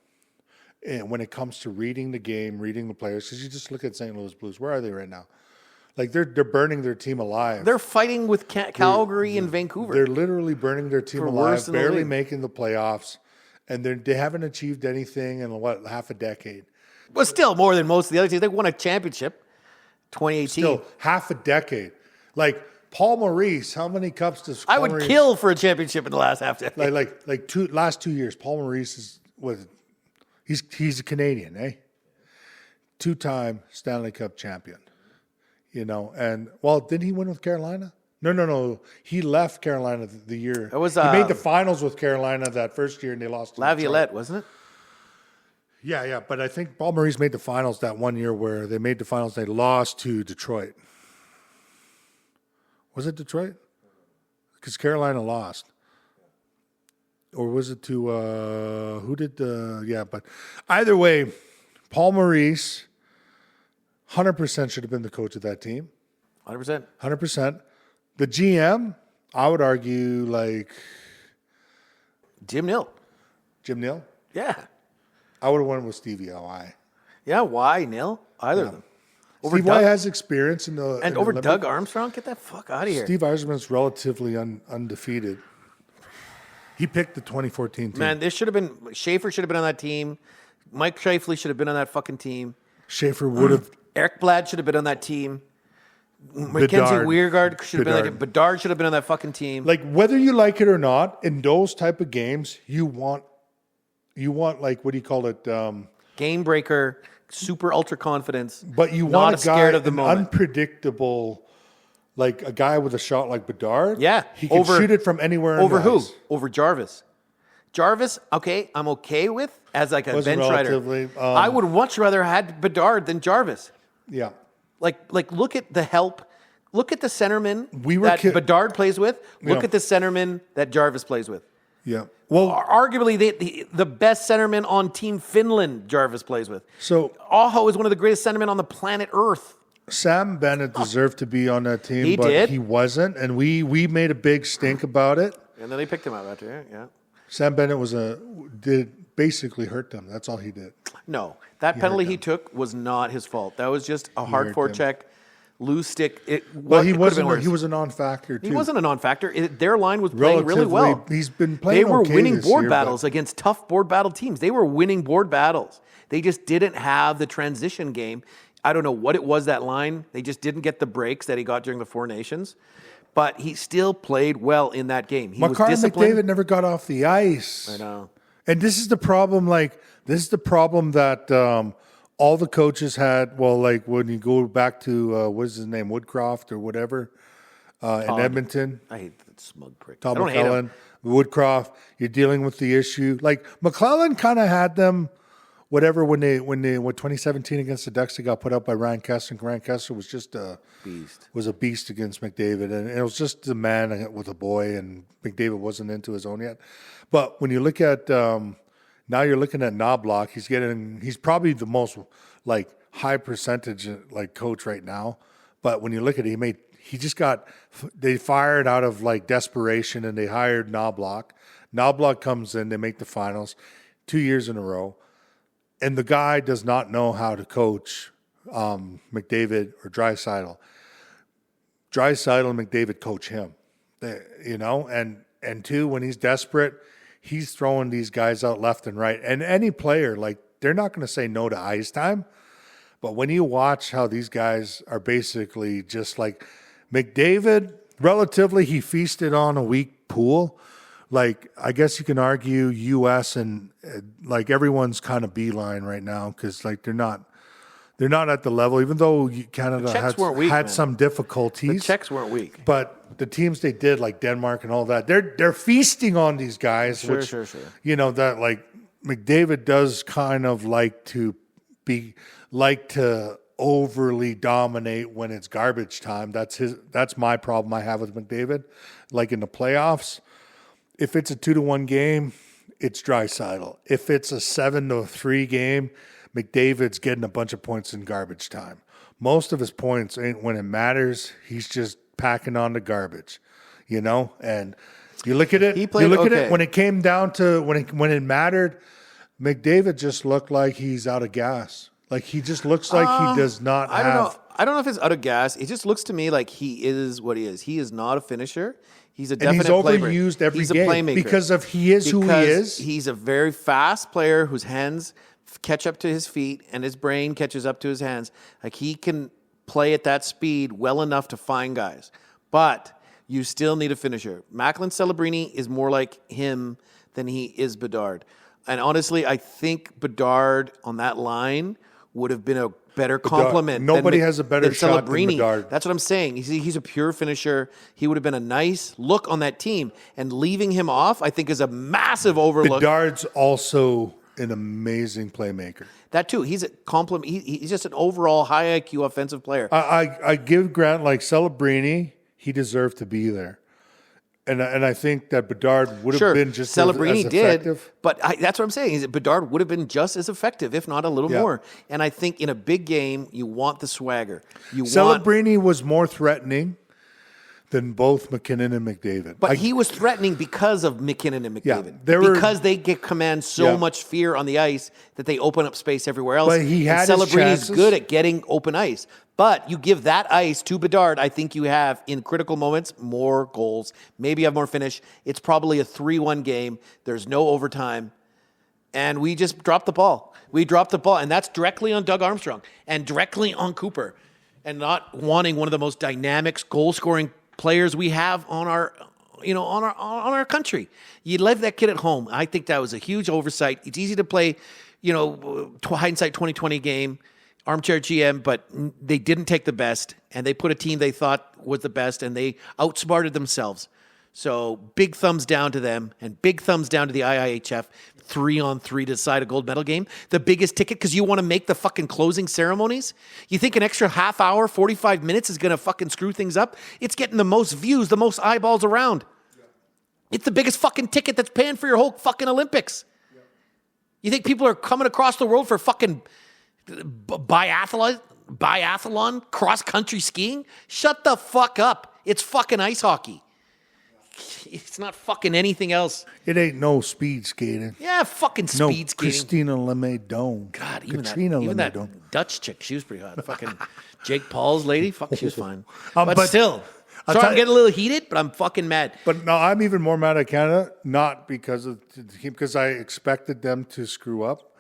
And when it comes to reading the game, reading the players, because you just look at St. Louis Blues, where are they right now? Like they're burning their team alive. They're fighting with Calgary and Vancouver. They're literally burning their team alive, barely making the playoffs, and they haven't achieved anything in half a decade. Well, still more than most of the other teams. They won a championship, 2018. Still half a decade. Like Paul Maurice, how many cups does I would kill for a championship in the last half decade? Last 2 years, Paul Maurice he's a Canadian, eh? 2-time Stanley Cup champion. You know, and didn't he win with Carolina? No. He left Carolina the year. He made the finals with Carolina that first year, and they lost to Laviolette, Detroit. wasn't it? Yeah. But I think Paul Maurice made the finals that one year where they made the finals. They lost to Detroit. Was it Detroit? Because Carolina lost. Or was it to who did the? Yeah, but either way, Paul Maurice, 100% should have been the coach of that team. 100%. 100%. The GM, I would argue, like Jim Nill. Jim Nill. Yeah. I would have went with Stevie L.I. Yeah, why Nill? Either of them. Steve Y has experience in the over Olympics. Doug Armstrong. Get that fuck out of here. Steve Yzerman's relatively undefeated. He picked the 2014 team. Man, this should have been Schaefer should have been on that team. Mike Scheifele should have been on that fucking team. Schaefer would have. Eric Blad should have been on that team. Mackenzie Weirgard should have been on that. Bedard should have been on that fucking team. Like whether you like it or not, in those type of games, you want like what do you call it? Game breaker, super ultra confidence. But you not want a guy, scared of the an moment. Unpredictable, like a guy with a shot like Bedard. Yeah, he can shoot it from anywhere. Over who? Over Jarvis. Jarvis, okay, I'm okay with as like a bench rider. I would much rather had Bedard than Jarvis. Yeah. Like look at the help. Look at the centerman that Bedard plays with. Look at the centerman that Jarvis plays with. Yeah. Well, arguably the best centerman on Team Finland Jarvis plays with. So Aho is one of the greatest centermen on the planet Earth. Sam Bennett deserved to be on that team, but he wasn't, and we made a big stink about it. And then they picked him out after, yeah. Sam Bennett did basically hurt them. That's all he did. No, that penalty he took was not his fault. That was just a hard forecheck, loose stick. He was a non-factor too. He wasn't a non-factor. Their line was playing really well. He's been playing. They were winning board battles against tough board battle teams. They were winning board battles. They just didn't have the transition game. I don't know what it was, that line. They just didn't get the breaks that he got during the Four Nations. But he still played well in that game. He was disciplined. McDavid never got off the ice. I know. And this is the problem. This is the problem that all the coaches had. Well, like when you go back to what's his name, Woodcroft or whatever, in Edmonton. I hate that smug prick. Todd McClellan, Woodcroft. You're dealing with the issue. Like McClellan kind of had them whatever when 2017 against the Ducks, they got put up by Ryan Kessler. Ryan Kessler was just a beast against McDavid, and it was just a man with a boy, and McDavid wasn't into his own yet. But when you look at now, you're looking at Knobloch. He's probably the most like high percentage like coach right now. But when you look at it, they fired out of like desperation, and they hired Knobloch. Knobloch comes in, they make the finals 2 years in a row. And the guy does not know how to coach McDavid or Draisaitl. Draisaitl and McDavid coach him, and two, when he's desperate, he's throwing these guys out left and right. And any player, like, they're not going to say no to ice time. But when you watch how these guys are basically just like McDavid, relatively, he feasted on a weak pool. Like, I guess you can argue U.S. and like everyone's kind of beeline right now because like they're not at the level. Even though Canada had some difficulties, the Czechs weren't weak. But the teams they did, like Denmark and all that, they're feasting on these guys. Sure. That like McDavid does kind of like to overly dominate when it's garbage time. That's my problem I have with McDavid. Like in the playoffs, if it's a 2-1 game, it's Draisaitl. If it's a 7-3 game, McDavid's getting a bunch of points in garbage time. Most of his points ain't when it matters. He's just packing on the garbage, And you look at it. When it came down to when it mattered, McDavid just looked like he's out of gas. Like he just looks like he does not have. I don't know if it's out of gas. It just looks to me like he is what he is. He is not a finisher. He's a definite playmaker. And he's overused every game. He's a playmaker. Because he is who he is. He's a very fast player whose hands catch up to his feet and his brain catches up to his hands. Like he can play at that speed well enough to find guys. But you still need a finisher. Macklin Celebrini is more like him than he is Bedard. And honestly, I think Bedard on that line would have been a better complement. Nobody has a better shot than Bedard. That's what I'm saying. He's a pure finisher. He would have been a nice look on that team. And leaving him off, I think, is a massive overlook. Bedard's also an amazing playmaker. That too. He's a complement. He's just an overall high IQ offensive player. I give Grant, like Celebrini, he deserved to be there. And I think that Bedard would have been just Celebrini as effective. did, but that's what I'm saying. Is that Bedard would have been just as effective, if not a little more. And I think in a big game, you want the swagger. Celebrini was more threatening than both McKinnon and McDavid. But he was threatening because of McKinnon and McDavid. Yeah, because they command so much fear on the ice that they open up space everywhere else. But he had Celebrini's good at getting open ice. But you give that ice to Bedard, I think you have, in critical moments, more goals. Maybe you have more finish. It's probably a 3-1 game. There's no overtime. And we just dropped the ball. And that's directly on Doug Armstrong and directly on Cooper. And not wanting one of the most dynamic goal-scoring players we have on our country. You left that kid at home. I think that was a huge oversight. It's easy to play, hindsight 2020 game, armchair GM, but they didn't take the best, and they put a team they thought was the best, and they outsmarted themselves. So big thumbs down to them, and big thumbs down to the IIHF. 3-on-3 to decide a gold medal game. The biggest ticket because you want to make the fucking closing ceremonies. You think an extra half hour, 45 minutes is going to fucking screw things up? It's getting the most views, the most eyeballs around. Yeah. It's the biggest fucking ticket that's paying for your whole fucking Olympics. Yeah. You think people are coming across the world for fucking biathlon, cross-country skiing? Shut the fuck up. It's fucking ice hockey. It's not fucking anything else. It ain't no speed skating. Yeah, fucking speed skating. Christina Lemay-Doan. God, even that Dutch chick, she was pretty hot. Fucking Jake Paul's lady, fuck, she was fine. But still, I'm getting a little heated, but I'm fucking mad. But no, I'm even more mad at Canada, not because of the team, because I expected them to screw up,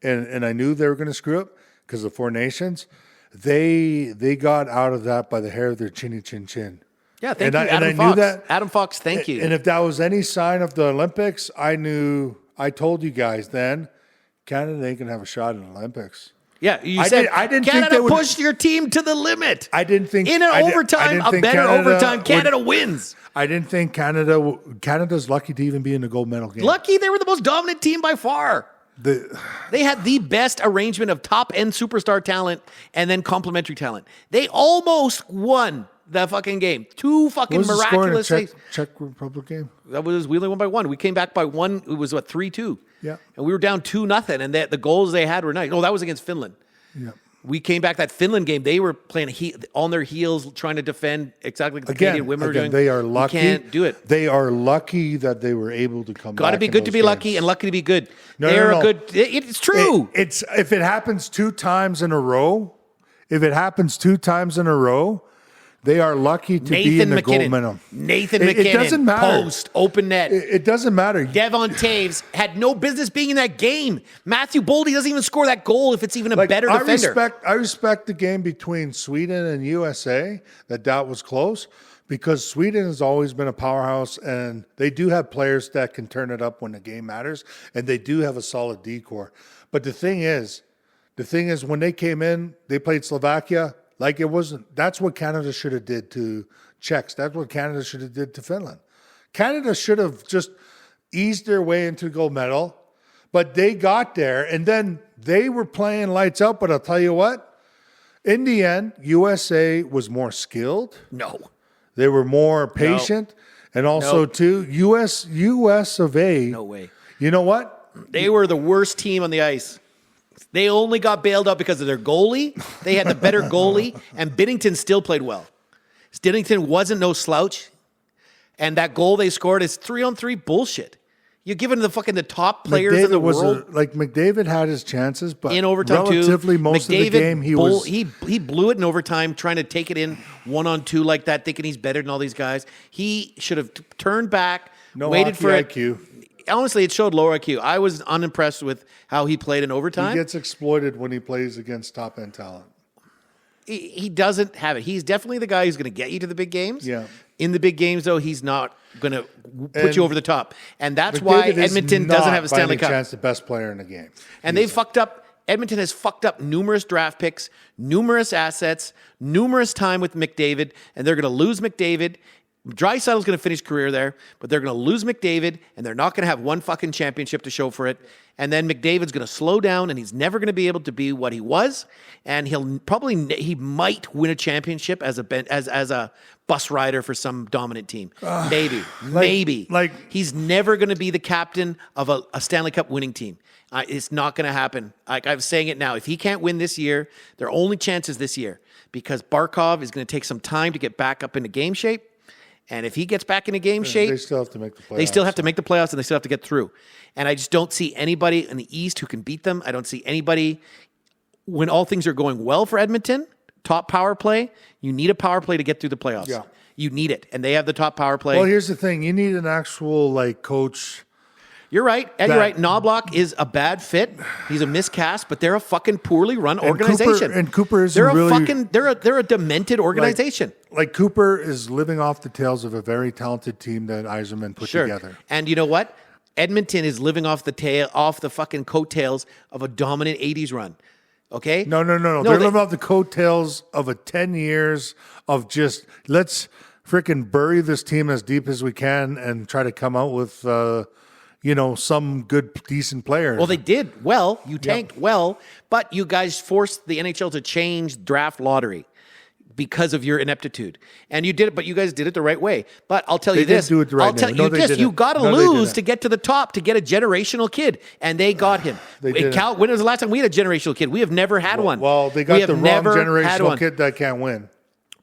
and I knew they were going to screw up because of Four Nations. They got out of that by the hair of their chinny chin chin. Yeah, thank you, Adam Fox. Knew that. Adam Fox, thank you. And if that was any sign of the Olympics, I told you guys then, Canada ain't going to have a shot in the Olympics. Yeah, you said Canada pushed your team to the limit. I didn't think... In an overtime, a better overtime, Canada wins. I didn't think Canada's lucky to even be in the gold medal game. Lucky? They were the most dominant team by far. They had the best arrangement of top-end superstar talent and then complementary talent. They almost won the fucking game. Two fucking What was the score in a miraculous... Czech Republic game? That was, we only won by 1. We came back by 1. It was, 3-2? Yeah. And we were down 2-0, and the goals they had were nice. Oh, that was against Finland. Yeah. We came back that Finland game. They were playing on their heels, trying to defend exactly like the Canadian women were doing. They are lucky. You can't do it. They are lucky that they were able to come back. Got to be good to be lucky and lucky to be good. No, They're no. a good. It's true. It's if it happens 2 times in a row. If it happens 2 times in a row, they are lucky to be in the goal minimum. Nathan McKinnon. It doesn't matter. Post, open net. It doesn't matter. Devon Taves had no business being in that game. Matthew Boldy doesn't even score that goal if it's even a better defender. I respect the game between Sweden and USA, that was close, because Sweden has always been a powerhouse, and they do have players that can turn it up when the game matters, and they do have a solid D-core. But the thing is when they came in, they played Slovakia. Like it wasn't. That's what Canada should have did to Czechs. That's what Canada should have did to Finland. Canada should have just eased their way into the gold medal, but they got there, and then they were playing lights out. But I'll tell you what, in the end, USA was more skilled. No, they were more patient, and also too, US of A. No way. You know what? They were the worst team on the ice. They only got bailed out because of their goalie. They had the better goalie, and Binnington still played well. Binnington wasn't no slouch, and that goal they scored is 3-on-3 bullshit. You're giving the top players in the world. McDavid had his chances, but in overtime relatively too. most McDavid of the game he blew it in overtime, trying to take it in 1-on-2 like that, thinking he's better than all these guys. He should have turned back, waited for it. IQ. Honestly, it showed lower IQ. I was unimpressed with how he played in overtime. He gets exploited when he plays against top-end talent. He doesn't have it. He's definitely the guy who's going to get you to the big games. Yeah. In the big games, though, he's not going to put you over the top. And that's why Edmonton doesn't have a Stanley Cup. Chance the best player in the game. And they fucked up. Edmonton has fucked up numerous draft picks, numerous assets, numerous time with McDavid, and they're going to lose McDavid. Draisaitl's going to finish career there, but they're going to lose McDavid, and they're not going to have one fucking championship to show for it. And then McDavid's going to slow down, and he's never going to be able to be what he was. And he might win a championship as a bus rider for some dominant team. Maybe. He's never going to be the captain of a Stanley Cup winning team. It's not going to happen. Like I'm saying it now. If he can't win this year, their only chance is this year, because Barkov is going to take some time to get back up into game shape. And if he gets back into game shape, they still have to make the playoffs. They still have to make the playoffs, and they still have to get through. And I just don't see anybody in the East who can beat them. I don't see anybody when all things are going well for Edmonton. Top power play. You need a power play to get through the playoffs. Yeah. You need it, and they have the top power play. Well, here's the thing: you need an actual coach. You're right. And you're right. Knobloch is a bad fit. He's a miscast, but they're a fucking poorly run organization. Cooper is they're a demented organization. Cooper is living off the tails of a very talented team that Yzerman put together. And you know what? Edmonton is living off the fucking coattails of a dominant 80s run. Okay? No. They're living off the coattails of 10 years of just let's freaking bury this team as deep as we can and try to come out with some good, decent players. Well, they did well. You tanked well, but you guys forced the NHL to change draft lottery because of your ineptitude. And you did it, but you guys did it the right way. But I'll tell you this. They didn't do it the right way. No, they didn't. You got to lose to get to the top, to get a generational kid. And they got him. They when was the last time we had a generational kid? We have never had one. Well, they got the wrong generational kid that can't win.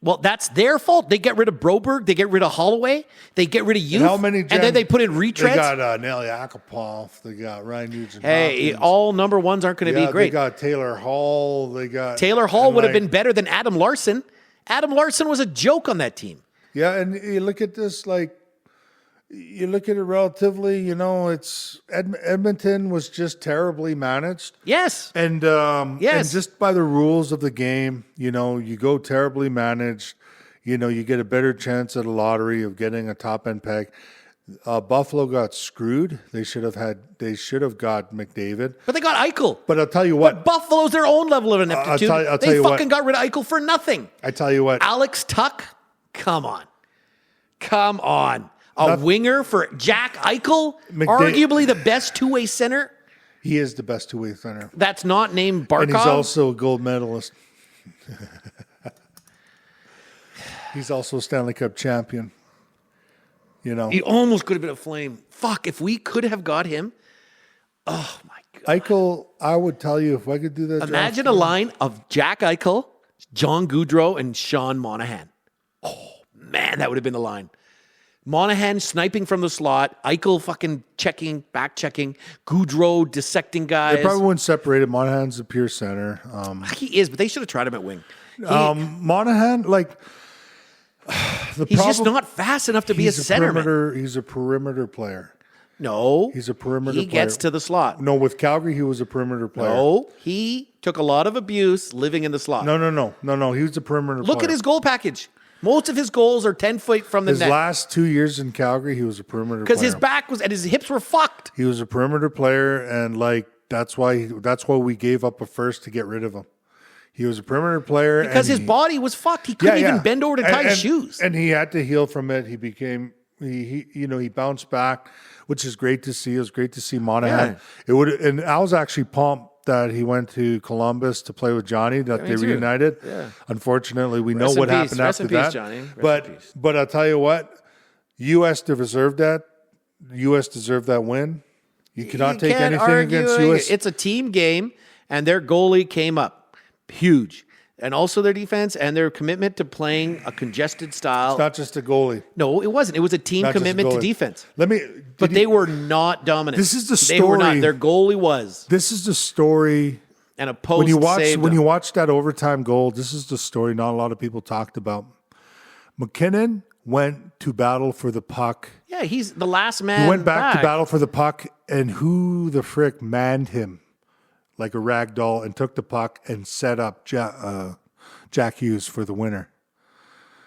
Well, that's their fault. They get rid of Broberg. They get rid of Holloway. They get rid of youth. And then they put in retreads. They got Nelly Akopov. They got Ryan Nugent. Hey, all number ones aren't going to be great. They got Taylor Hall. Taylor Hall would have been better than Adam Larson. Adam Larson was a joke on that team. Yeah, and you look at this you look at it relatively, it's Edmonton was just terribly managed. Yes. And and just by the rules of the game, you go terribly managed, you get a better chance at a lottery of getting a top end pick. Buffalo got screwed. They should have got McDavid. But they got Eichel. But I'll tell you what. But Buffalo's their own level of ineptitude. They fucking got rid of Eichel for nothing. I tell you what. Alex Tuck? Come on. A winger for Jack Eichel? Arguably the best two-way center? He is the best two-way center. That's not named Barkov. And he's also a gold medalist. He's also a Stanley Cup champion. You know, he almost could have been a Flame. Fuck, if we could have got him. Oh my God. Eichel, I would tell you if I could do that. Imagine a line of Jack Eichel, John Gaudreau, and Sean Monahan. Oh man, that would have been the line. Monahan sniping from the slot, Eichel fucking checking, back checking, Gaudreau dissecting guys. They probably wouldn't separate it. Monahan's a pure center. He is, but they should have tried him at wing. Monahan, like he's just not fast enough to be a centerman. He's a perimeter player. No, he's a perimeter player. He gets to the slot. No, with Calgary, he was a perimeter player. No, he took a lot of abuse living in the slot. No. He was a perimeter player. Look at his goal package. Most of his goals are 10 feet from the net. His last 2 years in Calgary, he was a perimeter player. Because his back was, and his hips were fucked. He was a perimeter player, and like that's why we gave up a first to get rid of him. He was a perimeter player. Because his body was fucked. He couldn't even bend over to tie his shoes. And he had to heal from it. He became, he bounced back, which is great to see. It was great to see Monahan. Yeah. And I was actually pumped that he went to Columbus to play with Johnny, that they reunited. Yeah. Unfortunately, we know what happened after that. Johnny. But I'll tell you what, U.S. deserved that. U.S. deserved that win. You cannot take anything against U.S. It's a team game, and their goalie came up huge. And also their defense and their commitment to playing a congested style. It's not just a goalie. No, it wasn't. It was a team commitment to defense. But they were not dominant. This is the story. They were not. Their goalie was. This is the story. And a post when you watch that overtime goal, this is the story not a lot of people talked about. McKinnon went to battle for the puck. Yeah, he's the last man. He went back to battle for the puck, and who the frick manned him like a rag doll and took the puck and set up Jack Hughes for the winner.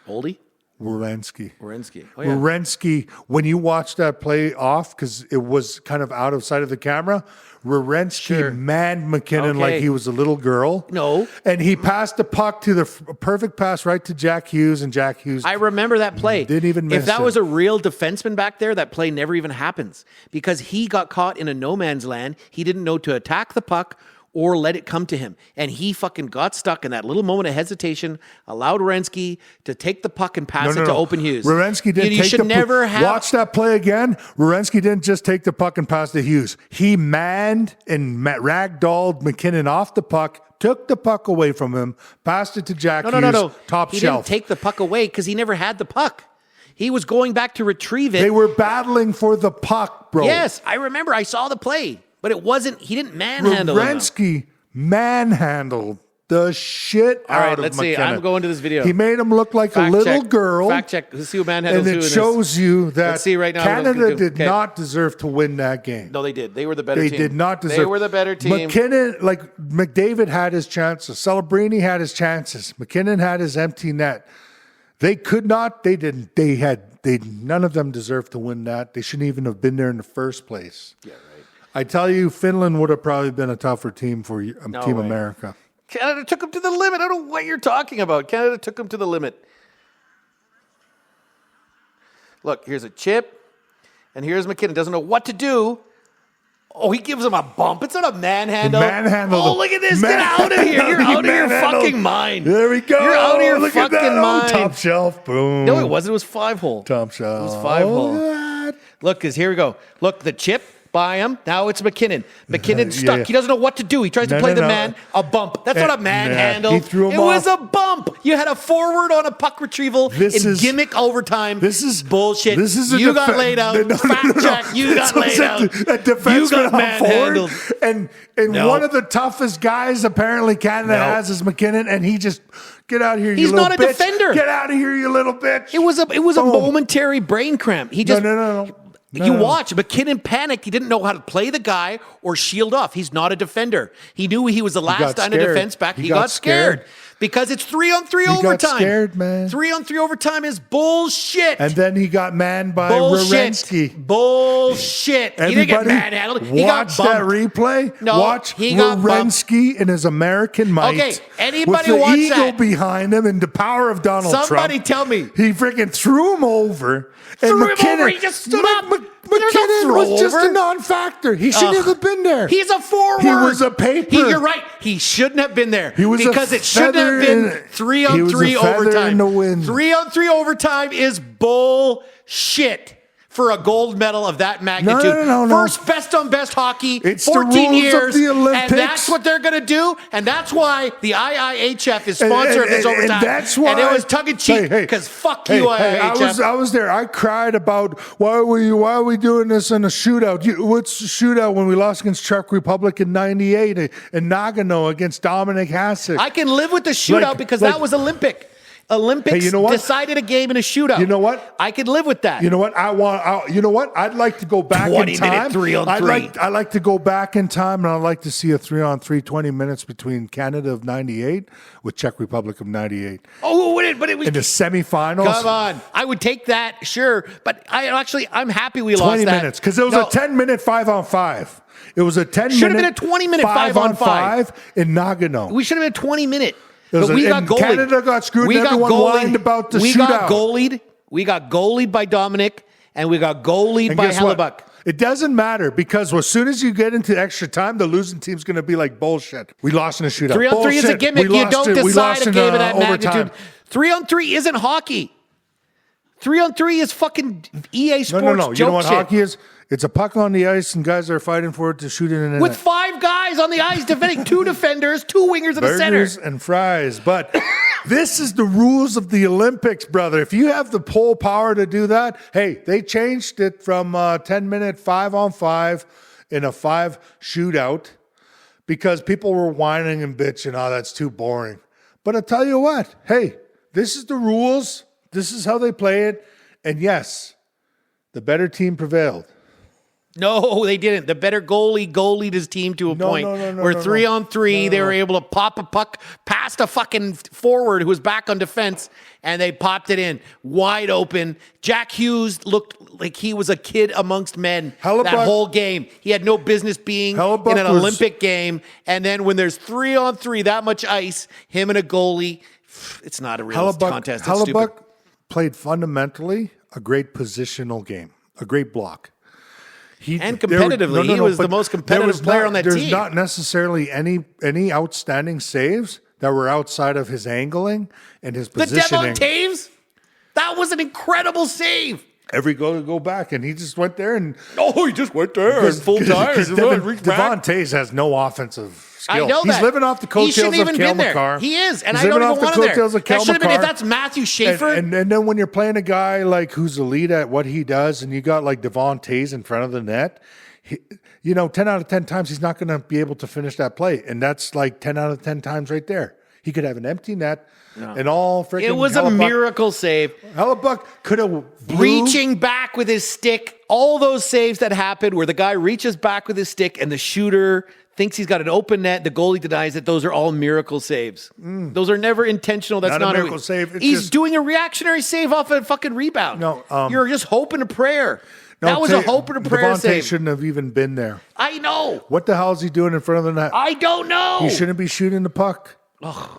Oldie? Werenski. Oh, yeah. Werenski, when you watch that play off, because it was kind of out of sight of the camera, Werenski manned McKinnon like he was a little girl. No. And he passed the puck to the perfect pass right to Jack Hughes, and Jack Hughes. I remember that play. Didn't even miss If that was a real defenseman back there, that play never even happens because he got caught in a no man's land. He didn't know to attack the puck or let it come to him. And he fucking got stuck in that little moment of hesitation, allowed Werenski to take the puck and pass it to Open Hughes. Werenski didn't take the puck. Watch that play again. Werenski didn't just take the puck and pass to Hughes. He manned and ragdolled McKinnon off the puck, took the puck away from him, passed it to Jack Hughes, top he shelf. He didn't take the puck away because he never had the puck. He was going back to retrieve it. They were battling for the puck, bro. Yes, I remember. I saw the play. But it wasn't, he didn't manhandle him. Werenski manhandled the shit out of McKinnon. All right, let's see. I'm going to this video. He made him look like a little girl. Fact check. Let's see who manhandles who in this. And it shows you that let's see right now. Canada did not deserve to win that game. No, they did. They were the better team. They did not deserve. They were the better team. McKinnon, like McDavid had his chances. Celebrini had his chances. McKinnon had his empty net. They could not. They didn't. None of them deserved to win that. They shouldn't even have been there in the first place. Yeah, right. I tell you, Finland would have probably been a tougher team for Team America. Canada took them to the limit. I don't know what you're talking about. Canada took them to the limit. Look, here's a chip, and here's McKinnon. Doesn't know what to do. Oh, he gives him a bump. It's not a manhandle. Oh, look at this. Get out of here. You're out of your fucking mind. There we go. You're out of your fucking mind. Top shelf. Boom. No, it wasn't. It was 5-hole. Top shelf. It was 5-hole. Look, because here we go. Look, the chip. By him. Now it's McKinnon. McKinnon's stuck. Yeah. He doesn't know what to do. He tries to play the man. A bump. That's not a manhandle. He threw him off. It was a bump. You had a forward on a puck retrieval gimmick overtime. This is bullshit. You got laid out. Fact check. You got laid out. A defenseman manhandled. And one of the toughest guys apparently Canada has is McKinnon, and he just get out of here, you little bitch. He's not a defender. Get out of here, you little bitch. It was a momentary brain cramp. He just no. Watch. McKinnon panicked. He didn't know how to play the guy or shield off. He's not a defender. He knew he was the last on a defense back. He got scared. Because it's 3-on-3 overtime. He got scared, man. 3-on-3 overtime is bullshit. And then he got manned by Werenski. Bullshit. He didn't get manhandled. He got bumped. Watch that replay. No, watch he got Werenski in his American might. Okay, anybody with the watch eagle that? behind him and the power of Donald Trump. Somebody tell me. He freaking threw him over. Threw him over. He just stood up. McKinnon was just throwover. a non-factor. He shouldn't have been there. He's a forward. He was a paper. You're right. He shouldn't have been there. He was because a it shouldn't have feather been in- 3-on-3 he was a feather overtime. in the wind. 3-on-3 overtime is bullshit for a gold medal of that magnitude. No. First best on best hockey, It's the 14 rules of years. the Olympics. And that's what they're going to do. And that's why the IIHF is sponsor of this overtime. And that's why. And it was tongue-in-cheek because fuck you, IIHF. I was there. I cried about why are we doing this in a shootout? What's the shootout when we lost against Czech Republic in '98 and Nagano against Dominic Hasek? I can live with the shootout because that was Olympic. Olympics Hey, you know what? decided a game in a shootout. You know what? I could live with that. You know what? You know what? I'd like to go back in 20-minute time. 3-on-3. I'd like to go back in time, and I'd like to see a 3-on-3 20 minutes between Canada of '98 with Czech Republic of '98 Oh, but it was in the semifinals. Come on, I would take that, sure. But I'm happy we 20 lost that. minutes because it was a 10-minute 5-on-5. It was a 10-minute. Should have been a 20-minute 5-on-5 in Nagano. We should have been 20-minute. was But we got and goalied. Canada got screwed. We And got everyone goalied. whined about the we shootout. got goalied. We got goalied by Dominic, and we got goalied And by guess what? Hellebuck. It doesn't matter because as soon as you get into extra time, the losing team's going to be like bullshit. We lost in a shootout. 3-on-3 is a Bullshit. gimmick. We You lost don't we decide lost a in, game of that overtime. magnitude. 3-on-3 isn't hockey. 3-on-3 is fucking EA Sports No. You joke know what shit. hockey is? It's a puck on the ice and guys are fighting for it to shoot it in the With net. 5 guys on the ice defending 2 defenders, 2 wingers, and a center. Burgers and fries. But this is the rules of the Olympics, brother. If you have the pole power to do that, hey, they changed it from 10-minute 5-on-5 in a 5 shootout because people were whining and bitching, oh, that's too boring. But I tell you what, hey, this is the rules. This is how they play it. And yes, the better team prevailed. No, they didn't. The better goalied his team to a point. Where 3-on-3, they were able to pop a puck past a fucking forward who was back on defense, and they popped it in wide open. Jack Hughes looked like he was a kid amongst men that whole game. He had no business being in an Olympic game. And then when there's 3-on-3, that much ice, him and a goalie, it's not a real contest. It's stupid. Hellebuck played fundamentally a great positional game, a great block. And competitively, he was the most competitive player on that team. There's not necessarily any outstanding saves that were outside of his angling and his positioning. The Devon Taves? That was an incredible save. Every go back, and he just went there and... Oh, he just went there and full time. Devon Taves has no offensive skill. I know He's that. living off the coattails of Cale Makar. He is, and He's I don't living even off the want him there. coattails of Cale That should have been, if Makar. that's Matthew Schaefer. And then when you're playing a guy like who's elite at what he does, and you got like Devon Taves in front of the net, 10 out of 10 times he's not going to be able to finish that play, and that's like 10 out of 10 times right there. He could have an empty net, and all freaking. It was a miracle save. Hellebuck could have reaching back with his stick. All those saves that happened where the guy reaches back with his stick and the shooter thinks he's got an open net. The goalie denies it. Those are all miracle saves. Those are never intentional. That's not a miracle save. He's doing a reactionary save off a fucking rebound. No, you're just hoping a prayer. That was a hope and a prayer Devon save. Taves shouldn't have even been there. I know. What the hell is he doing in front of the net? I don't know. He shouldn't be shooting the puck.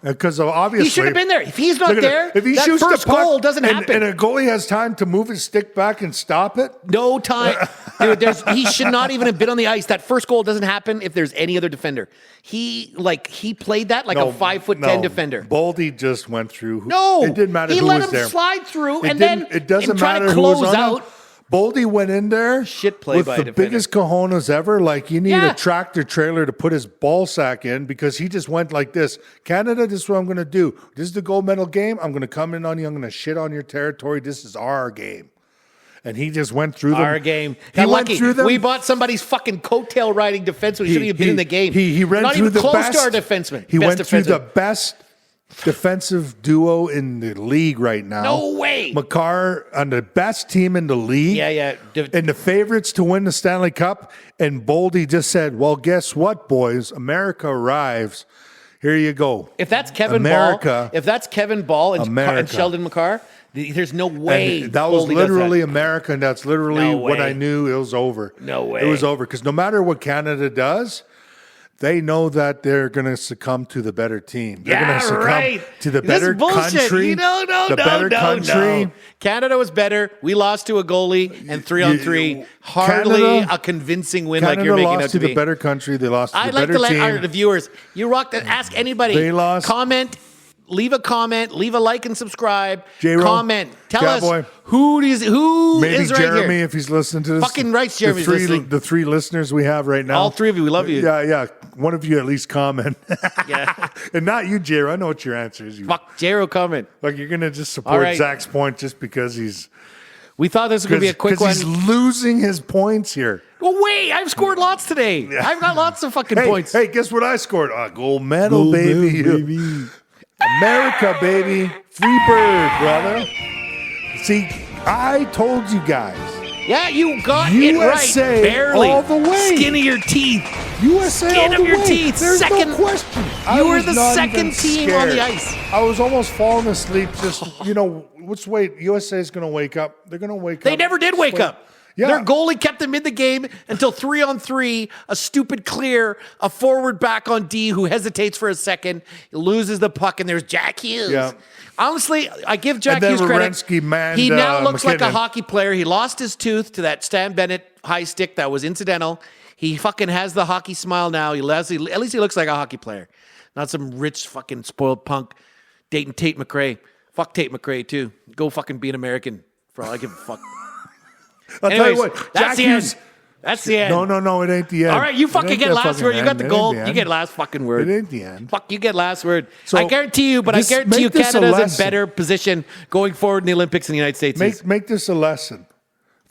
Because obviously he should have been there. If he's not there, if he that shoots first the puck goal doesn't happen. And a goalie has time to move his stick back and stop it. No time. Dude, he should not even have been on the ice. That first goal doesn't happen if there's any other defender. He played that like a 5'10" defender. Boldy just went through. No, it didn't matter. He who let was him there. slide through, It and then it doesn't try matter to who was close on out. him. Boldy went in there Shit play with by the a defender. biggest cojones ever. Like, you need Yeah. a tractor trailer to put his ball sack in because he just went like this. Canada, this is what I'm going to do. This is the gold medal game. I'm going to come in on you. I'm going to shit on your territory. This is our game. And he just went through them. Our game. He Got went lucky. through them. We bought somebody's fucking coattail riding defenseman who shouldn't even been in the game. He ran not through even the close best. to our defenseman. He best went through the defenseman. best defensive duo in the league right now. No way. Makar on the best team in the league. Yeah. And the favorites to win the Stanley Cup. And Boldy just said, well, guess what, boys? America arrives. Here you go. If that's Kevin Ball, and Sheldon Makar, there's no way. And that was Boldy does literally that. America, and that's literally No what way. I knew. It was over. No way. It was over because no matter what Canada does, They know that they're going to succumb to the better team. They're going Yeah, to succumb right. to the This better is bullshit. country. No. Canada was better. We lost to a goalie and 3-on-3. Hardly Canada- a convincing win Canada like you're making lost out to to the be. better country. They lost to I'd the like better to let team. the viewers, you rocked it. Ask anybody. They lost. Comment. Leave a comment. Leave a like and subscribe. J-Ro, Comment. Tell Cowboy. us who is Maybe right Jeremy, here. if he's listening to this. Fucking right, Jeremy's listening. The 3 listeners we have right now. All 3 of you, we love you. Yeah. One of you at least comment. Yeah. And not you, J-Ro. I know what your answer is. Fuck, J-Ro comment. Like you're going to just All support right. Zach's point just because he's... We thought this was going to be a quick one. Because he's losing his points here. Well, wait, I've scored lots today. I've got lots of fucking points. Hey, guess what I scored? A gold medal, baby. America, baby. Free bird, brother. See, I told you guys. Yeah, you got USA it right. Barely. all the way. Skin of your teeth. USA Skin all of the your way. teeth. There's Second- no question. You were was the not second even team on the scared. ice. I was almost falling asleep. Just let's wait. USA is going to wake up. They're going to wake up. They never did wake up. Yeah. Their goalie kept them in the game until 3-on-3, a stupid clear, a forward back on D who hesitates for a second, loses the puck, and there's Jack Hughes. Yeah. Honestly, I give Jack And then Hughes credit. Wierenski manned, He now looks like a McKinnon. hockey player. He lost his tooth to that Stan Bennett high stick that was incidental. He fucking has the hockey smile now. At least he looks like a hockey player. Not some rich fucking spoiled punk dating Tate McRae. Fuck Tate McRae too. Go fucking be an American for all I give a fuck. I'll tell you what. That's Jack the Hughes. end. That's the end. No, it ain't the end. All right, you It fucking ain't get the last fucking word. You got end. the It ain't gold. the You end. get last fucking word. It ain't the end. Fuck, you get last word. So, I guarantee you, but I guarantee you make this a Canada's in lesson. better position going forward in the Olympics in the United States. Make this a lesson.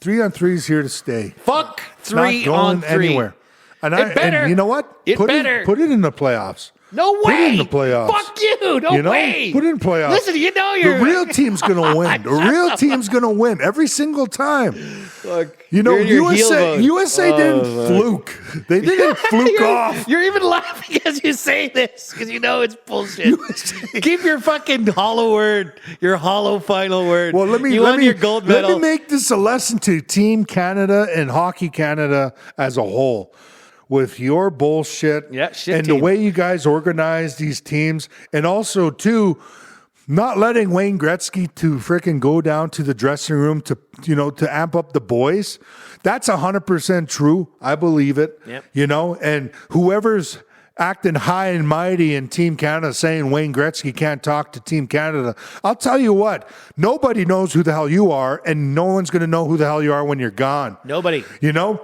3-on-3 is here to stay. Fuck It's not 3 going on 3. anywhere. And better. you know what? It put better. Put it in the playoffs. No way. Put it in the playoffs. Fuck you. No way. Put it in playoffs. Listen, you know you're the real team's gonna win. The real team's gonna win every single time. Fuck. You know, You're in your heel mode. USA didn't fluke. They didn't fluke off. You're even laughing as you say this because you know it's bullshit. Keep your fucking hollow word, your hollow final word. Well, let me won your gold medal. Let me make this a lesson to Team Canada and Hockey Canada as a whole. With your bullshit shit and team. the way you guys organize these teams, and also too, not letting Wayne Gretzky to freaking go down to the dressing room to amp up the boys. That's 100% true. I believe it. Yep. And whoever's acting high and mighty in Team Canada saying Wayne Gretzky can't talk to Team Canada. I'll tell you what, nobody knows who the hell you are, and no one's going to know who the hell you are when you're gone. Nobody.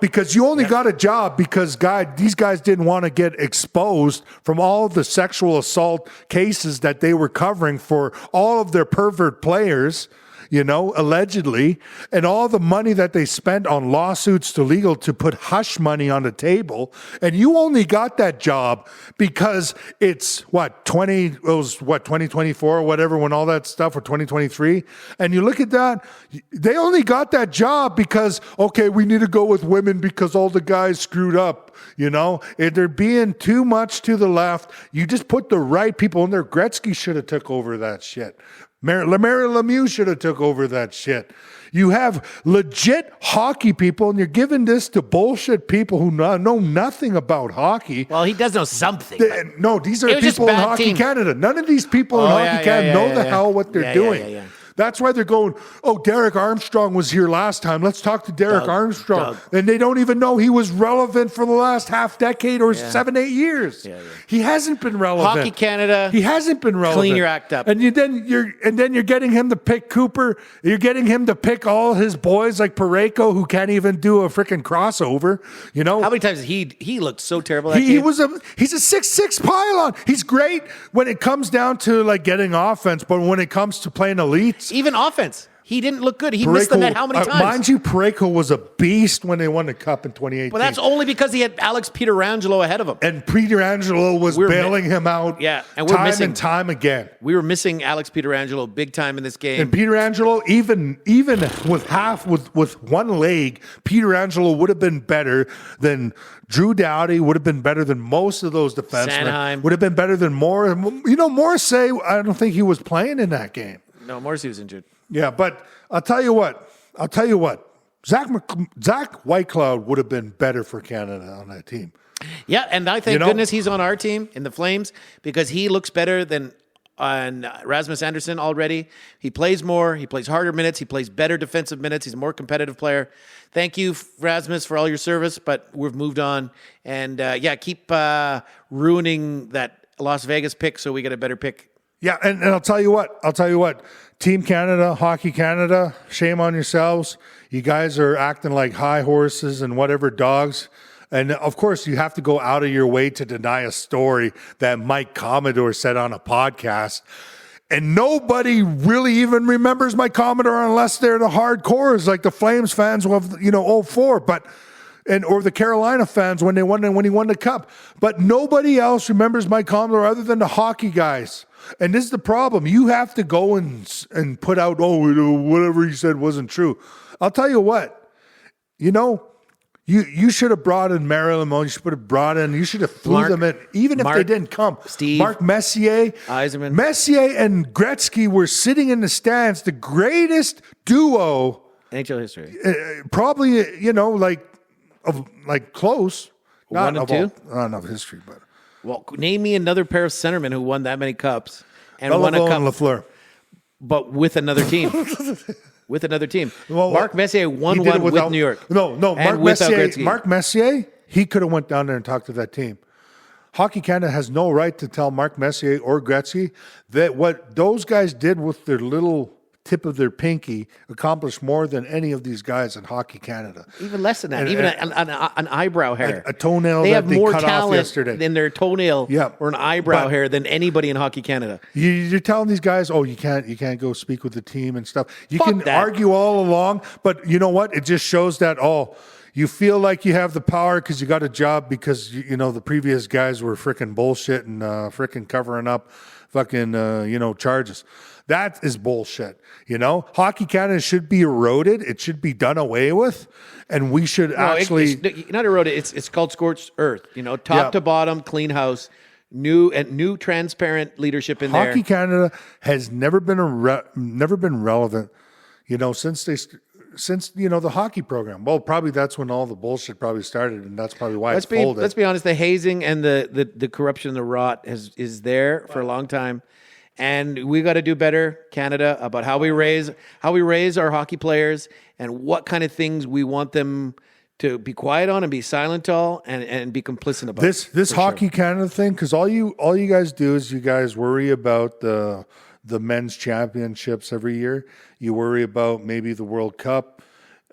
Because you only got a job because these guys didn't want to get exposed from all of the sexual assault cases that they were covering for all of their pervert players. Allegedly, and all the money that they spent on lawsuits to put hush money on the table. And you only got that job because it's 2024 or whatever, when all that stuff, or 2023. And you look at that, they only got that job because, okay, we need to go with women because all the guys screwed up. If they're being too much to the left, you just put the right people in there. Gretzky should have took over that shit. Mary Lemieux should have took over that shit. You have legit hockey people, and you're giving this to bullshit people who know nothing about hockey. Well, he does know something. No, these are It was just people in bad Hockey team. Canada. None of these people in Hockey Canada know the hell what they're doing. Yeah. That's why they're going, oh, Derek Armstrong was here last time. Let's talk to Derek Armstrong. And they don't even know he was relevant for the last half decade or 7-8 years. He hasn't been relevant. Hockey Canada. He hasn't been relevant. Clean your act up. And then you're getting him to pick Cooper. You're getting him to pick all his boys like Parayko, who can't even do a freaking crossover. How many times he looked so terrible? He's a 6'6" pylon. He's great when it comes down to like getting offense, but when it comes to playing elites, even offense, he didn't look good. He missed the net how many times? Mind you, Parayko was a beast when they won the Cup in 2018. But that's only because he had Alex Pietrangelo ahead of him. And Pietrangelo was bailing him out and we're missing and time again. We were missing Alex Pietrangelo big time in this game. And Pietrangelo, even with one leg, Pietrangelo would have been better than Drew Doughty, would have been better than most of those defensemen. Sanheim. Would have been better than Moore. Morrissey, I don't think he was playing in that game. No, Morrissey was injured. Yeah, but I'll tell you what. Zach Whitecloud would have been better for Canada on that team. Yeah, and I thank goodness he's on our team in the Flames because he looks better than Rasmus Anderson already. He plays more. He plays harder minutes. He plays better defensive minutes. He's a more competitive player. Thank you, Rasmus, for all your service, but we've moved on. And, keep ruining that Las Vegas pick so we get a better pick. Yeah, and I'll tell you what. Team Canada, Hockey Canada, shame on yourselves. You guys are acting like high horses and whatever dogs. And of course, you have to go out of your way to deny a story that Mike Commodore said on a podcast. And nobody really even remembers Mike Commodore unless they're the hardcores, like the Flames fans of 04, or the Carolina fans when he won the cup. But nobody else remembers Mike Commodore other than the hockey guys. And this is the problem. You have to go and put out, whatever he said wasn't true. I'll tell you what, You should have brought in Marilyn Monroe. You should have brought in. You should have flew them in, even if they didn't come. Mark Messier, Yzerman. Messier and Gretzky were sitting in the stands. The greatest duo, NHL history. Probably close. One and two. Not of history, but name me another pair of centermen who won that many cups and Beliveau won a cup, and Lafleur, but with another team. With another team. Well, Mark Messier won one with New York. No. Mark Messier, he could have went down there and talked to that team. Hockey Canada has no right to tell Mark Messier or Gretzky that what those guys did with their little tip of their pinky accomplished more than any of these guys in Hockey Canada. Even less than that. An eyebrow hair. A toenail they that have they more cut talent off yesterday. in their toenail or an eyebrow hair than anybody in Hockey Canada. You're telling these guys, you can't go speak with the team and stuff. You can argue all along, but you know what? It just shows that, you feel like you have the power because you got a job because, the previous guys were freaking bullshit and freaking covering up fucking, charges. That is bullshit. Hockey Canada should be eroded. It should be done away with. And we should it's not eroded. It's called scorched earth, top to bottom, clean house, new transparent leadership in there. Hockey Canada has never been relevant, since the hockey program. Well, probably that's when all the bullshit probably started, and that's probably why it's folded. Let's be honest. The hazing and the corruption and the rot is there for a long time. And we got to do better, Canada, about how we raise our hockey players and what kind of things we want them to be quiet on and be silent on and be complicit about. This Hockey Canada thing, because all you guys do is you guys worry about the men's championships every year. You worry about maybe the World Cup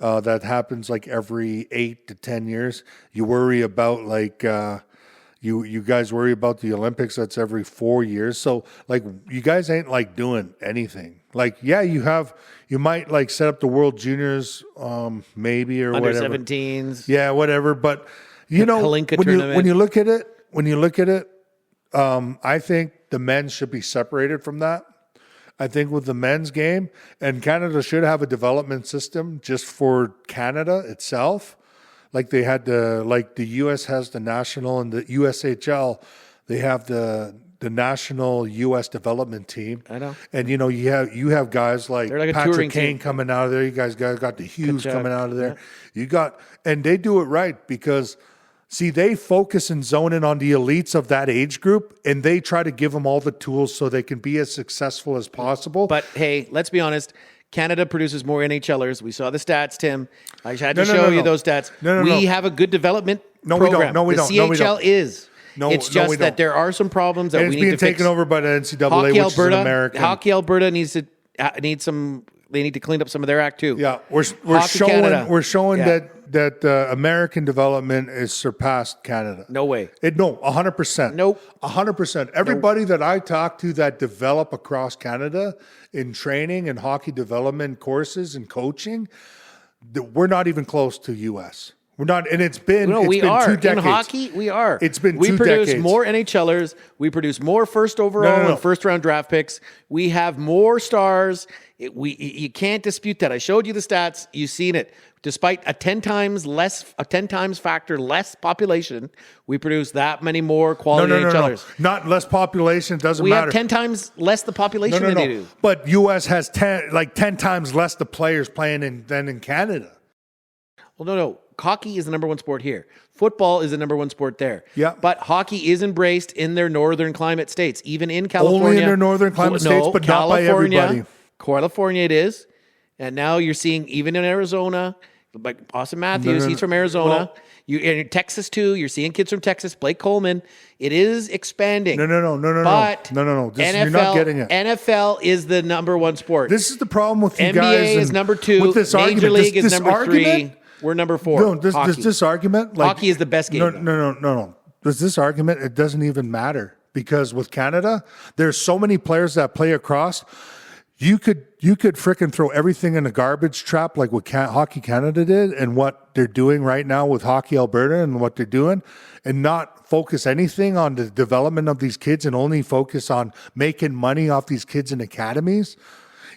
that happens like every 8 to 10 years. You worry about You guys worry about the Olympics. That's every 4 years. So you guys ain't doing anything. You might set up the World Juniors, maybe or under whatever. 17s. Yeah, whatever. But when you look at it, I think the men should be separated from that. I think with the men's game, and Canada should have a development system just for Canada itself. Like they had the U.S. has the national and the USHL, they have the national U.S. development team. I know. And you have guys like Patrick Kane coming out of there. You guys got the Hughes coming out of there. Yeah. And they do it right because they focus and zone in on the elites of that age group, and they try to give them all the tools so they can be as successful as possible. But hey, let's be honest. Canada produces more NHLers. We saw the stats, Tim. I had to show you those stats. We have a good development program. We don't. The CHL is. It's just that there are some problems that we need to fix. It's being taken over by the NCAA, which is American. Hockey Alberta needs some. They need to clean up some of their act too. Yeah, we're showing that American development has surpassed Canada. No way. 100%. Nope. 100%. Everybody that I talk to that develop across Canada in training and hockey development courses and coaching, we're not even close to U.S. We're not, and it's been 2 decades. In hockey, we are. It's been 2 decades. We produce more NHLers. We produce more first overall and first round draft picks. We have more stars. You can't dispute that. I showed you the stats. You've seen it. Despite a 10 times factor less population, we produce that many more quality NHLers. No. Not less population. Doesn't matter. We have 10 times less the population than they do. But U.S. has 10 times less the players playing than in Canada. Well, no. hockey is the number one sport here. Football is the number one sport there. Yeah. But hockey is embraced in their northern climate states, even in California. Only in their northern climate states, but not by everybody. California it is. And now you're seeing even in Arizona, like Austin Matthews, he's from Arizona. Well, You in Texas too. You're seeing kids from Texas. Blake Coleman. It is expanding. No. But No. NFL, you're not getting it. NFL is the number one sport. This is the problem with you NBA guys. is number 2. With this Major argument, League is this number argument, 3. We're number 4. No, Hockey. this argument, like, Hockey is the best game. No. This argument, it doesn't even matter because with Canada, there's so many players that play across. You could frickin' throw everything in a garbage trap like what Hockey Canada did and what they're doing right now with Hockey Alberta and what they're doing, and not focus anything on the development of these kids and only focus on making money off these kids in academies.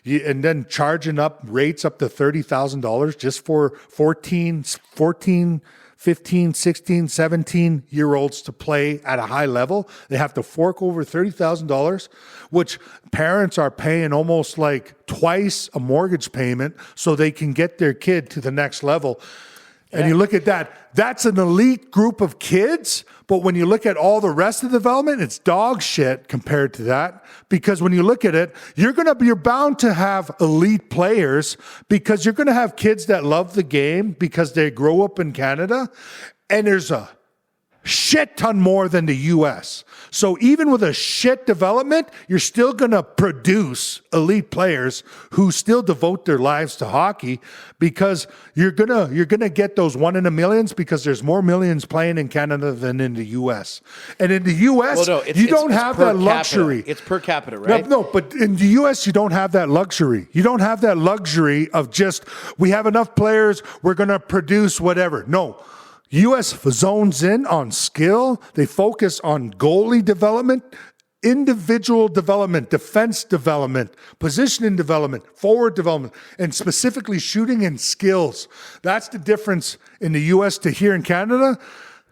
And then charging up rates up to $30,000 just for 14, 15, 16, 17-year-olds to play at a high level. They have to fork over $30,000, which parents are paying almost like twice a mortgage payment so they can get their kid to the next level. And you look at that, that's an elite group of kids. But when you look at all the rest of the development, it's dog shit compared to that. Because when you look at it, you're bound to have elite players because you're going to have kids that love the game because they grow up in Canada. And there's a shit ton more than the US. So even with a shit development, you're still going to produce elite players who still devote their lives to hockey because you're going to get those 1 in a millions because there's more millions playing in Canada than in the US. And in the US, you don't have that luxury. It's per capita, right? No, but in the US, you don't have that luxury. You don't have that luxury of just, we have enough players, we're going to produce whatever. No. U.S. zones in on skill. They focus on goalie development, individual development, defense development, positioning development, forward development, and specifically shooting and skills. That's the difference in the U.S. to here in Canada.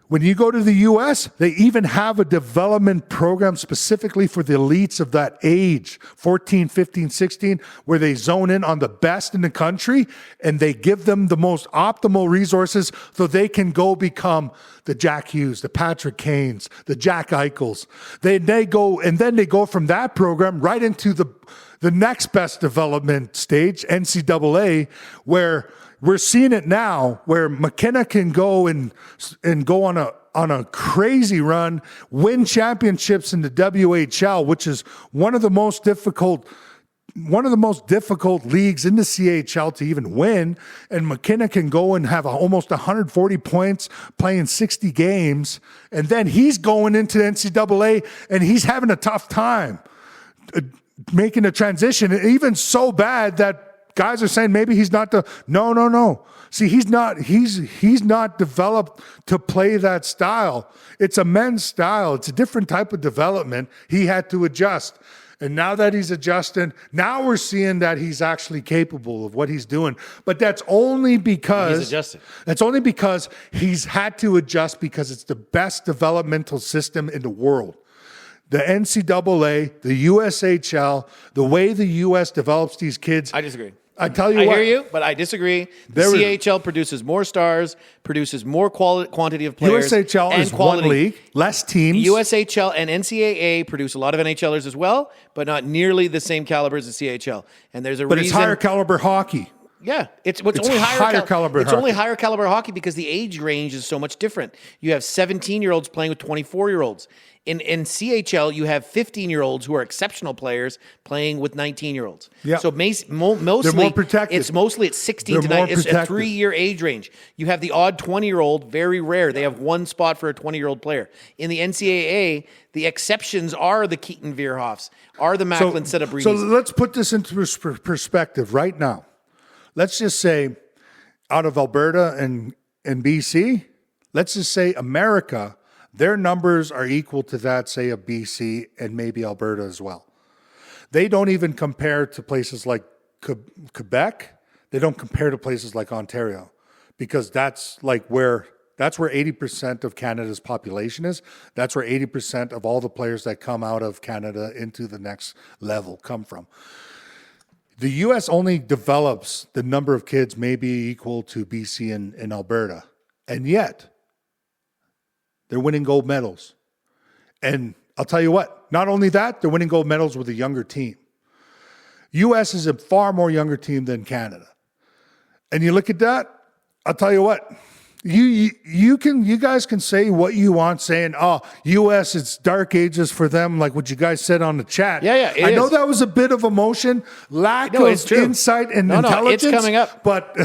When you go to the U.S., they even have a development program specifically for the elites of that age, 14, 15, 16, where they zone in on the best in the country and they give them the most optimal resources so they can go become the Jack Hughes, the Patrick Kanes, the Jack Eichels. They go from that program right into the next best development stage, NCAA, where we're seeing it now where McKenna can go and go on a crazy run, win championships in the WHL, which is one of the most difficult leagues in the CHL to even win. And McKenna can go and have almost 140 points playing 60 games. And then he's going into the NCAA and he's having a tough time making a transition, even so bad that guys are saying maybe he's not no. See, he's not developed to play that style. It's a men's style. It's a different type of development. He had to adjust. And now that he's adjusting, now we're seeing that he's actually capable of what he's doing. But that's only because he's adjusted. That's only because he's had to adjust because it's the best developmental system in the world. The NCAA, the USHL, the way the US develops these kids. I disagree. I tell you I what. hear you, but I disagree. The CHL produces more stars, produces more quantity of players. USHL and is quality. one league, less teams. USHL and NCAA produce a lot of NHLers as well, but not nearly the same caliber as the CHL. And there's a reason. But it's higher caliber hockey. Yeah, it's only higher caliber. It's only higher caliber hockey because the age range is so much different. You have 17-year-olds playing with 24-year-olds. In CHL, you have 15-year-olds who are exceptional players playing with 19-year-olds. Yeah. So mostly, they're more protected. It's mostly at 16 to 9. It's a 3-year age range. You have the odd 20-year-old, very rare. They have one spot for a 20-year-old player. In the NCAA, the exceptions are the Keaton Vierhoffs, are the Macklin Sedabridis. So let's put this into perspective right now. Let's just say out of Alberta and BC, let's just say America, their numbers are equal to that, say, of BC and maybe Alberta as well. They don't even compare to places like Quebec. They don't compare to places like Ontario because that's where 80% of Canada's population is. That's where 80% of all the players that come out of Canada into the next level come from. The U.S. only develops the number of kids maybe equal to BC and Alberta. And yet, they're winning gold medals. And I'll tell you what, not only that, they're winning gold medals with a younger team. U.S. is a far more younger team than Canada. And you look at that, I'll tell you what, you guys can say what you want, saying, oh, U.S., it's dark ages for them, like what you guys said on the chat. Yeah, I know that was a bit of emotion, lack of insight and intelligence. It's coming up. But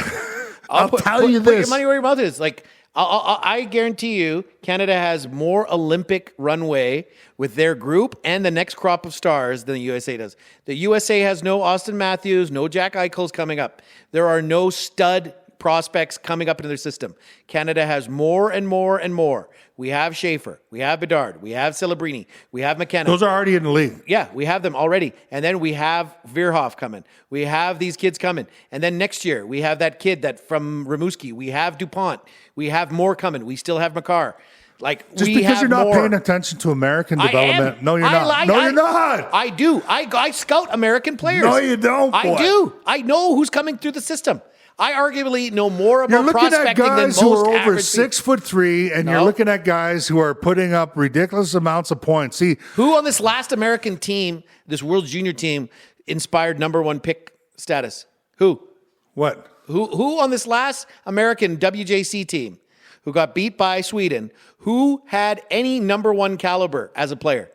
I'll tell you this. Put your money where your mouth is. Like, I guarantee you, Canada has more Olympic runway with their group and the next crop of stars than the USA does. The USA has no Austin Matthews, no Jack Eichels coming up. There are no stud prospects coming up into their system. Canada has more and more and more. We have Schaefer, we have Bedard, we have Celebrini, we have McKenna. Those are already in the league. Yeah, we have them already. And then we have Veerhoff coming. We have these kids coming. And then next year, we have that kid that from Rimouski. We have DuPont. We have more coming. We still have Makar. Like, just we because have you're not more. paying attention to American development. No, you're not. You're not. I do. I scout American players. No, you don't, boy. I do. I know who's coming through the system. I arguably know more about you're looking prospecting at guys than most who are over average 6'3", and you're looking at guys who are putting up ridiculous amounts of points. See, who on this last American team, this World Junior team, inspired number one pick status? Who? What? Who on this last American WJC team who got beat by Sweden, who had any number one caliber as a player?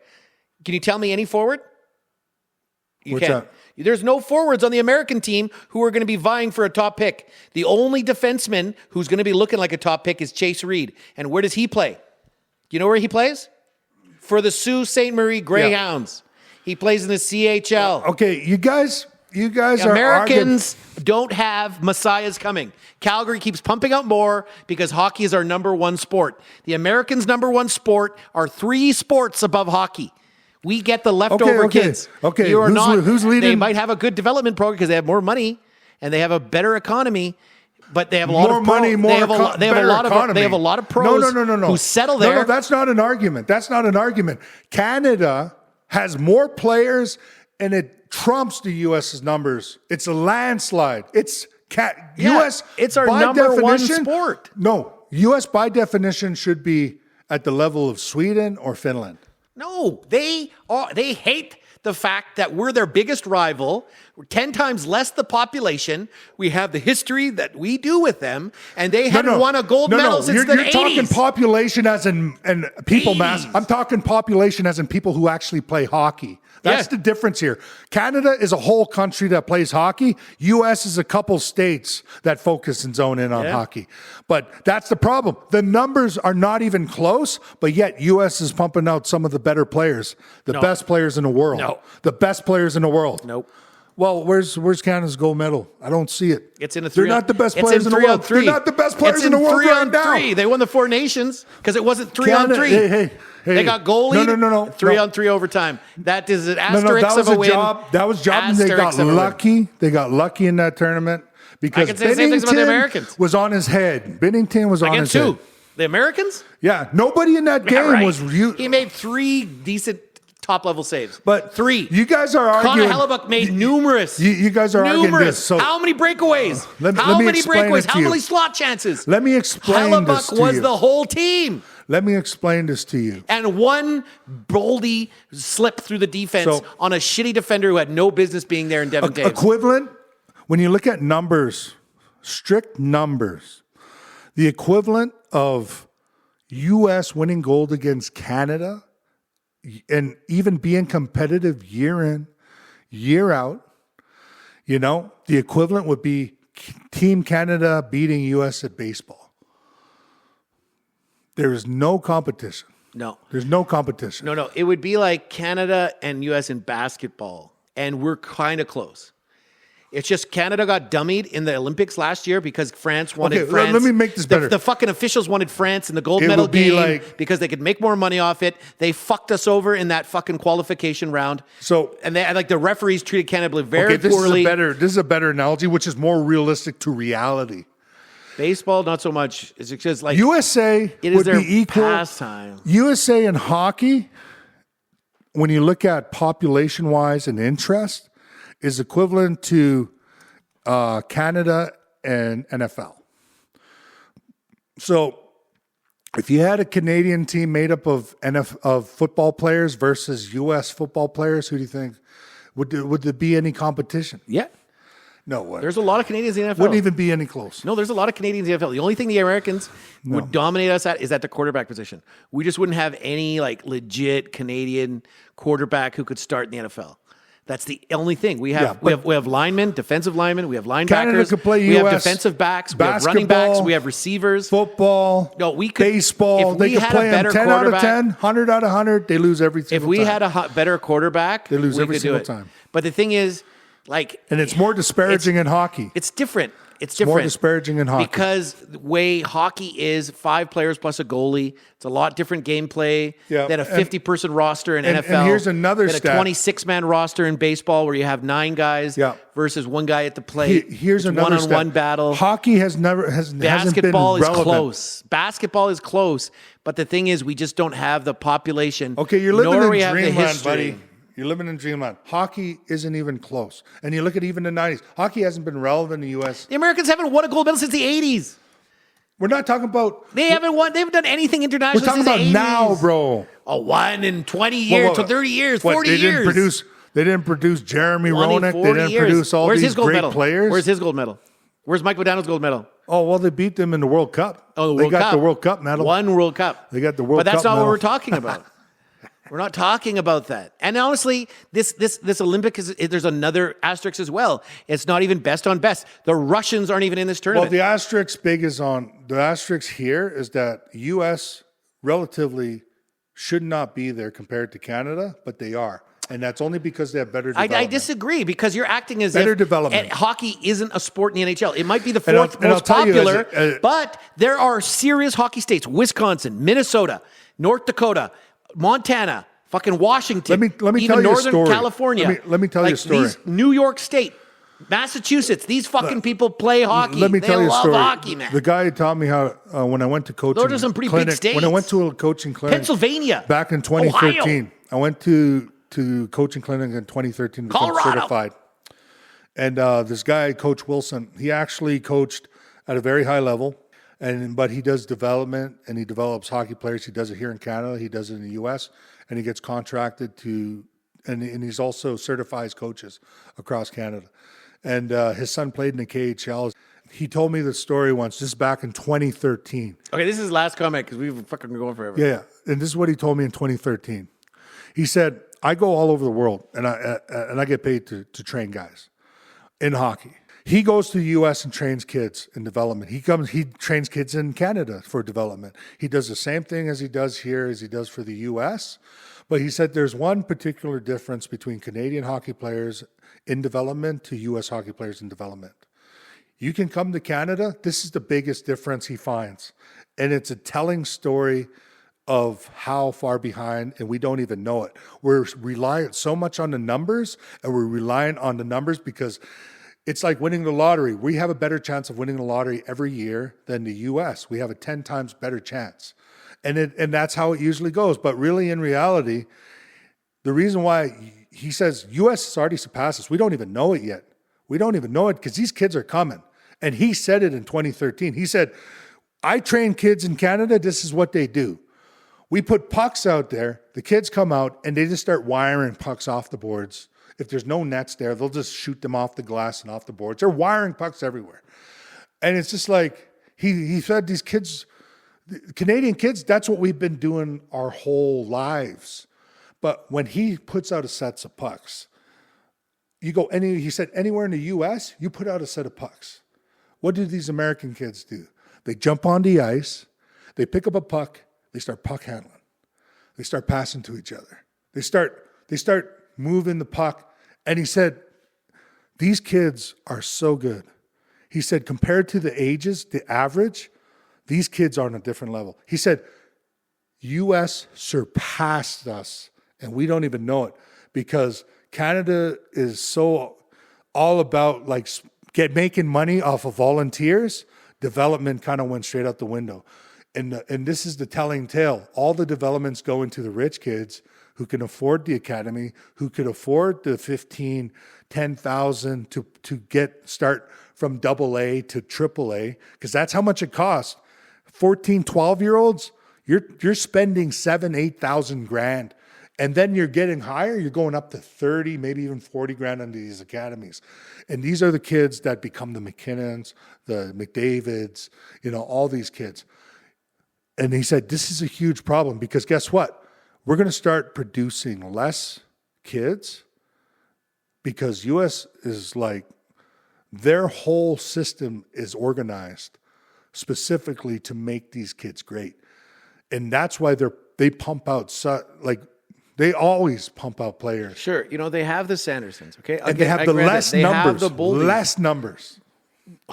Can you tell me any forward? You What's can't. that? There's no forwards on the American team who are going to be vying for a top pick. The only defenseman who's going to be looking like a top pick is Chase Reed. And where does he play? Do you know where he plays? For the Sault Ste. Marie Greyhounds. Yeah. He plays in the CHL. Okay, you guys Americans don't have messiahs coming. Calgary keeps pumping out more because hockey is our number one sport. The Americans' number one sport are 3 sports above hockey. We get the leftover kids. Okay, you are who's leading? They might have a good development program because they have more money and they have a better economy, but they have a lot of money, they have a lot of pros no. who settle there. No, that's not an argument. That's not an argument. Canada has more players and it trumps the U.S.'s numbers. It's a landslide. It's U.S. It's our by number one definition, sport. No, U.S. by definition should be at the level of Sweden or Finland. No, they hate the fact that we're their biggest rival. We're 10 times less the population. We have the history that we do with them, and they hadn't won a gold medal since the 80s. You're talking population as in people 80s. Mass. I'm talking population as in people who actually play hockey. That's the difference here. Canada is a whole country that plays hockey. U.S. is a couple states that focus and zone in on hockey. But that's the problem. The numbers are not even close, but yet U.S. is pumping out some of the better players, the best players in the world. No. The best players in the world. Nope. Well, where's Canada's gold medal? I don't see it. It's in a They're not the best players in the world. They're not the best players in the world right now. They won the 4 Nations because it wasn't 3-on-3. Hey, they got goalie. No. 3-on-3 overtime. That is an asterisk that was of a win. That was a job. And they got lucky. They got lucky in that tournament because I can say the same things about the Americans. Was on his head. Binnington was on his head. Against who? The Americans? Yeah. Nobody in that game was. He made 3 decent top-level saves. But 3. You guys are arguing. Connor Hellebuck made numerous. You guys are arguing this. So how many breakaways? How many breakaways? How many slot chances? Let me explain this to you. Hellebuck was the whole team. Let me explain this to you. And one boldy slip through the defense on a shitty defender who had no business being there in Devin Taves. Equivalent, when you look at numbers, strict numbers, the equivalent of U.S. winning gold against Canada and even being competitive year in, year out, the equivalent would be Team Canada beating U.S. at baseball. There is no competition. No. There's no competition. No. It would be like Canada and U.S. in basketball, and we're kind of close. It's just Canada got dummied in the Olympics last year because France wanted France. Let me make this better. The fucking officials wanted France in the gold medal game because they could make more money off it. They fucked us over in that fucking qualification round. And the referees treated Canada very poorly. This is a better analogy, which is more realistic to reality. Baseball, not so much. It's just like USA it is would their be equal. Pastime. USA in hockey, when you look at population-wise and interest, is equivalent to Canada and NFL. So If you had a Canadian team made up of of football players versus U.S. football players, who do you think would there be any competition? Yeah. No way. There's a lot of Canadians in the NFL. Wouldn't even be any close. No, there's a lot of Canadians in the NFL. The only thing the Americans would dominate us at is at the quarterback position. We just wouldn't have any like legit Canadian quarterback who could start in the NFL. That's the only thing. We have linemen, defensive linemen, we have linebackers, Canada could play we have US defensive backs, we have running backs, we have receivers. Football, No, we could, baseball. They could play them 10 out of 10, 100 out of 100. They lose every single time. If we had a better quarterback, they lose we every could single do it. time. But the thing is, like, and it's more disparaging in hockey. It's different. It's more different. disparaging in hockey. Because the way hockey is 5 players plus a goalie, it's a lot different gameplay than a 50-person roster in NFL. And here's another than stat. a 26-man roster in baseball where you have 9 guys versus 1 guy at the plate. Here's it's another one-on-one battle. Hockey hasn't been relevant. Basketball is close. Basketball is close. But the thing is, we just don't have the population. Okay, you're living nor in we have the dreamland, history. buddy. You're living in dreamland. Hockey isn't even close. And you look at even the 90s. Hockey hasn't been relevant in the U.S. The Americans haven't won a gold medal since the 80s. We're not talking about... They haven't done anything internationally We're talking since the about 80s. now, bro. A 1 in 20 years, 30 years, 40 years. They didn't produce Jeremy 20, Roenick. They 40 didn't years. produce all Where's these his gold great medal? players. Where's his gold medal? Where's Mike McDonald's gold medal? Oh, well, they beat them in the World Cup. Oh, They got the World Cup medal. 1 World Cup. They got the World Cup But that's not medal. what we're talking about. We're not talking about that. And honestly, this Olympic there's another asterisk as well. It's not even best on best. The Russians aren't even in this Well, tournament. the asterisk here is that U.S. relatively should not be there compared to Canada, but they are. And that's only because they have better development. I disagree because you're acting as Better if development. Hockey isn't a sport in the NHL. It might be the And I'll- fourth and I'll most tell you, popular, but there are serious hockey states: Wisconsin, Minnesota, North Dakota, Montana, fucking Washington. Let me even tell you a Northern story. California. Let me tell you a story. New York State, Massachusetts. These fucking people play hockey. Let me they tell you a love story. hockey, man. The guy taught me how when I went to coaching. Those are some pretty big clinic, states. When I went to a coaching clinic, Pennsylvania, back in 2013, Ohio. I went to coaching clinic in 2013 to become Colorado. certified. And this guy, Coach Wilson, he actually coached at a very high level, but he does development and he develops hockey players. He does it here in Canada, he does it in the U.S., and he gets contracted to, and he's also certifies coaches across Canada. And his son played in the KHL. He told me the story once, just back in 2013. Okay, this is his last comment because we've fucking been going forever. Yeah, and this is what he told me in 2013. He said, I go all over the world, and I get paid to train guys in hockey. He goes to the U.S. and trains kids in development. He trains kids in Canada for development. He does the same thing as he does here as he does for the U.S., but he said there's one particular difference between Canadian hockey players in development to U.S. hockey players in development. You can come to Canada, this is the biggest difference he finds, and it's a telling story of how far behind, and we don't even know it. We're reliant so much on the numbers, and we're reliant on the numbers because it's like winning the lottery. We have a better chance of winning the lottery every year than the U.S. We have a 10 times better chance. And that's how it usually goes. But really, in reality, the reason why he says U.S. has already surpassed us, we don't even know it yet. We don't even know it because these kids are coming. And he said it in 2013. He said, I train kids in Canada, this is what they do. We put pucks out there, the kids come out, and they just start wiring pucks off the boards. If there's no nets there, they'll just shoot them off the glass and off the boards. They're wiring pucks everywhere. And it's just like, he said these kids, Canadian kids, that's what we've been doing our whole lives. But when he puts out a set of pucks, he said, anywhere in the U.S., you put out a set of pucks. What do these American kids do? They jump on the ice, they pick up a puck, they start puck handling. They start passing to each other. They start moving the puck. And he said, these kids are so good. He said, compared to the ages, the average, these kids are on a different level. He said, U.S. surpassed us, and we don't even know it because Canada is so all about like making money off of volunteers. Development kind of went straight out the window. And this is the telling tale. All the developments go into the rich kids who can afford the academy, who could afford the 15, 10,000 to start from AA to AAA, because that's how much it costs. 14, 12-year-olds, You're spending 7,000-8,000 grand. And then you're getting higher, you're going up to 30, maybe even 40 grand under these academies. And these are the kids that become the McKinnons, the McDavids, all these kids. And he said, this is a huge problem because guess what? We're going to start producing less kids because U.S. is like, their whole system is organized specifically to make these kids great. And that's why they pump out, they always pump out players. Sure. They have the Sandersons, okay? And they have the less numbers. Less numbers.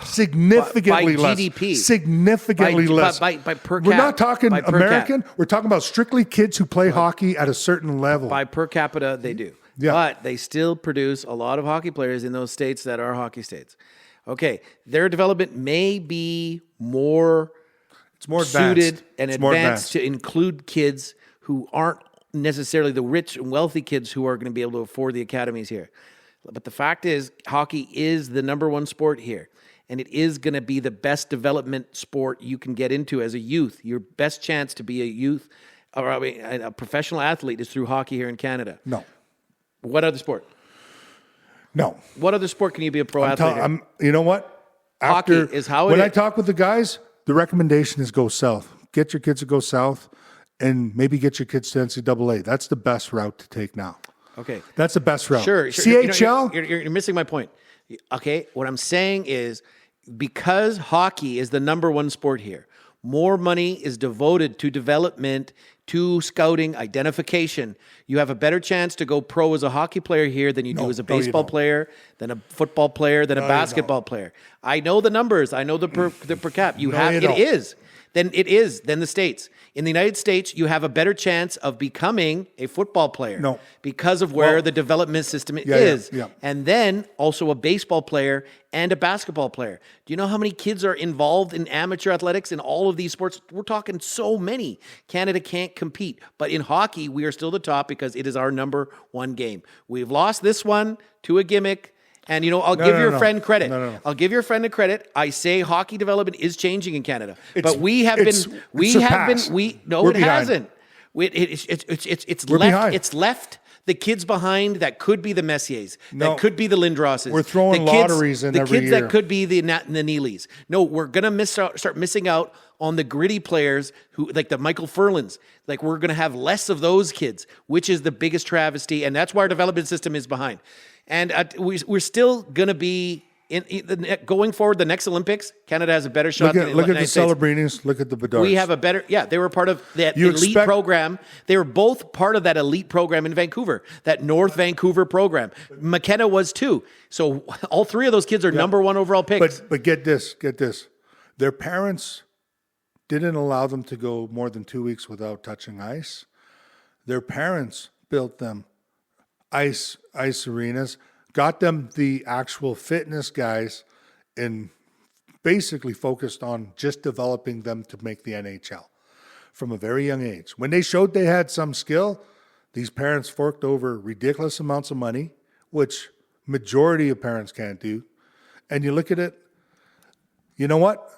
Significantly by less. GDP. Significantly less. By per cap. We're not talking By per American. cap. We're talking about strictly kids who play hockey at a certain level. By per capita, they do. Yeah. But they still produce a lot of hockey players in those states that are hockey states. Okay. Their development may be more, it's more suited and it's more advanced to include kids who aren't necessarily the rich and wealthy kids who are going to be able to afford the academies here. But the fact is, hockey is the number one sport here. And it is going to be the best development sport you can get into as a youth. Your best chance to be a youth, or a professional athlete is through hockey here in Canada. No. What other sport? No. What other sport can you be a pro athlete? You know what? Hockey is how it when is. I talk with the guys, the recommendation is go south. Get your kids to go south and maybe get your kids to NCAA. That's the best route to take now. Okay. That's the best route. Sure. CHL? You're missing my point. Okay. What I'm saying is because hockey is the number one sport here, more money is devoted to development, to scouting, identification. You have a better chance to go pro as a hockey player here than you do as a baseball player, than a football player, than a basketball player. I know the numbers. I know the per cap. It is than the States. In the United States, you have a better chance of becoming a football player because of where the development system is. Yeah. And then also a baseball player and a basketball player. Do you know how many kids are involved in amateur athletics in all of these sports? We're talking so many. Canada can't compete. But in hockey, we are still the top because it is our number one game. We've lost this one to a gimmick. And, I'll give your friend credit. No. I'll give your friend a credit. I say hockey development is changing in Canada. But we have been. We're it hasn't. It's left the kids behind that could be the Messiers, that could be the Lindrosses. We're throwing lotteries in every year. The kids that could be the Neelys. No, we're going to start missing out on the gritty players who, like the Michael Furlans. Like we're going to have less of those kids, which is the biggest travesty. And that's why our development system is behind. And we're still going to be going forward. The next Olympics, Canada has a better shot. Look at the Celebrinis. Look at the Bedards. We have a better. Yeah, they were part of that elite program. They were both part of that elite program in Vancouver, that North Vancouver program. McKenna was too. So all three of those kids are number one overall picks. But get this. Their parents didn't allow them to go more than 2 weeks without touching ice. Their parents built them ice arenas, got them the actual fitness guys, and basically focused on just developing them to make the NHL from a very young age. When they showed they had some skill, these parents forked over ridiculous amounts of money, which majority of parents can't do. And you look at it, you know what?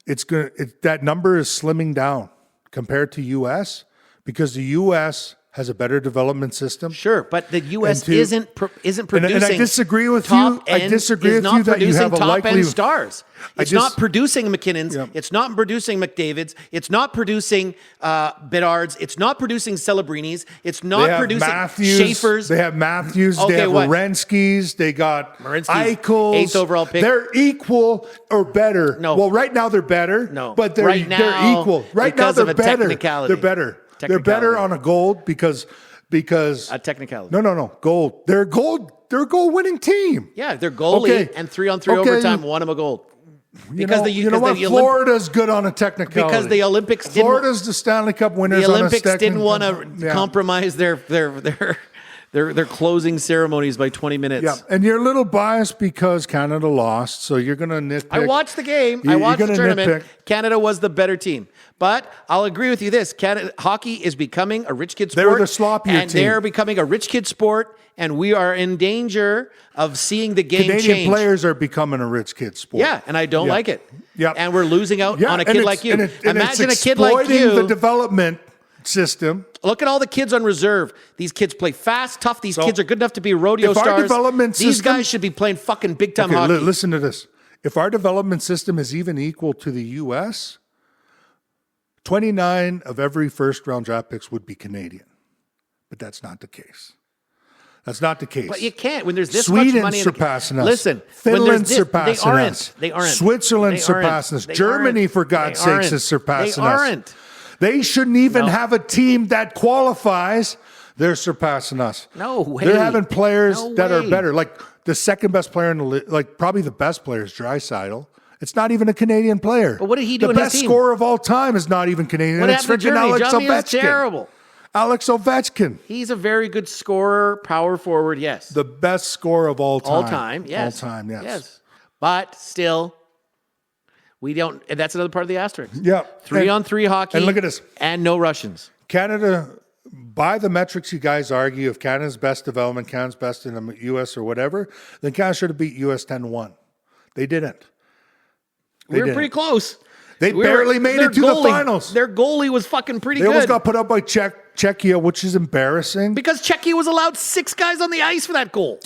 That number is slimming down compared to U.S. because the U.S. has a better development system. Sure, but the U.S. isn't producing. And I disagree with you. I disagree with you that you have a likely stars. It's not producing McKinnons. Yeah. It's not producing McDavids. It's not producing Bedards. It's not producing Celebrinis. It's not producing Schaefers. They have Matthews. They have Werenskis. They got Eichels. 8th overall pick. They're equal or better. No. Well, right now they're better. No. But they're equal. Right now they're better. They're better. They're better on a gold because a technicality. No. Gold. They're a goal winning team. Yeah, they're goalie and 3-on-3 overtime won them a gold. Because Florida's good on a technicality. Because the Olympics Florida's the Stanley Cup winners. The Olympics didn't want to compromise their They're closing ceremonies by 20 minutes. Yeah, and you're a little biased because Canada lost, so you're going to nitpick. I watched the game. I watched the tournament. Canada was the better team. But I'll agree with you this. Hockey is becoming a rich kid sport. They're the sloppier and team. they're becoming a rich kid sport, and we are in danger of seeing the game Canadian change. players are becoming a rich kid sport. Yeah, and I don't like it. Yeah. And we're losing out on a kid like you. Imagine a kid like exploiting you. the development system. Look at all the kids on reserve. These kids play fast, tough. These kids are good enough to be rodeo if our stars. development These system- guys should be playing fucking big time hockey. Listen to this. If our development system is even equal to the U.S., 29 of every first round draft picks would be Canadian. But that's not the case. That's not the case. But you can't when there's this Sweden much money. surpassing us. Listen, Finland surpassing us. They aren't. Switzerland They surpassing aren't. us. Germany, for God's sakes, is surpassing us. They aren't. They shouldn't even have a team that qualifies. They're surpassing us. No way. They're having players No that are way. better. Like the second best player in the league, like probably the best player is Draisaitl. It's not even a Canadian player. But what did he do The in his best team? scorer of all time is not even Canadian. What It's happened to freaking Germany? Alex Germany is Ovechkin. terrible. Alex Ovechkin, He's a very good scorer, power forward, yes. the best scorer of all time. All time, yes. All time, yes. But still, we don't, and that's another part of the asterisk. Yeah. 3-on-3 hockey. And look at this. And no Russians. Canada, by the metrics you guys argue, if Canada's best development, Canada's best in the U.S. or whatever, then Canada should have beat U.S. 10-1. They didn't. We were pretty close. They barely made it to the finals. Their goalie was fucking pretty They good. almost got put up by Czechia, which is embarrassing. Because Czechia was allowed 6 guys on the ice for that goal.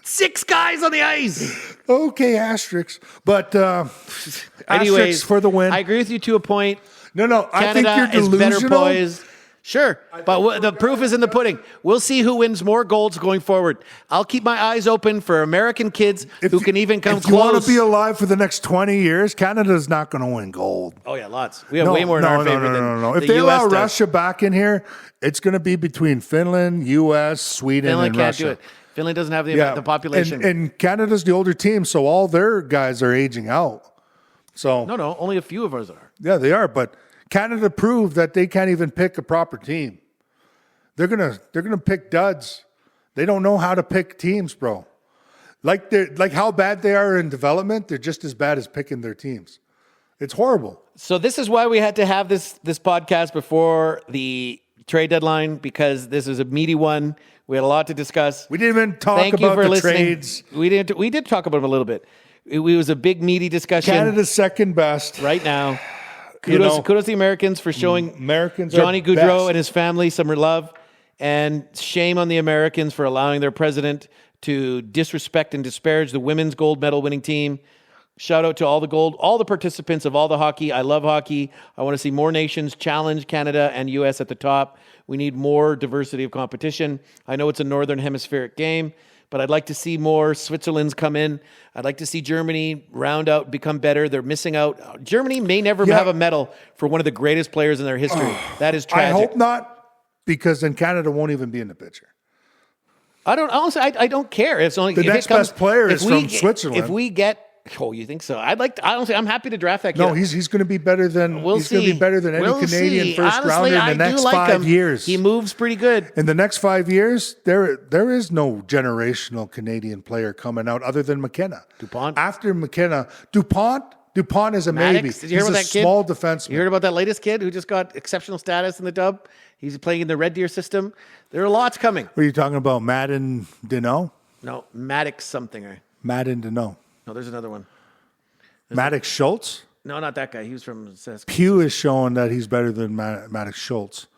6 guys on the ice. Okay, asterisks. But Anyways, asterisks for the win. I agree with you to a point. No, I think Canada you're is delusional. better poised. Sure, but the proof is in the pudding. We'll see who wins more golds going forward. I'll keep my eyes open for American kids who can even come If you want close. to be alive for the next 20 years, Canada's not going to win gold. Oh yeah, lots. We have way more in our favor than no. If the they US allow does. Russia back in here, it's going to be between Finland, U.S., Sweden, Finland and can't Russia. do it. Finland doesn't have the population. And Canada's the older team, so all their guys are aging out. So No, only a few of us are. yeah, they are. But Canada proved that they can't even pick a proper team. They're gonna pick duds. They don't know how to pick teams, bro. Like how bad they are in development, they're just as bad as picking their teams. It's horrible. So this is why we had to have this podcast before the trade deadline, because this is a meaty one. We had a lot to discuss. We didn't even talk Thank you about for the listening. trades. We did talk about them a little bit. It was a big meaty discussion. Canada's second best. Right now. Kudos to the Americans for showing Americans Johnny are Gaudreau best. and his family some love, and shame on the Americans for allowing their president to disrespect and disparage the women's gold medal winning team. Shout out to all the participants of all the hockey. I love hockey. I want to see more nations challenge Canada and U.S. at the top. We need more diversity of competition. I know it's a northern hemispheric game, but I'd like to see more Switzerland's come in. I'd like to see Germany round out, become better. They're missing out. Germany may never have a medal for one of the greatest players in their history. That is tragic. I hope not, because then Canada won't even be in the picture. I don't care. It's only The if next it comes, best player if is we from get- Switzerland. If we get, you think so? I'm happy to draft that kid. No, he's going to be better than We'll he's going to see. be better than any We'll Canadian see. first Honestly, rounder in I the next do like 5 him. years. He moves pretty good. In the next 5 years, there is no generational Canadian player coming out other than McKenna. Dupont? After McKenna, Dupont is a maybe. Maddox, did you hear He's about a that kid? small defenseman. You heard about that latest kid who just got exceptional status in the dub? He's playing in the Red Deer system. There are lots coming. What are you talking about? Madden Deneau? No, Maddox something. Madden Deneau. No, there's another one. Maddox Schultz? No, not that guy. He was from Saskatchewan. Pew is showing that he's better than Maddox Schultz.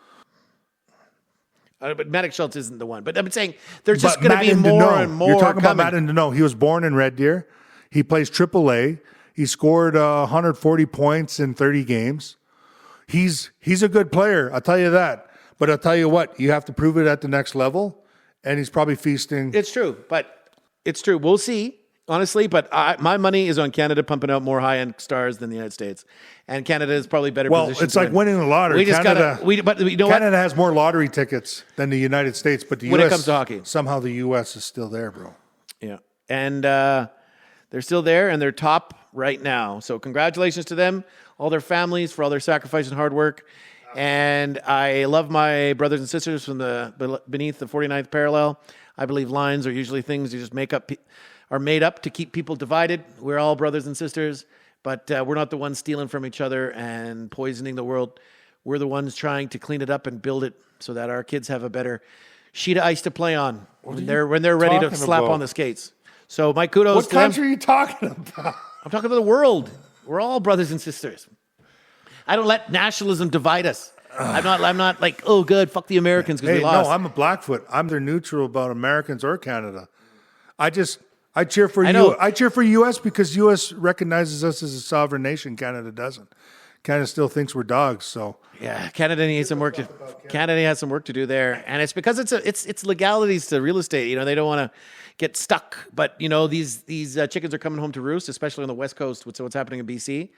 But Maddox Schultz isn't the one. But I'm saying there's just But going to be Madden more Deneau. and more You're talking coming. about Madden Deneau. He was born in Red Deer. He plays AAA. He scored 140 points in 30 games. He's a good player, I'll tell you that. But I'll tell you what, you have to prove it at the next level, and he's probably feasting. It's true, but it's true. We'll see, honestly. But my money is on Canada pumping out more high-end stars than the United States, and Canada is probably better. Well, positioned it's to like win. winning the lottery. We just Canada, but you know Canada has more lottery tickets than the United States, but the When it U.S. comes to hockey. somehow the U.S. is still there, bro. what? Yeah, and they're still there, and they're top right now. So congratulations to them, all their families, for all their sacrifice and hard work. And I love my brothers and sisters from beneath the 49th parallel. I believe lines are usually things you just are made up to keep people divided. We're all brothers and sisters, but we're not the ones stealing from each other and poisoning the world. We're the ones trying to clean it up and build it so that our kids have a better sheet of ice to play on when they're ready to slap on the skates. So my kudos What to them. country are you talking about? I'm talking about the world. We're all brothers and sisters. I don't let nationalism divide us. I'm not like, oh, good, fuck the Americans because we lost. No, I'm a Blackfoot. I'm either neutral about Americans or Canada. I cheer for I cheer for U.S. because U.S. recognizes us as a sovereign nation. Canada doesn't. Canada still thinks we're dogs. So yeah, Canada needs some work. Canada has some work to do there, and it's because it's legalities to real estate. They don't want to get stuck. But these chickens are coming home to roost, especially on the West Coast with what's happening in BC.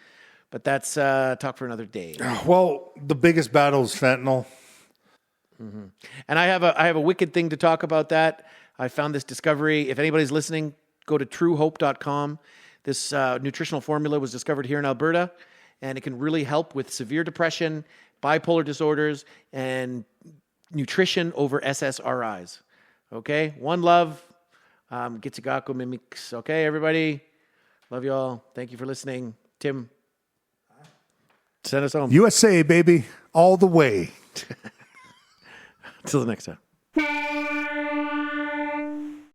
But that's talk for another day. Well, the biggest battle is fentanyl. Mm-hmm. And I have a wicked thing to talk about that. I found this discovery. If anybody's listening, go to truehope.com. This nutritional formula was discovered here in Alberta, and it can really help with severe depression, bipolar disorders, and nutrition over SSRIs. Okay? One love. Gitsugako mimics. Okay, everybody? Love you all. Thank you for listening. Tim, send us home. USA, baby. All the way. Until the next time.